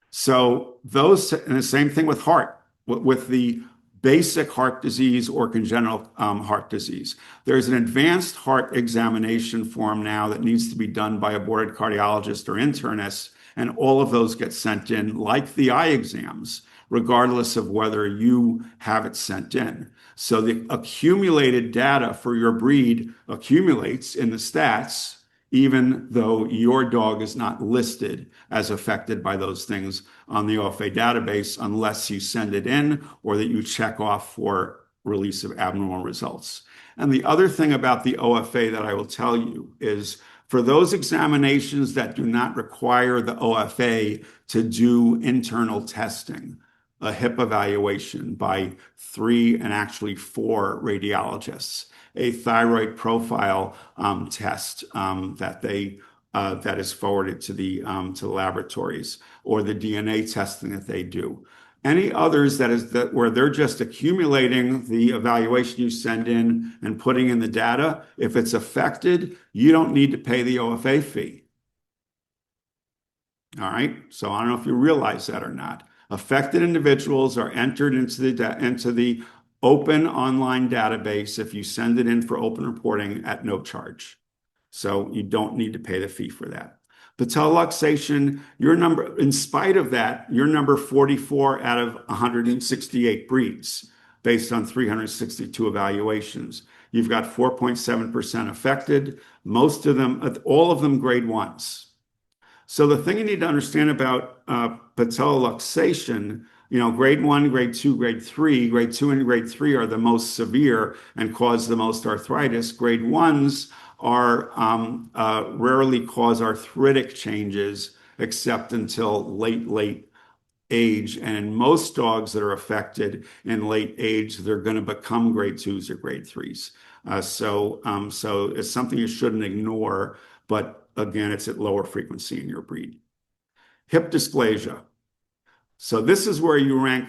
So those, and the same thing with heart, with the basic heart disease or congenital heart disease. There's an advanced heart examination form now that needs to be done by a boarded cardiologist or internist, and all of those get sent in like the eye exams, regardless of whether you have it sent in. So the accumulated data for your breed accumulates in the stats, even though your dog is not listed as affected by those things on the OFA database unless you send it in or that you check off for release of abnormal results. And the other thing about the OFA that I will tell you is for those examinations that do not require the OFA to do internal testing, a hip evaluation by 3 and actually 4 radiologists, a thyroid profile test that is forwarded to the laboratories, or the DNA testing that they do. Any others that where they're just accumulating the evaluation you send in and putting in the data, if it's affected, you don't need to pay the OFA fee. All right. So I don't know if you realize that or not. Affected individuals are entered into the open online database if you send it in for open reporting at no charge. So you don't need to pay the fee for that. Patelloluxation, your number, in spite of that, you're number 44 out of 168 breeds based on 362 evaluations. You've got 4.7% affected, most of them, all of them grade 1s. So the thing you need to understand about patelloluxation, grade 1, grade 2, grade 3, grade 2 and grade 3 are the most severe and cause the most arthritis. Grade 1s are rarely cause arthritic changes except until late age. And in most dogs that are affected in late age, they're going to become grade 2s or grade 3s. So it's something you shouldn't ignore, but again, it's at lower frequency in your breed. Hip dysplasia. So this is where you rank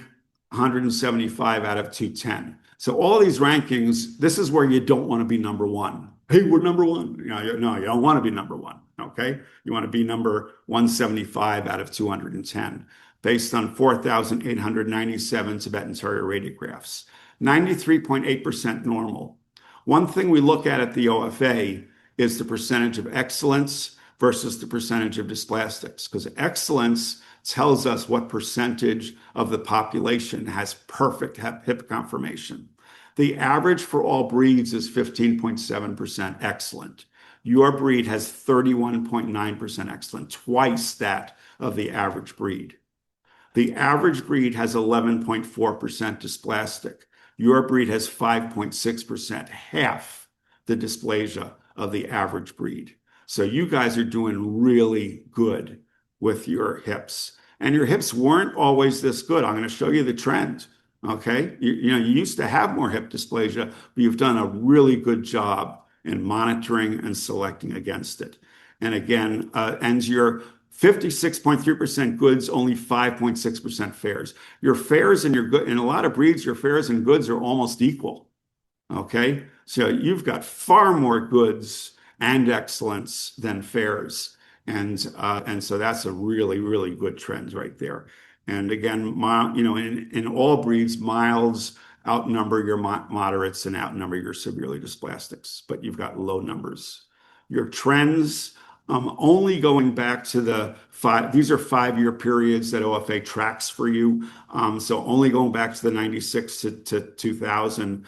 175 out of 210. So all these rankings, this is where you don't want to be number 1. Hey, we're number 1. No, you don't want to be number 1. Okay. You want to be number 175 out of 210 based on 4,897 Tibetan Terrier radiographs, 93.8% normal. One thing we look at the OFA is the percentage of excellence versus the percentage of dysplastics, because excellence tells us what percentage of the population has perfect hip conformation. The average for all breeds is 15.7% excellent. Your breed has 31.9% excellent, twice that of the average breed. The average breed has 11.4% dysplastic. Your breed has 5.6%, half the dysplasia of the average breed. So you guys are doing really good with your hips. And your hips weren't always this good. I'm going to show you the trend. Okay. You used to have more hip dysplasia, but you've done a really good job in monitoring and selecting against it. And again, and your 56.3% goods, only 5.6% fares. Your fares and your good, in a lot of breeds, your fares and goods are almost equal. Okay. So you've got far more goods and excellence than fares. And so that's a really, really good trend right there. And again, in all breeds, milds outnumber your moderates and outnumber your severely dysplastics, but you've got low numbers. Your trends, only going back to these are 5-year periods that OFA tracks for you. So only going back to the 96 to 2000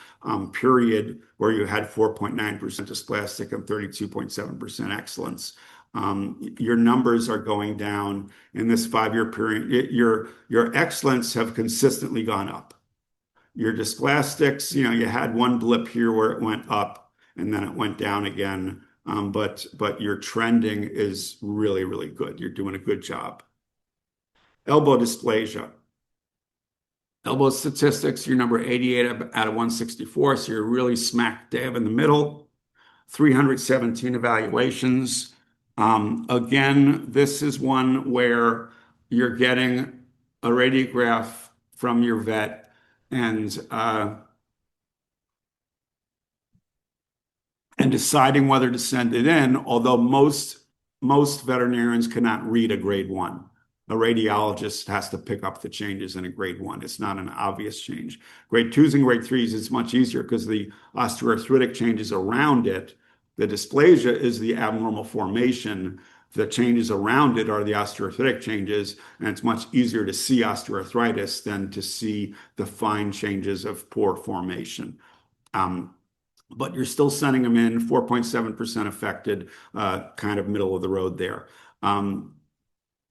period where you had 4.9% dysplastic and 32.7% excellence. Your numbers are going down in this 5-year period. Your excellence have consistently gone up. Your dysplastics, you had one blip here where it went up and then it went down again. But your trending is really, really good. You're doing a good job. Elbow dysplasia. Elbow statistics, you're number 88 out of 164, so you're really smack dab in the middle. 317 evaluations. Again, this is one where you're getting a radiograph from your vet and deciding whether to send it in, although most veterinarians cannot read a grade 1. A radiologist has to pick up the changes in a grade 1. It's not an obvious change. Grade 2s and grade 3s, it's much easier because the osteoarthritic changes around it, the dysplasia is the abnormal formation. The changes around it are the osteoarthritic changes, and it's much easier to see osteoarthritis than to see the fine changes of poor formation. But you're still sending them in, 4.7% affected, kind of middle of the road there.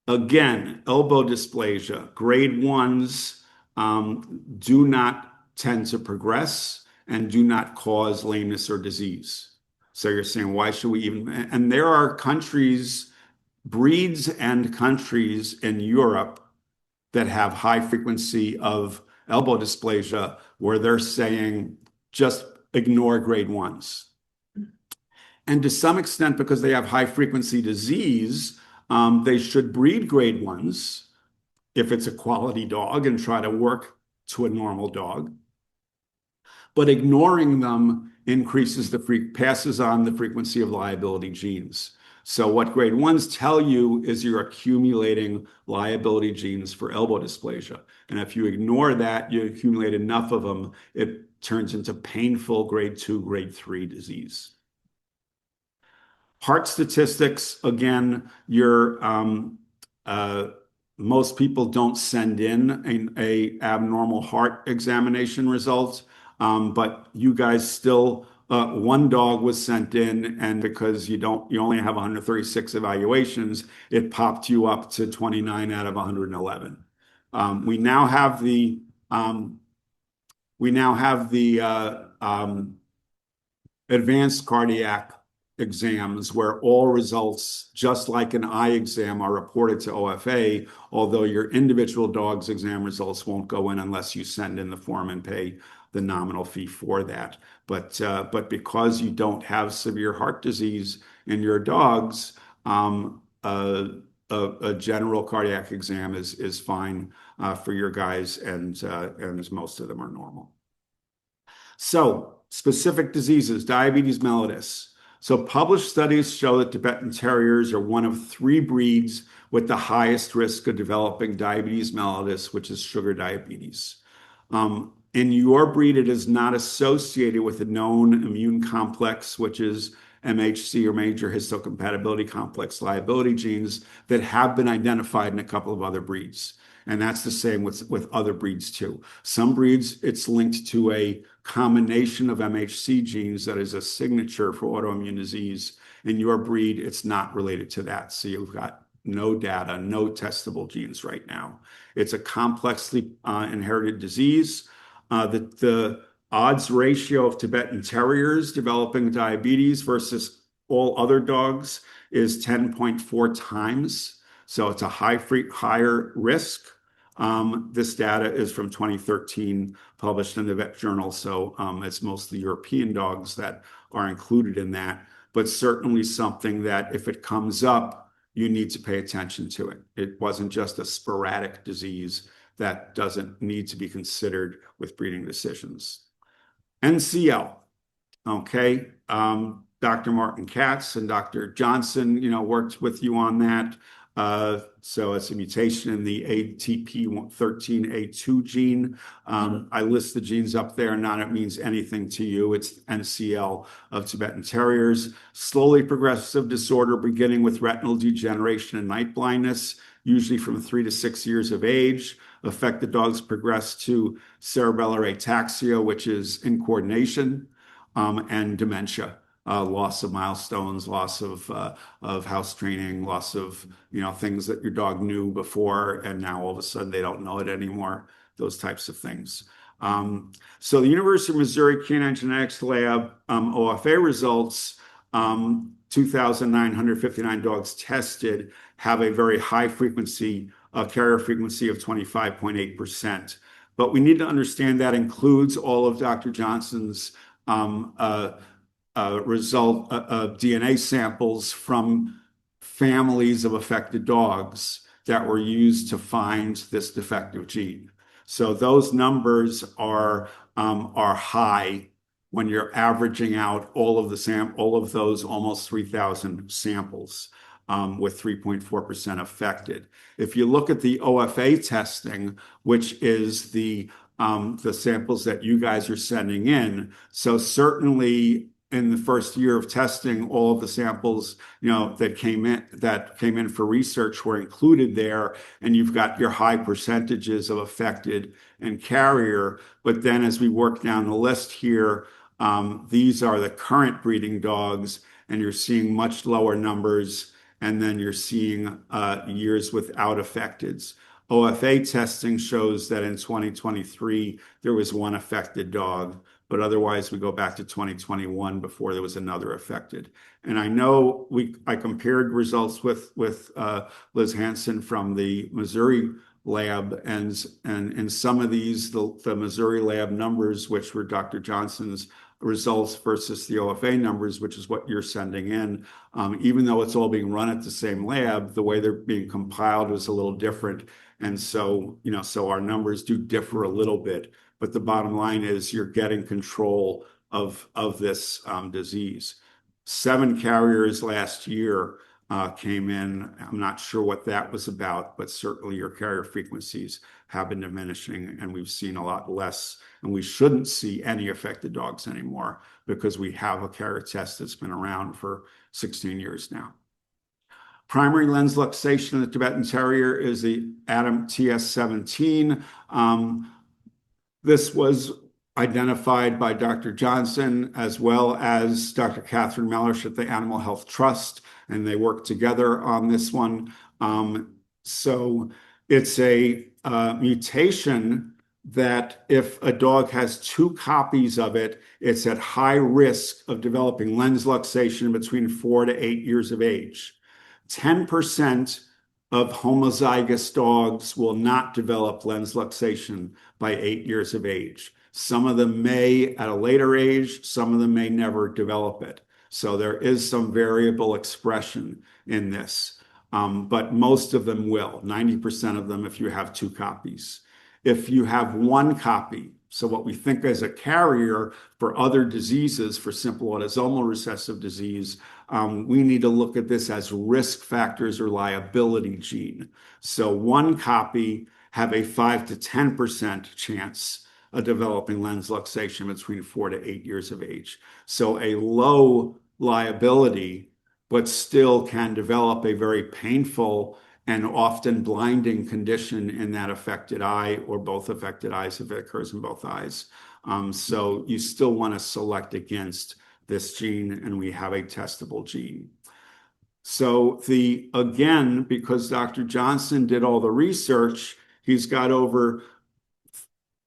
Again, elbow dysplasia, grade 1s do not tend to progress and do not cause lameness or disease. So you're saying, why should we even? And there are countries, breeds and countries in Europe that have high frequency of elbow dysplasia where they're saying, just ignore grade 1s. And to some extent, because they have high frequency disease, they should breed grade 1s if it's a quality dog and try to work to a normal dog. But ignoring them passes on the frequency of liability genes. So what grade 1s tell you is you're accumulating liability genes for elbow dysplasia. And if you ignore that, you accumulate enough of them, it turns into painful grade 2, grade 3 disease. Heart statistics, again, most people don't send in a abnormal heart examination result, but you guys still, one dog was sent in, and because you only have 136 evaluations, it popped you up to 29 out of 111. We now have the advanced cardiac exams where all results, just like an eye exam, are reported to OFA, although your individual dog's exam results won't go in unless you send in the form and pay the nominal fee for that. But because you don't have severe heart disease in your dogs, a general cardiac exam is fine for your guys, and most of them are normal. So specific diseases, diabetes mellitus. So published studies show that Tibetan Terriers are one of 3 breeds with the highest risk of developing diabetes mellitus, which is sugar diabetes. In your breed, it is not associated with a known immune complex, which is MHC or major histocompatibility complex liability genes that have been identified in a couple of other breeds. And that's the same with other breeds too. Some breeds, it's linked to a combination of MHC genes that is a signature for autoimmune disease. In your breed, it's not related to that. So you've got no data, no testable genes right now. It's a complexly inherited disease. The odds ratio of Tibetan Terriers developing diabetes versus all other dogs is 10.4 times. So it's a higher risk. This data is from 2013, published in the Vet Journal. So it's mostly European dogs that are included in that, but certainly something that if it comes up, you need to pay attention to it. It wasn't just a sporadic disease that doesn't need to be considered with breeding decisions. NCL, okay. Dr. Martin Katz and Dr. Johnson, worked with you on that. So it's a mutation in the ATP13A2 gene. I list the genes up there, not it means anything to you. It's NCL of Tibetan Terriers. Slowly progressive disorder beginning with retinal degeneration and night blindness, usually from 3 to 6 years of age. Affected dogs progress to cerebellar ataxia, which is incoordination, and dementia. loss of milestones, loss of house training, loss of, things that your dog knew before, and now all of a sudden they don't know it anymore, those types of things. So the University of Missouri Canine Genetics Lab OFA results, 2,959 dogs tested have a very high frequency, carrier frequency of 25.8%. But we need to understand that includes all of Dr. Johnson's result DNA samples from families of affected dogs that were used to find this defective gene. So those numbers are high when you're averaging out all of those almost 3,000 samples, with 3.4% affected. If you look at the OFA testing, which is the samples that you guys are sending in, so certainly in the first year of testing, all of the samples, that came in for research were included there, and you've got your high percentages of affected and carrier. But then as we work down the list here, these are the current breeding dogs, and you're seeing much lower numbers, and then you're seeing years without affecteds. OFA testing shows that in 2023, there was one affected dog, but otherwise we go back to 2021 before there was another affected. And I know I compared results with Liz Hansen from the Missouri lab, and in some of these, the Missouri lab numbers, which were Dr. Johnson's results versus the OFA numbers, which is what you're sending in, even though it's all being run at the same lab, the way they're being compiled is a little different. And so, so our numbers do differ a little bit, but the bottom line is you're getting control of this disease. 7 carriers last year came in. I'm not sure what that was about, but certainly your carrier frequencies have been diminishing, and we've seen a lot less, and we shouldn't see any affected dogs anymore because we have a carrier test that's been around for 16 years now. Primary lens luxation in the Tibetan Terrier is the ADAM TS17. This was identified by Dr. Johnson as well as Dr. Catherine Mellish at the Animal Health Trust, and they worked together on this one. So it's a mutation that if a dog has 2 copies of it, it's at high risk of developing lens luxation between 4 to 8 years of age. 10% of homozygous dogs will not develop lens luxation by 8 years of age. Some of them may at a later age, some of them may never develop it. So there is some variable expression in this, but most of them will, 90% of them if you have 2 copies. If you have 1 copy, so what we think as a carrier for other diseases, for simple autosomal recessive disease, we need to look at this as risk factors or liability gene. So 1 copy have a 5 to 10% chance of developing lens luxation between 4 to 8 years of age. So a low liability, but still can develop a very painful and often blinding condition in that affected eye or both affected eyes if it occurs in both eyes. So you still want to select against this gene, and we have a testable gene. So again, because Dr. Johnson did all the research, he's got over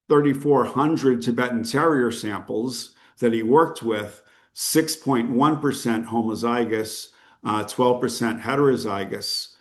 3,400 Tibetan Terrier samples that he worked with, 6.1% homozygous, 12% heterozygous.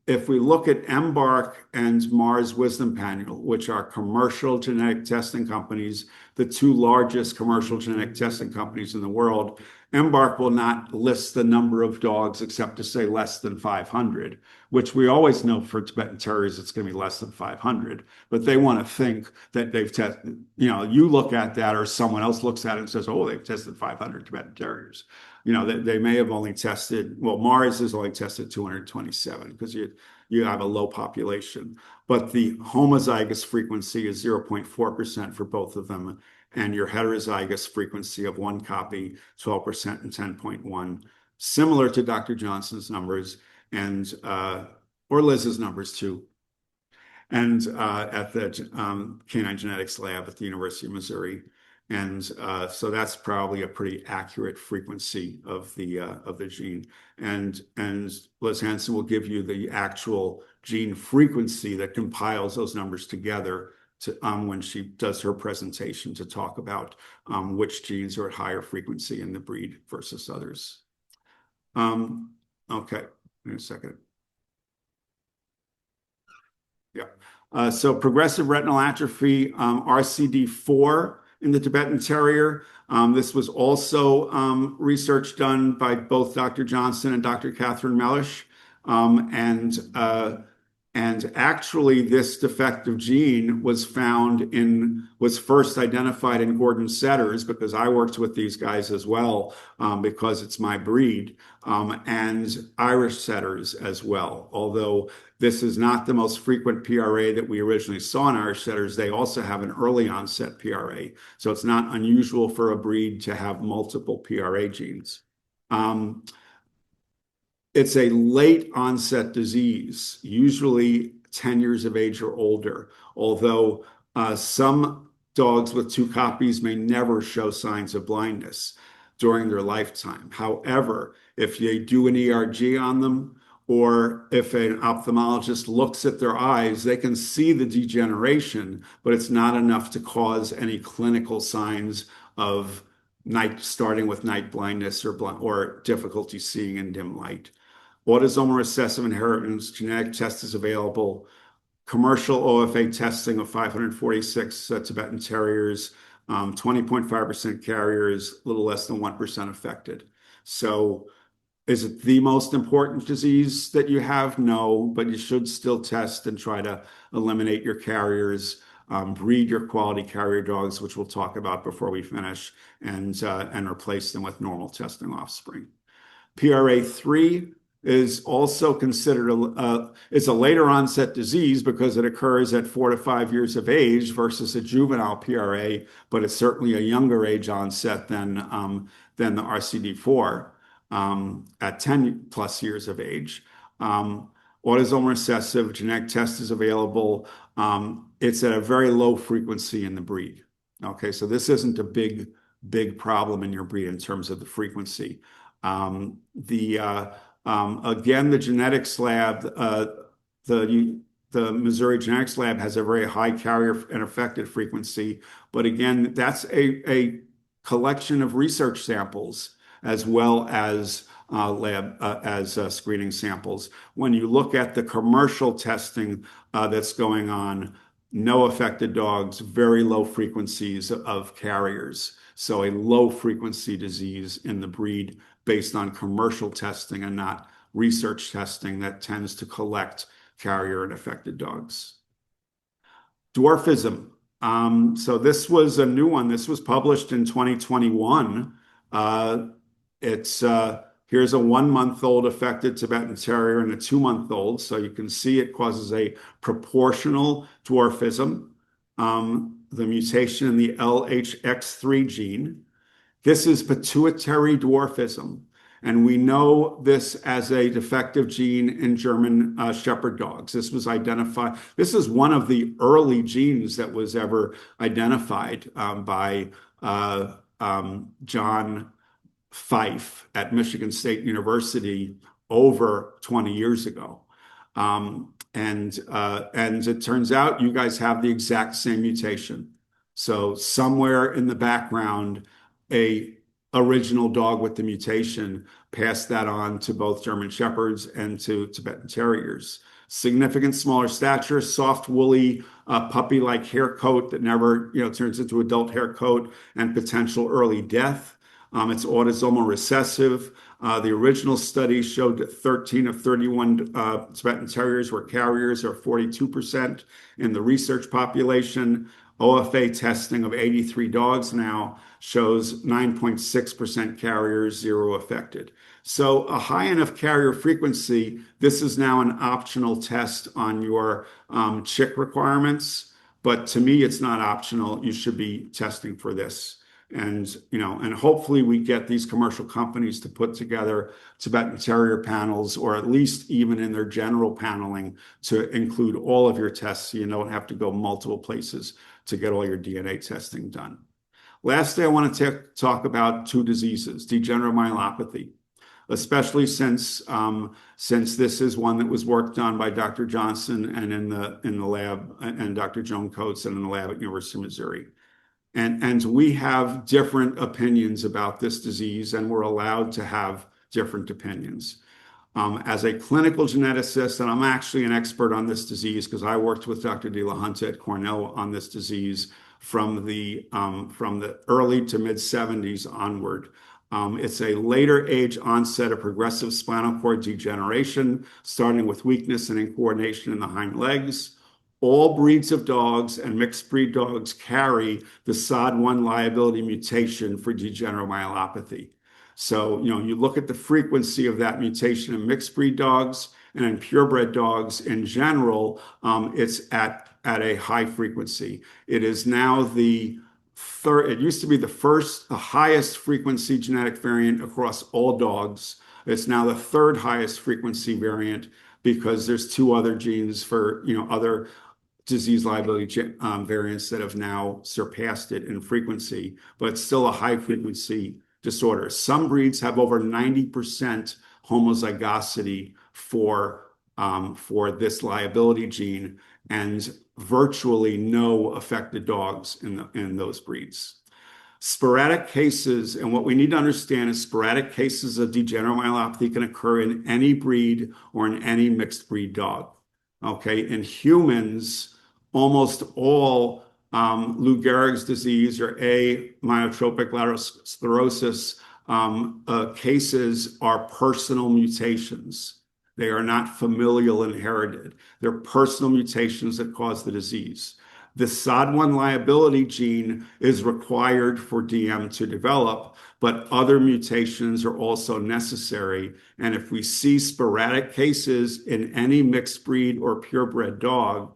If we look at Embark and Mars Wisdom Panel, which are commercial genetic testing companies, the 2 largest commercial genetic testing companies in the world, Embark will not list the number of dogs except to say less than 500, which we always know for Tibetan Terriers it's going to be less than 500. But they want to think that they've tested, you look at that or someone else looks at it and says, oh, they've tested 500 Tibetan Terriers. They may have only tested, well, Mars has only tested 227 because you have a low population. But the homozygous frequency is 0.4% for both of them, and your heterozygous frequency of 1 copy, 12% and 10.1, similar to Dr. Johnson's numbers and or Liz's numbers too, and at the Canine Genetics Lab at the University of Missouri. And so that's probably a pretty accurate frequency of the gene. And Liz Hansen will give you the actual gene frequency that compiles those numbers together to when she does her presentation to talk about which genes are at higher frequency in the breed versus others. Okay, in a second. Yeah. So progressive retinal atrophy, RCD4 in the Tibetan Terrier. This was also research done by both Dr. Johnson and Dr. Catherine Mellish. And actually, this defective gene was first identified in Gordon setters, because I worked with these guys as well, because it's my breed, and Irish setters as well. Although this is not the most frequent PRA that we originally saw in Irish setters, they also have an early onset PRA. So it's not unusual for a breed to have multiple PRA genes. It's a late onset disease, usually 10 years of age or older, although some dogs with 2 copies may never show signs of blindness during their lifetime. However, if they do an ERG on them, or if an ophthalmologist looks at their eyes, they can see the degeneration, but it's not enough to cause any clinical signs of starting with night blindness or difficulty seeing in dim light. Autosomal recessive inheritance genetic test is available. Commercial OFA testing of 546 Tibetan Terriers, 20.5% carriers, a little less than 1% affected. So is it the most important disease that you have? No, but you should still test and try to eliminate your carriers, breed your quality carrier dogs, which we'll talk about before we finish, and replace them with normal testing offspring. PRA3 is also considered it's a later onset disease because it occurs at 4 to 5 years of age versus a juvenile PRA, but it's certainly a younger age onset than the RCD4 at 10 plus years of age. Autosomal recessive genetic test is available. It's at a very low frequency in the breed. Okay, so this isn't a big problem in your breed in terms of the frequency. Again, the genetics lab, the Missouri Genetics Lab has a very high carrier and affected frequency, but again, that's a collection of research samples as well as screening samples. When you look at the commercial testing that's going on, no affected dogs, very low frequencies of carriers. So a low frequency disease in the breed based on commercial testing and not research testing that tends to collect carrier and affected dogs. Dwarfism. So this was a new one. This was published in 2021. Here's a 1-month-old affected Tibetan Terrier and a 2-month-old. So you can see it causes a proportional dwarfism, the mutation in the LHX3 gene. This is pituitary dwarfism, and we know this as a defective gene in German Shepherd dogs. This was identified. This is one of the early genes that was ever identified by John Fife at Michigan State University over 20 years ago. And it turns out you guys have the exact same mutation. So somewhere in the background, a original dog with the mutation passed that on to both German Shepherds and to Tibetan Terriers. Significant smaller stature, soft, woolly, puppy-like hair coat that never, turns into adult hair coat, and potential early death. It's autosomal recessive. The original study showed that 13 of 31 Tibetan Terriers were carriers, or 42% in the research population. OFA testing of 83 dogs now shows 9.6% carriers, 0 affected. So a high enough carrier frequency, this is now an optional test on your chick requirements. But to me, it's not optional. You should be testing for this. And hopefully we get these commercial companies to put together Tibetan Terrier panels, or at least even in their general paneling, to include all of your tests so you don't have to go multiple places to get all your DNA testing done. Lastly, I want to talk about two diseases, degenerative myelopathy, especially since this is one that was worked on by Dr. Johnson and in the lab, and Dr. Joan Coates and in the lab at University of Missouri. And we have different opinions about this disease, and we're allowed to have different opinions. As a clinical geneticist, and I'm actually an expert on this disease because I worked with Dr. De La Junta at Cornell on this disease from the early to mid 70s onward. It's a later age onset of progressive spinal cord degeneration, starting with weakness and incoordination in the hind legs. All breeds of dogs and mixed breed dogs carry the SOD1 liability mutation for degenerative myelopathy. So, you look at the frequency of that mutation in mixed breed dogs and in purebred dogs in general, it's at a high frequency. It is now the third, it used to be the highest frequency genetic variant across all dogs. It's now the third highest frequency variant because there's two other genes for, other disease liability variants that have now surpassed it in frequency, but it's still a high frequency disorder. Some breeds have over 90% homozygosity for this liability gene, and virtually no affected dogs in those breeds. Sporadic cases, and what we need to understand is sporadic cases of degenerative myelopathy can occur in any breed or in any mixed breed dog. Okay, in humans, almost all Lou Gehrig's disease or amyotrophic lateral sclerosis cases are personal mutations. They are not familial inherited. They're personal mutations that cause the disease. The SOD1 liability gene is required for DM to develop, but other mutations are also necessary. And if we see sporadic cases in any mixed breed or purebred dog,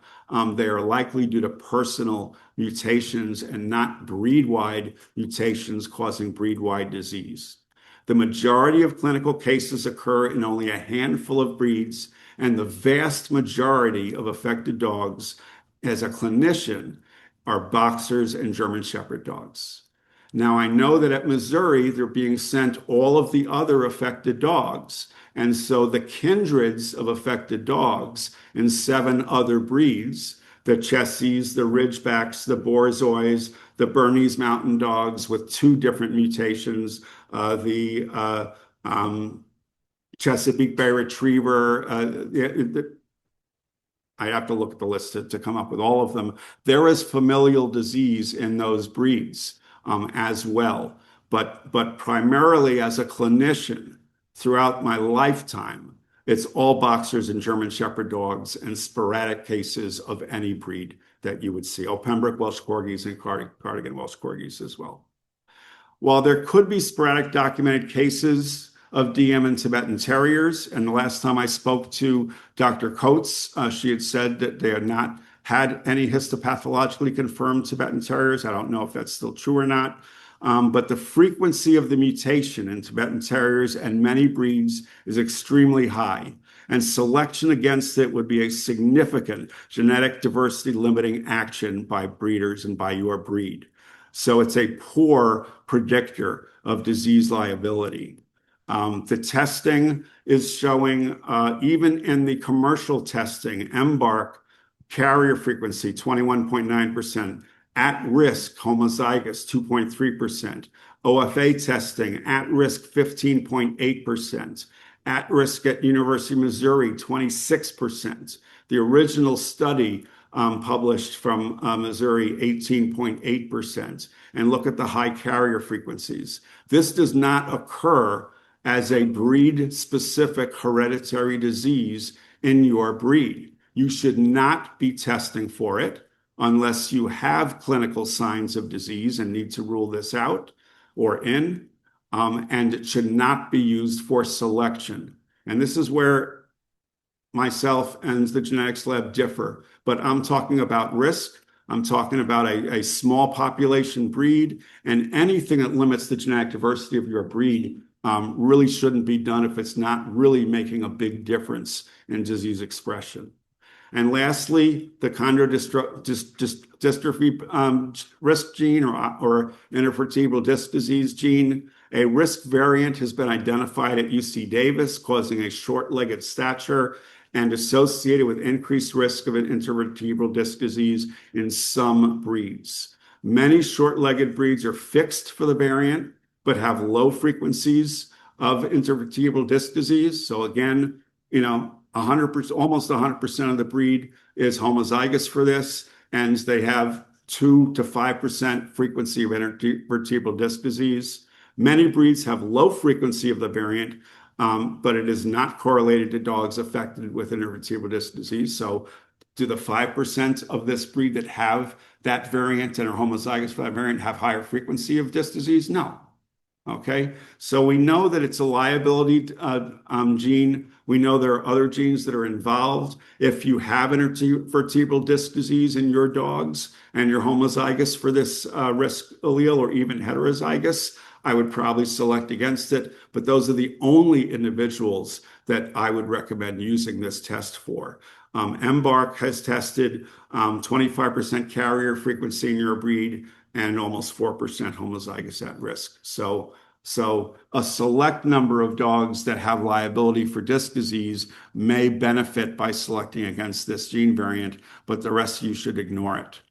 they are likely due to personal mutations and not breed-wide mutations causing breed-wide disease. The majority of clinical cases occur in only a handful of breeds, and the vast majority of affected dogs, as a clinician, are boxers and German Shepherd dogs. Now, I know that at Missouri, they're being sent all of the other affected dogs. And so the kindreds of affected dogs in 7 other breeds, the Chessies, the Ridgebacks, the Borzois, the Bernese Mountain Dogs with 2 different mutations, the Chesapeake Bay Retriever, I have to look at the list to come up with all of them. There is familial disease in those breeds as well. But primarily as a clinician throughout my lifetime, it's all boxers and German Shepherd dogs and sporadic cases of any breed that you would see. Oh, Pembroke Welsh Corgis and Cardigan Welsh Corgis as well. While there could be sporadic documented cases of DM in Tibetan Terriers, and the last time I spoke to Dr. Coates, she had said that they had not had any histopathologically confirmed Tibetan Terriers. I don't know if that's still true or not. But the frequency of the mutation in Tibetan Terriers and many breeds is extremely high, and selection against it would be a significant genetic diversity limiting action by breeders and by your breed. So it's a poor predictor of disease liability. The testing is showing, even in the commercial testing, EMBARK carrier frequency 21.9%, at risk homozygous 2.3%, OFA testing at risk 15.8%, at risk at University of Missouri 26%. The original study published from Missouri 18.8%, and look at the high carrier frequencies. This does not occur as a breed-specific hereditary disease in your breed. You should not be testing for it unless you have clinical signs of disease and need to rule this out or in, and it should not be used for selection. And this is where myself and the genetics lab differ, but I'm talking about risk. I'm talking about a small population breed, and anything that limits the genetic diversity of your breed really shouldn't be done if it's not really making a big difference in disease expression. And lastly, the chondrodystrophy risk gene or intervertebral disc disease gene. A risk variant has been identified at UC Davis, causing a short-legged stature and associated with increased risk of an intervertebral disc disease in some breeds. Many short-legged breeds are fixed for the variant, but have low frequencies of intervertebral disc disease. So again, 100%, almost 100% of the breed is homozygous for this, and they have 2 to 5% frequency of intervertebral disc disease. Many breeds have low frequency of the variant, but it is not correlated to dogs affected with intervertebral disc disease. So do the 5% of this breed that have that variant and are homozygous for that variant have higher frequency of disc disease? No. Okay, so we know that it's a liability gene. We know there are other genes that are involved. If you have intervertebral disc disease in your dogs and you're homozygous for this risk allele or even heterozygous, I would probably select against it. But those are the only individuals that I would recommend using this test for. Embark has tested 25% carrier frequency in your breed and almost 4% homozygous at risk. So a select number of dogs that have liability for disc disease may benefit by selecting against this gene variant, but the rest of you should ignore it.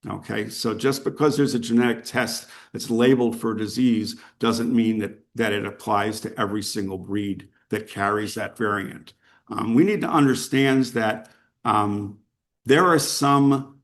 Okay, so just because there's a genetic test that's labeled for disease doesn't mean that it applies to every single breed that carries that variant. We need to understand that there are some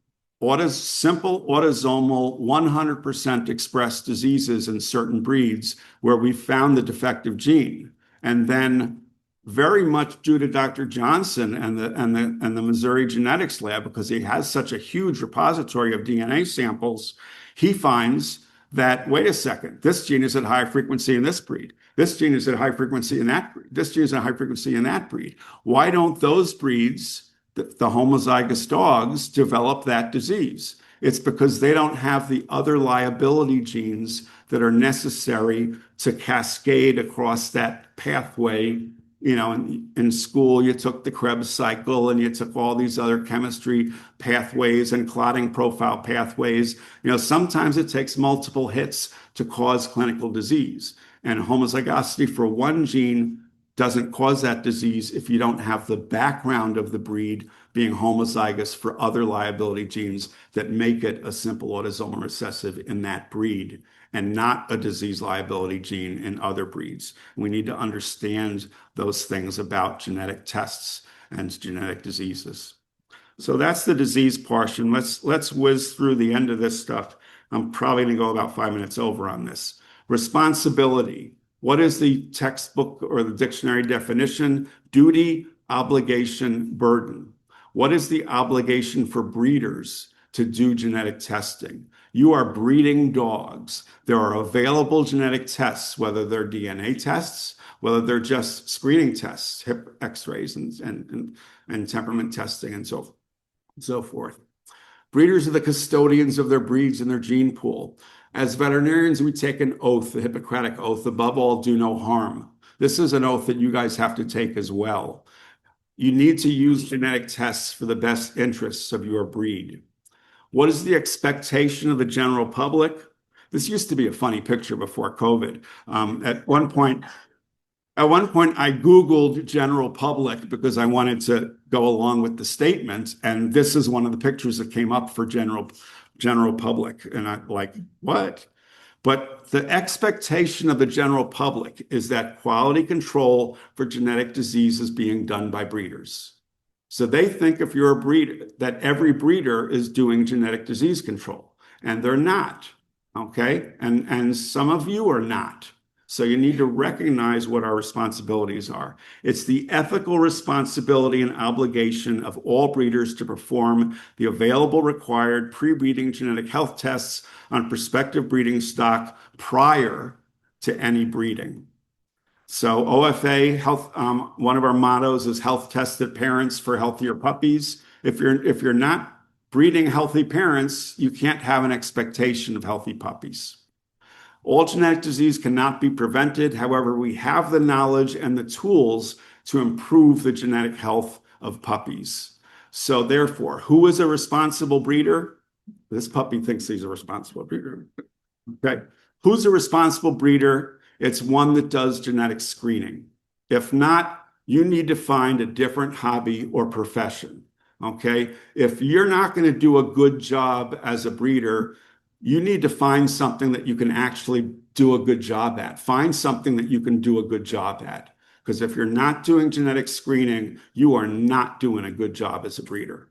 simple autosomal 100% expressed diseases in certain breeds where we found the defective gene. And then very much due to Dr. Johnson and the Missouri Genetics Lab, because he has such a huge repository of DNA samples, he finds that, wait a second, this gene is at high frequency in this breed. This gene is at high frequency in that breed. This gene is at high frequency in that breed. Why don't those breeds, the homozygous dogs, develop that disease? It's because they don't have the other liability genes that are necessary to cascade across that pathway. In school, you took the Krebs cycle and you took all these other chemistry pathways and clotting profile pathways. Sometimes it takes multiple hits to cause clinical disease. And homozygosity for one gene doesn't cause that disease if you don't have the background of the breed being homozygous for other liability genes that make it a simple autosomal recessive in that breed and not a disease liability gene in other breeds. We need to understand those things about genetic tests and genetic diseases. So that's the disease portion. Let's whiz through the end of this stuff. I'm probably going to go about 5 minutes over on this. Responsibility. What is the textbook or the dictionary definition? Duty, obligation, burden. What is the obligation for breeders to do genetic testing? You are breeding dogs. There are available genetic tests, whether they're DNA tests, whether they're just screening tests, hip x-rays and temperament testing and so forth. Breeders are the custodians of their breeds and their gene pool. As veterinarians, we take an oath, the Hippocratic oath, above all, do no harm. This is an oath that you guys have to take as well. You need to use genetic tests for the best interests of your breed. What is the expectation of the general public? This used to be a funny picture before COVID. At one point, I Googled general public because I wanted to go along with the statement, and this is one of the pictures that came up for general public. And I'm like, what? But the expectation of the general public is that quality control for genetic disease is being done by breeders. So they think if you're a breeder, that every breeder is doing genetic disease control, and they're not, okay? And some of you are not. So you need to recognize what our responsibilities are. It's the ethical responsibility and obligation of all breeders to perform the available required pre-breeding genetic health tests on prospective breeding stock prior to any breeding. So OFA health, one of our mottos is health tested parents for healthier puppies. If you're not breeding healthy parents, you can't have an expectation of healthy puppies. All genetic disease cannot be prevented. However, we have the knowledge and the tools to improve the genetic health of puppies. So therefore, who is a responsible breeder? This puppy thinks he's a responsible breeder. Okay. Who's a responsible breeder? It's one that does genetic screening. If not, you need to find a different hobby or profession. Okay. If you're not going to do a good job as a breeder, you need to find something that you can actually do a good job at. Find something that you can do a good job at. Because if you're not doing genetic screening, you are not doing a good job as a breeder.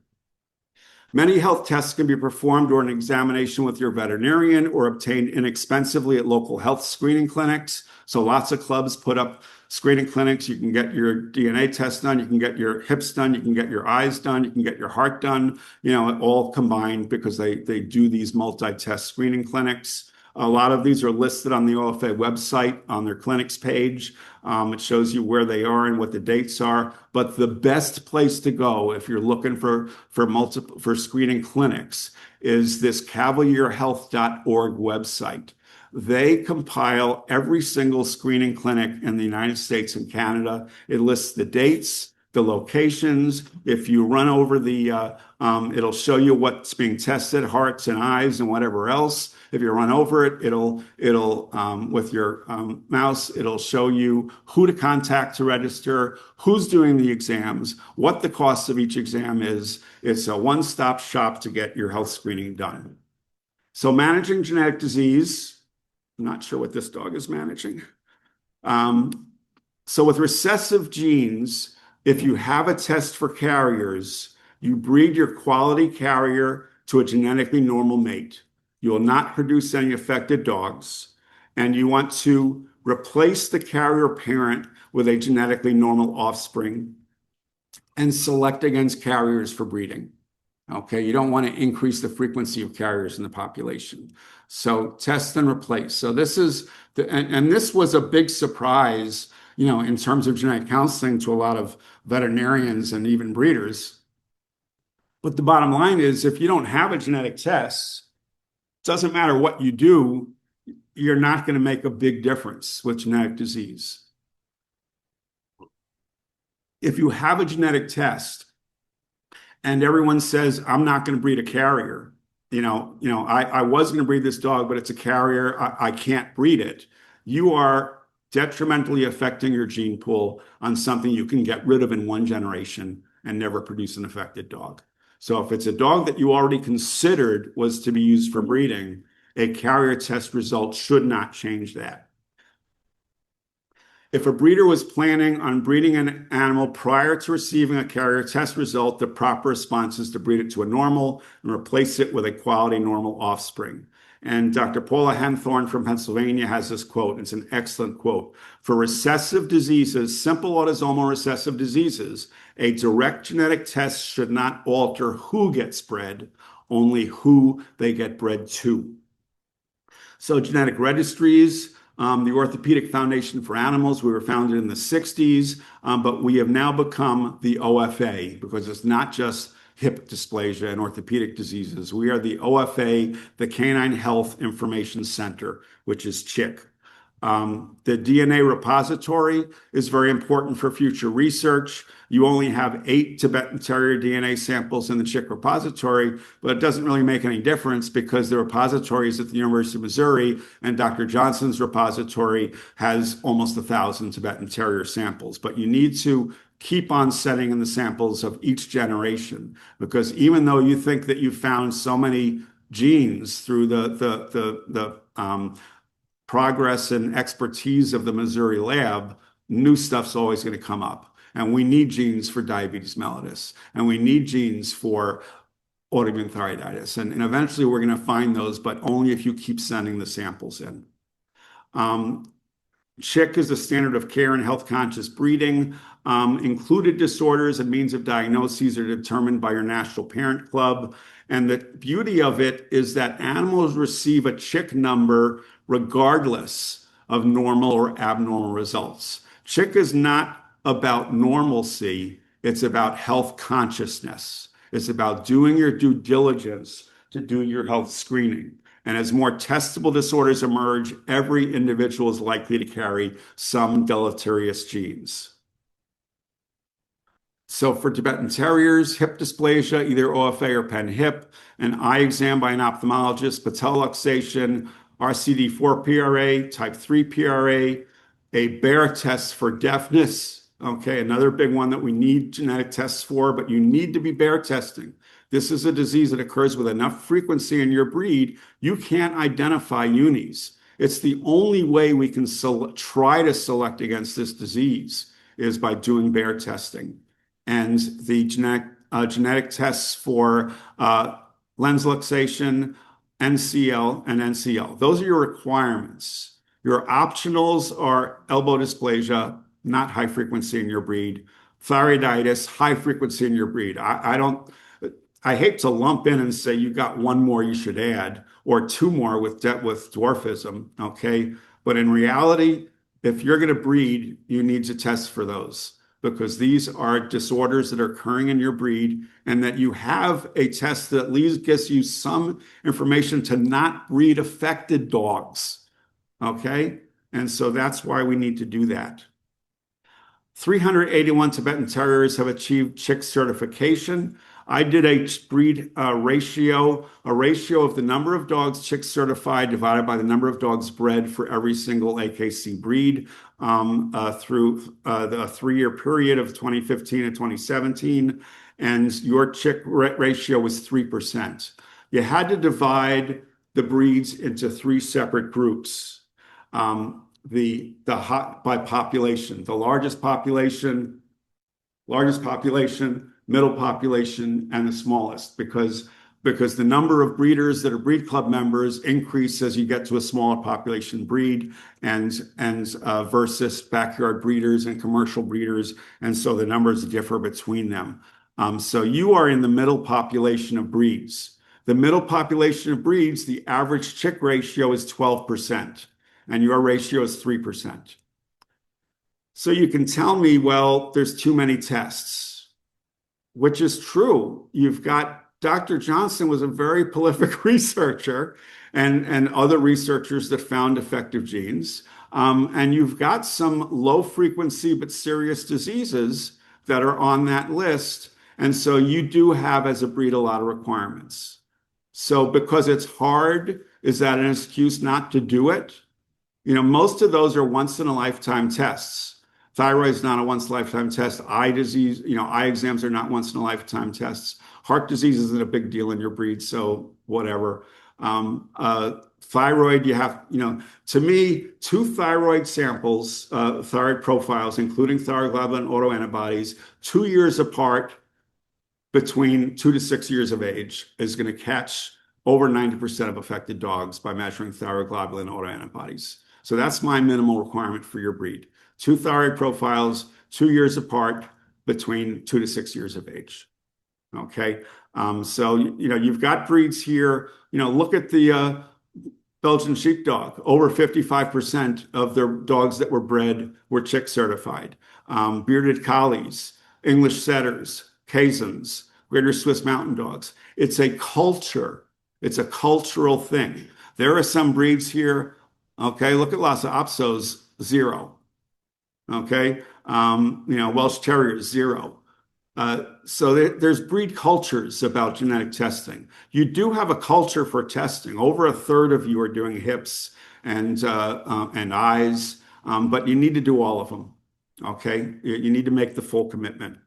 Many health tests can be performed during an examination with your veterinarian or obtained inexpensively at local health screening clinics. So lots of clubs put up screening clinics. You can get your DNA test done. You can get your hips done. You can get your eyes done. You can get your heart done, all combined because they do these multi-test screening clinics. A lot of these are listed on the OFA website on their clinics page. It shows you where they are and what the dates are. But the best place to go if you're looking for screening clinics is this cavalierhealth.org website. They compile every single screening clinic in the United States and Canada. It lists the dates, the locations. If you run over it'll show you what's being tested, hearts and eyes and whatever else. If you run over it, it'll with your mouse, it'll show you who to contact to register, who's doing the exams, what the cost of each exam is. It's a one-stop shop to get your health screening done. So managing genetic disease, I'm not sure what this dog is managing. So with recessive genes, if you have a test for carriers, you breed your quality carrier to a genetically normal mate. You will not produce any affected dogs, and you want to replace the carrier parent with a genetically normal offspring and select against carriers for breeding. Okay, you don't want to increase the frequency of carriers in the population. So test and replace. So this is, and this was a big surprise, in terms of genetic counseling to a lot of veterinarians and even breeders. But the bottom line is, if you don't have a genetic test, it doesn't matter what you do, you're not going to make a big difference with genetic disease. If you have a genetic test and everyone says, I'm not going to breed a carrier, I was going to breed this dog, but it's a carrier, I can't breed it. You are detrimentally affecting your gene pool on something you can get rid of in one generation and never produce an affected dog. So if it's a dog that you already considered was to be used for breeding, a carrier test result should not change that. If a breeder was planning on breeding an animal prior to receiving a carrier test result, the proper response is to breed it to a normal and replace it with a quality normal offspring. And Dr. Paula Henthorn from Pennsylvania has this quote. It's an excellent quote. For recessive diseases, simple autosomal recessive diseases, a direct genetic test should not alter who gets bred, only who they get bred to. So genetic registries, the Orthopedic Foundation for Animals, we were founded in the 60s, but we have now become the OFA because it's not just hip dysplasia and orthopedic diseases. We are the OFA, the Canine Health Information Center, which is CHIC. The DNA repository is very important for future research. You only have 8 Tibetan Terrier DNA samples in the CHIC repository, but it doesn't really make any difference because the repository is at the University of Missouri, and Dr. Johnson's repository has almost 1,000 Tibetan Terrier samples. But you need to keep on setting in the samples of each generation, because even though you think that you found so many genes through the progress and expertise of the Missouri lab, new stuff's always going to come up. And we need genes for diabetes mellitus, and we need genes for autoimmune thyroiditis. And eventually we're going to find those, but only if you keep sending the samples in. CHIC is the standard of care in health conscious breeding. Included disorders and means of diagnoses are determined by your national parent club. And the beauty of it is that animals receive a CHIC number regardless of normal or abnormal results. CHIC is not about normalcy, it's about health consciousness. It's about doing your due diligence to do your health screening. And as more testable disorders emerge, every individual is likely to carry some deleterious genes. So for Tibetan Terriers, hip dysplasia, either OFA or pen hip, an eye exam by an ophthalmologist, patella luxation, RCD4 PRA, type 3 PRA, a bear test for deafness. Okay, another big one that we need genetic tests for, but you need to be bear testing. This is a disease that occurs with enough frequency in your breed, you can't identify unis. It's the only way we can try to select against this disease is by doing bear testing. And the genetic tests for lens luxation, NCL, and NCL. Those are your requirements. Your optionals are elbow dysplasia, not high frequency in your breed. Thyroiditis, high frequency in your breed. I hate to lump in and say you got one more you should add or two more with dwarfism, okay? But in reality, if you're going to breed, you need to test for those because these are disorders that are occurring in your breed and that you have a test that at least gives you some information to not breed affected dogs, okay? And so that's why we need to do that. 381 Tibetan Terriers have achieved chick certification. I did a breed ratio of the number of dogs chick certified divided by the number of dogs bred for every single AKC breed through the 3-year period of 2015 and 2017. And your chick ratio was 3%. You had to divide the breeds into 3 separate groups. By population, the largest population, middle population, and the smallest, because the number of breeders that are breed club members increase as you get to a smaller population breed and versus backyard breeders and commercial breeders, and so the numbers differ between them. So you are in the middle population of breeds. The middle population of breeds, the average chick ratio is 12%. And your ratio is 3%. So you can tell me, well, there's too many tests, which is true. You've got Dr. Johnson was a very prolific researcher and other researchers that found effective genes. And you've got some low frequency but serious diseases that are on that list. And so you do have as a breed a lot of requirements. So because it's hard, is that an excuse not to do it? You know, most of those are once in a lifetime tests. Thyroid is not a once in a lifetime test. Eye disease, eye exams are not once in a lifetime tests. Heart disease isn't a big deal in your breed, so whatever. Thyroid, you have, to me, 2 thyroid samples, thyroid profiles, including thyroid globulin autoantibodies, 2 years apart between 2 to 6 years of age is going to catch over 90% of affected dogs by measuring thyroid globulin autoantibodies. So that's my minimal requirement for your breed. 2 thyroid profiles, 2 years apart between 2 to 6 years of age. Okay. So, you've got breeds here, look at the Belgian sheepdog. Over 55% of their dogs that were bred were chick certified. Bearded collies, English setters, Kazans, Greater Swiss mountain dogs. It's a culture. It's a cultural thing. There are some breeds here. Okay, look at Lhasa Apsos, 0. Okay, Welsh Terriers, 0. So there's breed cultures about genetic testing. You do have a culture for testing. Over a third of you are doing hips and eyes, but you need to do all of them. Okay, you need to make the full commitment.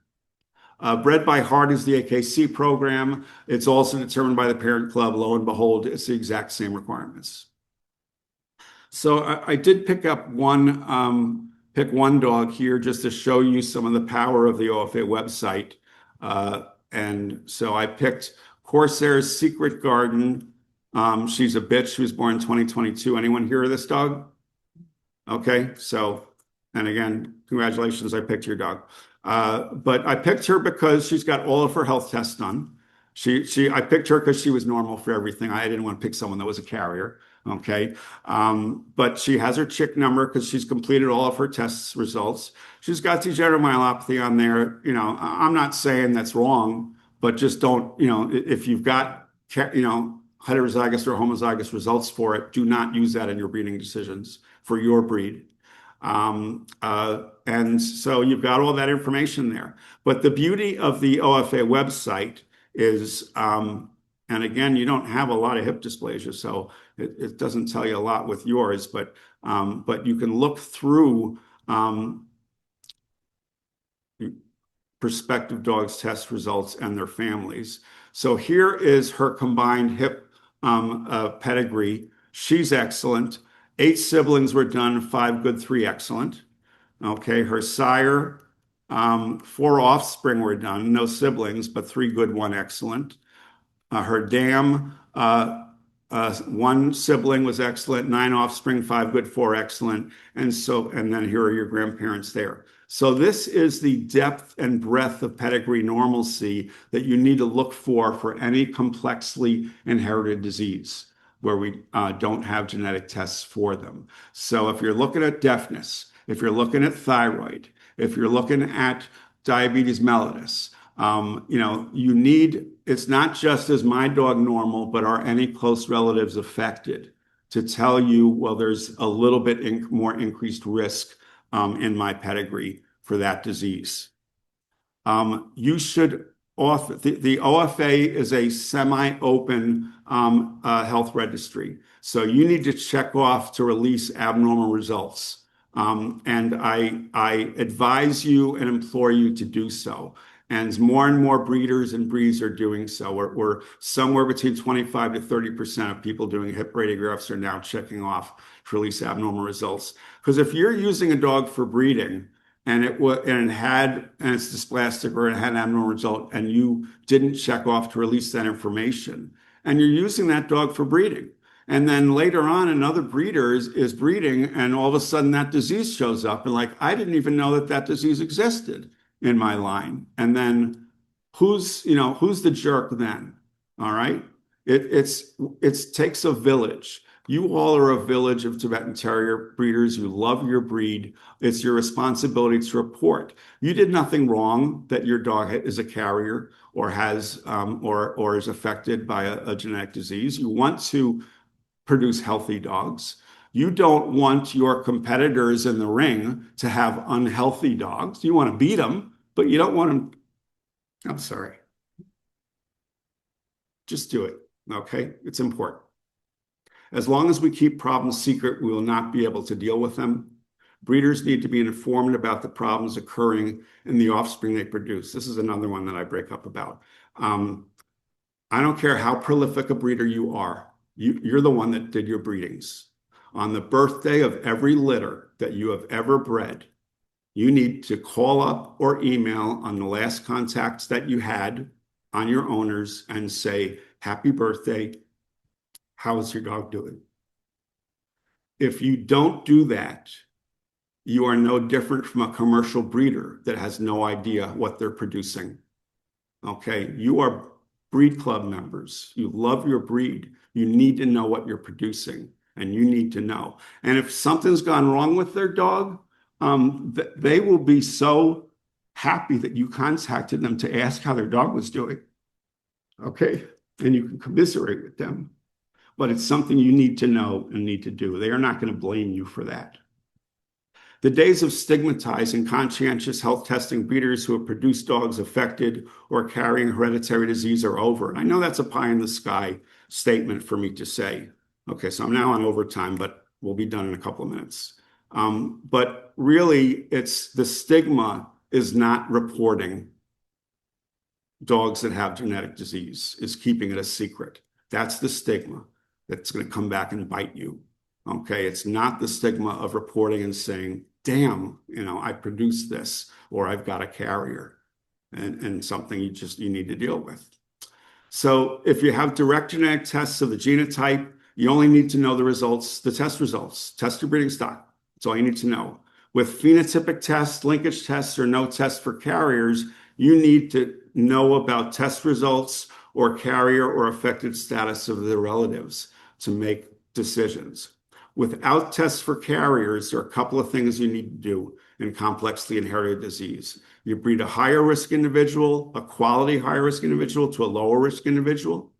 Bred by Heart is the AKC program. It's also determined by the parent club. Lo and behold, it's the exact same requirements. So I did pick one dog here just to show you some of the power of the OFA website. And so I picked Corsair's Secret Garden. She's a bitch. She was born in 2022. Anyone hear of this dog? Okay, so, and again, congratulations, I picked your dog. But I picked her because she's got all of her health tests done. I picked her because she was normal for everything. I didn't want to pick someone that was a carrier. Okay. But she has her chick number because she's completed all of her test results. She's got degenerative myelopathy on there. I'm not saying that's wrong, but just don't, if you've got, heterozygous or homozygous results for it, do not use that in your breeding decisions for your breed. And so you've got all that information there. But the beauty of the OFA website is, and again, you don't have a lot of hip dysplasia, so it doesn't tell you a lot with yours, but you can look through prospective dogs' test results and their families. So here is her combined hip pedigree. She's excellent. 8 siblings were done, 5 good, 3 excellent. Okay, her sire, 4 offspring were done, no siblings, but 3 good, 1 excellent. Her dam, 1 sibling was excellent, 9 offspring, 5 good, 4 excellent. And then here are your grandparents there. So this is the depth and breadth of pedigree normalcy that you need to look for any complexly inherited disease where we don't have genetic tests for them. So if you're looking at deafness, if you're looking at thyroid, if you're looking at diabetes mellitus, you need, it's not just is my dog normal, but are any close relatives affected to tell you, well, there's a little bit more increased risk in my pedigree for that disease. You should the OFA is a semi-open health registry. So you need to check off to release abnormal results. And I advise you and implore you to do so. And more and more breeders and breeds are doing so. We're somewhere between 25 to 30% of people doing hip radiographs are now checking off to release abnormal results. Because if you're using a dog for breeding and it's dysplastic or it had an abnormal result and you didn't check off to release that information, and you're using that dog for breeding, and then later on another breeder is breeding and all of a sudden that disease shows up and like, I didn't even know that disease existed in my line. And then who's the jerk then? All right. It takes a village. You all are a village of Tibetan Terrier breeders. You love your breed. It's your responsibility to report. You did nothing wrong that your dog is a carrier or has or is affected by a genetic disease. You want to produce healthy dogs. You don't want your competitors in the ring to have unhealthy dogs. You want to beat them, but you don't want them. I'm sorry. Just do it. Okay? It's important. As long as we keep problems secret, we will not be able to deal with them. Breeders need to be informed about the problems occurring in the offspring they produce. This is another one that I break up about. I don't care how prolific a breeder you are. You're the one that did your breedings. On the birthday of every litter that you have ever bred, you need to call up or email on the last contacts that you had on your owners and say, happy birthday. How is your dog doing? If you don't do that, you are no different from a commercial breeder that has no idea what they're producing. Okay, you are breed club members. You love your breed. You need to know what you're producing, and you need to know. And if something's gone wrong with their dog, they will be so happy that you contacted them to ask how their dog was doing. Okay, and you can commiserate with them. But it's something you need to know and need to do. They are not going to blame you for that. The days of stigmatizing conscientious health testing breeders who have produced dogs affected or carrying hereditary disease are over. I know that's a pie in the sky statement for me to say. Okay, so I'm now on overtime, but we'll be done in a couple of minutes. But really, it's the stigma is not reporting dogs that have genetic disease, is keeping it a secret. That's the stigma that's going to come back and bite you. Okay, it's not the stigma of reporting and saying, damn, I produced this, or I've got a carrier, and something you need to deal with. So if you have direct genetic tests of the genotype, you only need to know the results, the test results. Test your breeding stock. That's all you need to know. With phenotypic tests, linkage tests, or no test for carriers, you need to know about test results or carrier or affected status of their relatives to make decisions. Without tests for carriers, there are a couple of things you need to do in complexly inherited disease. You breed a higher risk individual, a quality higher risk individual to a lower risk individual.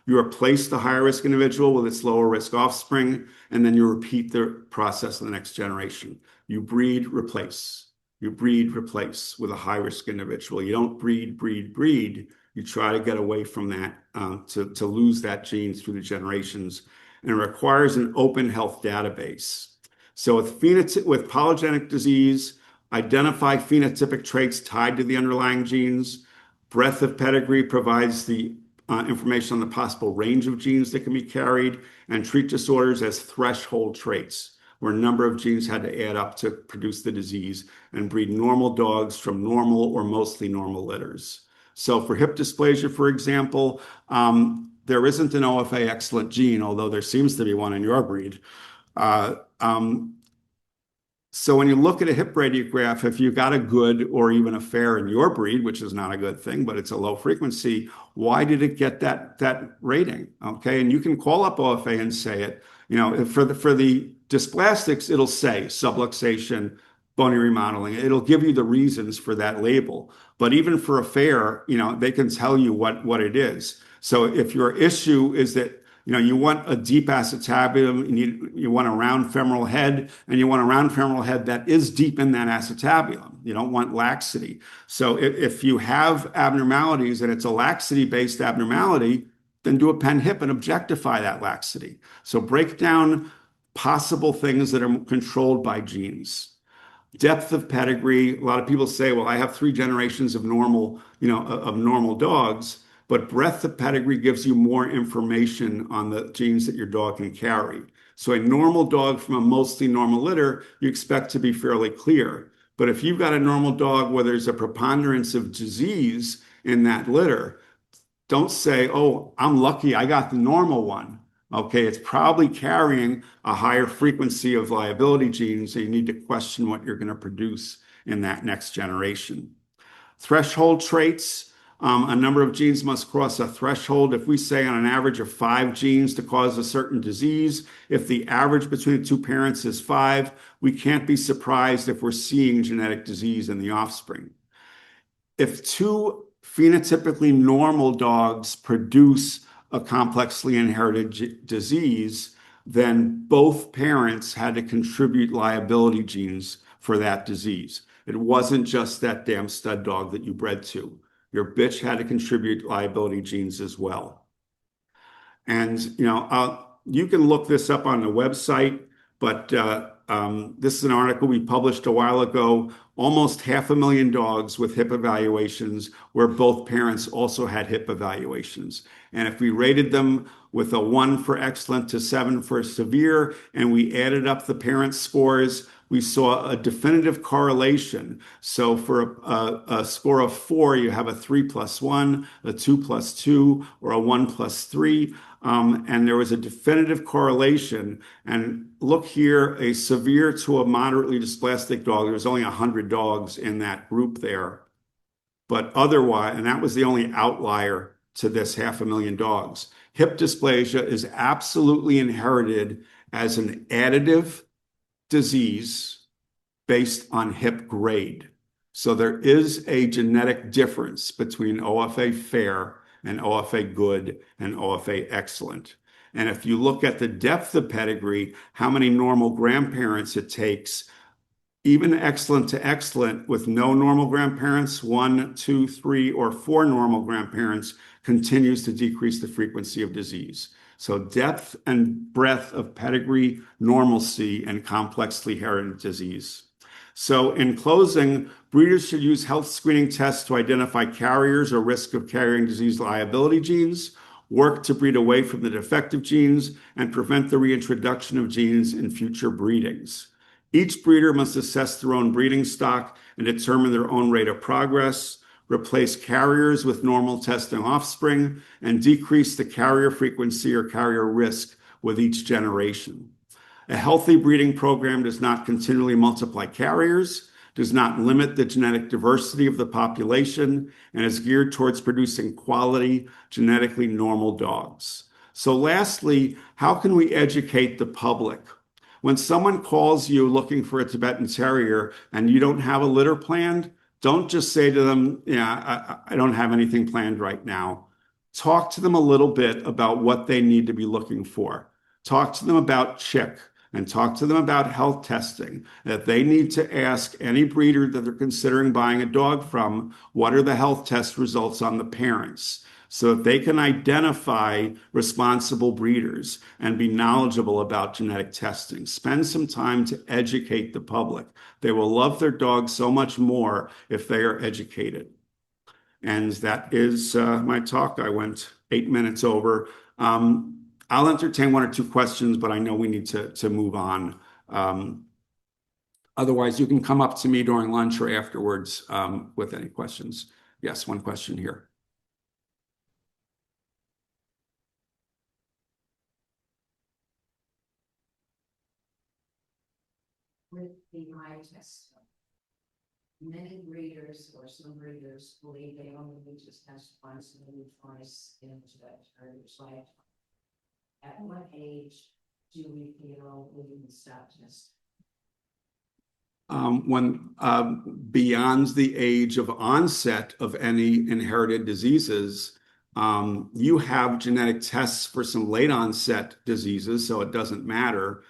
You replace the higher risk individual with its lower risk offspring, and then you repeat the process in the next generation. You breed, replace. You breed, replace with a high risk individual. You don't breed. You try to get away from that to lose that gene through the generations. And it requires an open health database. So with polygenic disease, identify phenotypic traits tied to the underlying genes. Breadth of pedigree provides the information on the possible range of genes that can be carried, and treat disorders as threshold traits, where a number of genes had to add up to produce the disease, and breed normal dogs from normal or mostly normal litters. So for hip dysplasia, for example, there isn't an OFA excellent gene, although there seems to be one in your breed. So when you look at a hip radiograph, if you got a good or even a fair in your breed, which is not a good thing, but it's a low frequency, why did it get that rating? Okay, and you can call up OFA and say it. You know, for the dysplastics, it'll say subluxation, bony remodeling. It'll give you the reasons for that label. But even for a fair, you know, they can tell you what it is. So if your issue is that, you know, you want a deep acetabulum, you want a round femoral head, and you want a round femoral head that is deep in that acetabulum. You don't want laxity. So if you have abnormalities and it's a laxity-based abnormality, then do a pen hip and objectify that laxity. So break down possible things that are controlled by genes. Depth of pedigree. A lot of people say, well, I have 3 generations of normal, you know, of normal dogs. But breadth of pedigree gives you more information on the genes that your dog can carry. So a normal dog from a mostly normal litter, you expect to be fairly clear. But if you've got a normal dog where there's a preponderance of disease in that litter, don't say, oh, I'm lucky, I got the normal one. Okay, it's probably carrying a higher frequency of liability genes, so you need to question what you're going to produce in that next generation. Threshold traits. A number of genes must cross a threshold. If we say on an average of 5 genes to cause a certain disease, if the average between the 2 parents is 5, we can't be surprised if we're seeing genetic disease in the offspring. If 2 phenotypically normal dogs produce a complexly inherited disease, then both parents had to contribute liability genes for that disease. It wasn't just that damn stud dog that you bred to. Your bitch had to contribute liability genes as well. And, you know, you can look this up on the website, but this is an article we published a while ago. Almost 500,000 dogs with hip evaluations where both parents also had hip evaluations. And if we rated them with a 1 for excellent to 7 for severe, and we added up the parent scores, we saw a definitive correlation. So for a score of 4, you have a 3 plus 1, a 2 plus 2, or a 1 plus 3. And there was a definitive correlation. And look here, a severe to a moderately dysplastic dog. There was only 100 dogs in that group there. But otherwise, and that was the only outlier to this 500,000 dogs. Hip dysplasia is absolutely inherited as an additive disease based on hip grade. So there is a genetic difference between OFA fair and OFA good and OFA excellent. And if you look at the depth of pedigree, how many normal grandparents it takes, even excellent to excellent with no normal grandparents, 1, 2, 3, or 4 normal grandparents, continues to decrease the frequency of disease. So depth and breadth of pedigree, normalcy, and complexly inherited disease. So in closing, breeders should use health screening tests to identify carriers or risk of carrying disease liability genes, work to breed away from the defective genes, and prevent the reintroduction of genes in future breedings. Each breeder must assess their own breeding stock and determine their own rate of progress, replace carriers with normal testing offspring, and decrease the carrier frequency or carrier risk with each generation. A healthy breeding program does not continually multiply carriers, does not limit the genetic diversity of the population, and is geared towards producing quality, genetically normal dogs. So lastly, how can we educate the public? When someone calls you looking for a Tibetan Terrier and you don't have a litter planned, don't just say to them, yeah, I don't have anything planned right now. talk to them a little bit about what they need to be looking for. Talk to them about chick and talk to them about health testing. That they need to ask any breeder that they're considering buying a dog from, what are the health test results on the parents? So that they can identify responsible breeders and be knowledgeable about genetic testing. Spend some time to educate the public. They will love their dog so much more if they are educated. And that is my talk. I went 8 minutes over. I'll entertain one or two questions, but I know we need to move on. Otherwise, you can come up to me during lunch or afterwards with any questions. Yes, one question here. With the eye test, many breeders or some breeders believe they only need to test once, maybe twice in Tibetan Terrier's life. At what age do we feel we can stop testing? When beyond the age of onset of any inherited diseases, you have genetic tests for some late onset diseases, so it doesn't matter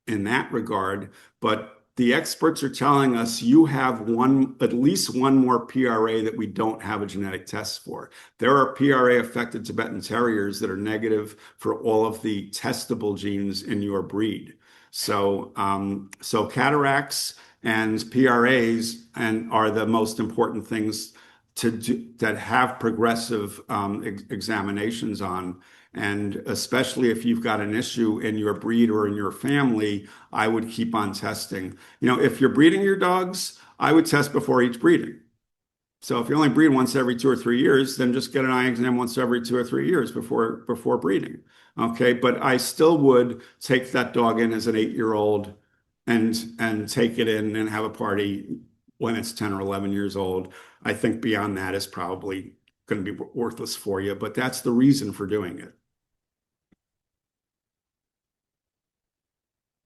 in that regard. But the experts are telling us you have at least one more PRA that we don't have a genetic test for. There are PRA affected Tibetan Terriers that are negative for all of the testable genes in your breed. So cataracts and PRAs are the most important things that have progressive examinations on. And especially if you've got an issue in your breed or in your family, I would keep on testing. If you're breeding your dogs, I would test before each breeding. So if you only breed once every 2 or 3 years, then just get an eye exam once every 2 or 3 years before breeding. Okay, but I still would take that dog in as an 8-year-old and take it in and have a party when it's 10 or 11 years old. I think beyond that is probably going to be worthless for you, but that's the reason for doing it.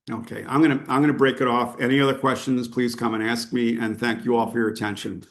Okay, I'm gonna break it off. Any other questions, please come and ask me, and thank you all for your attention.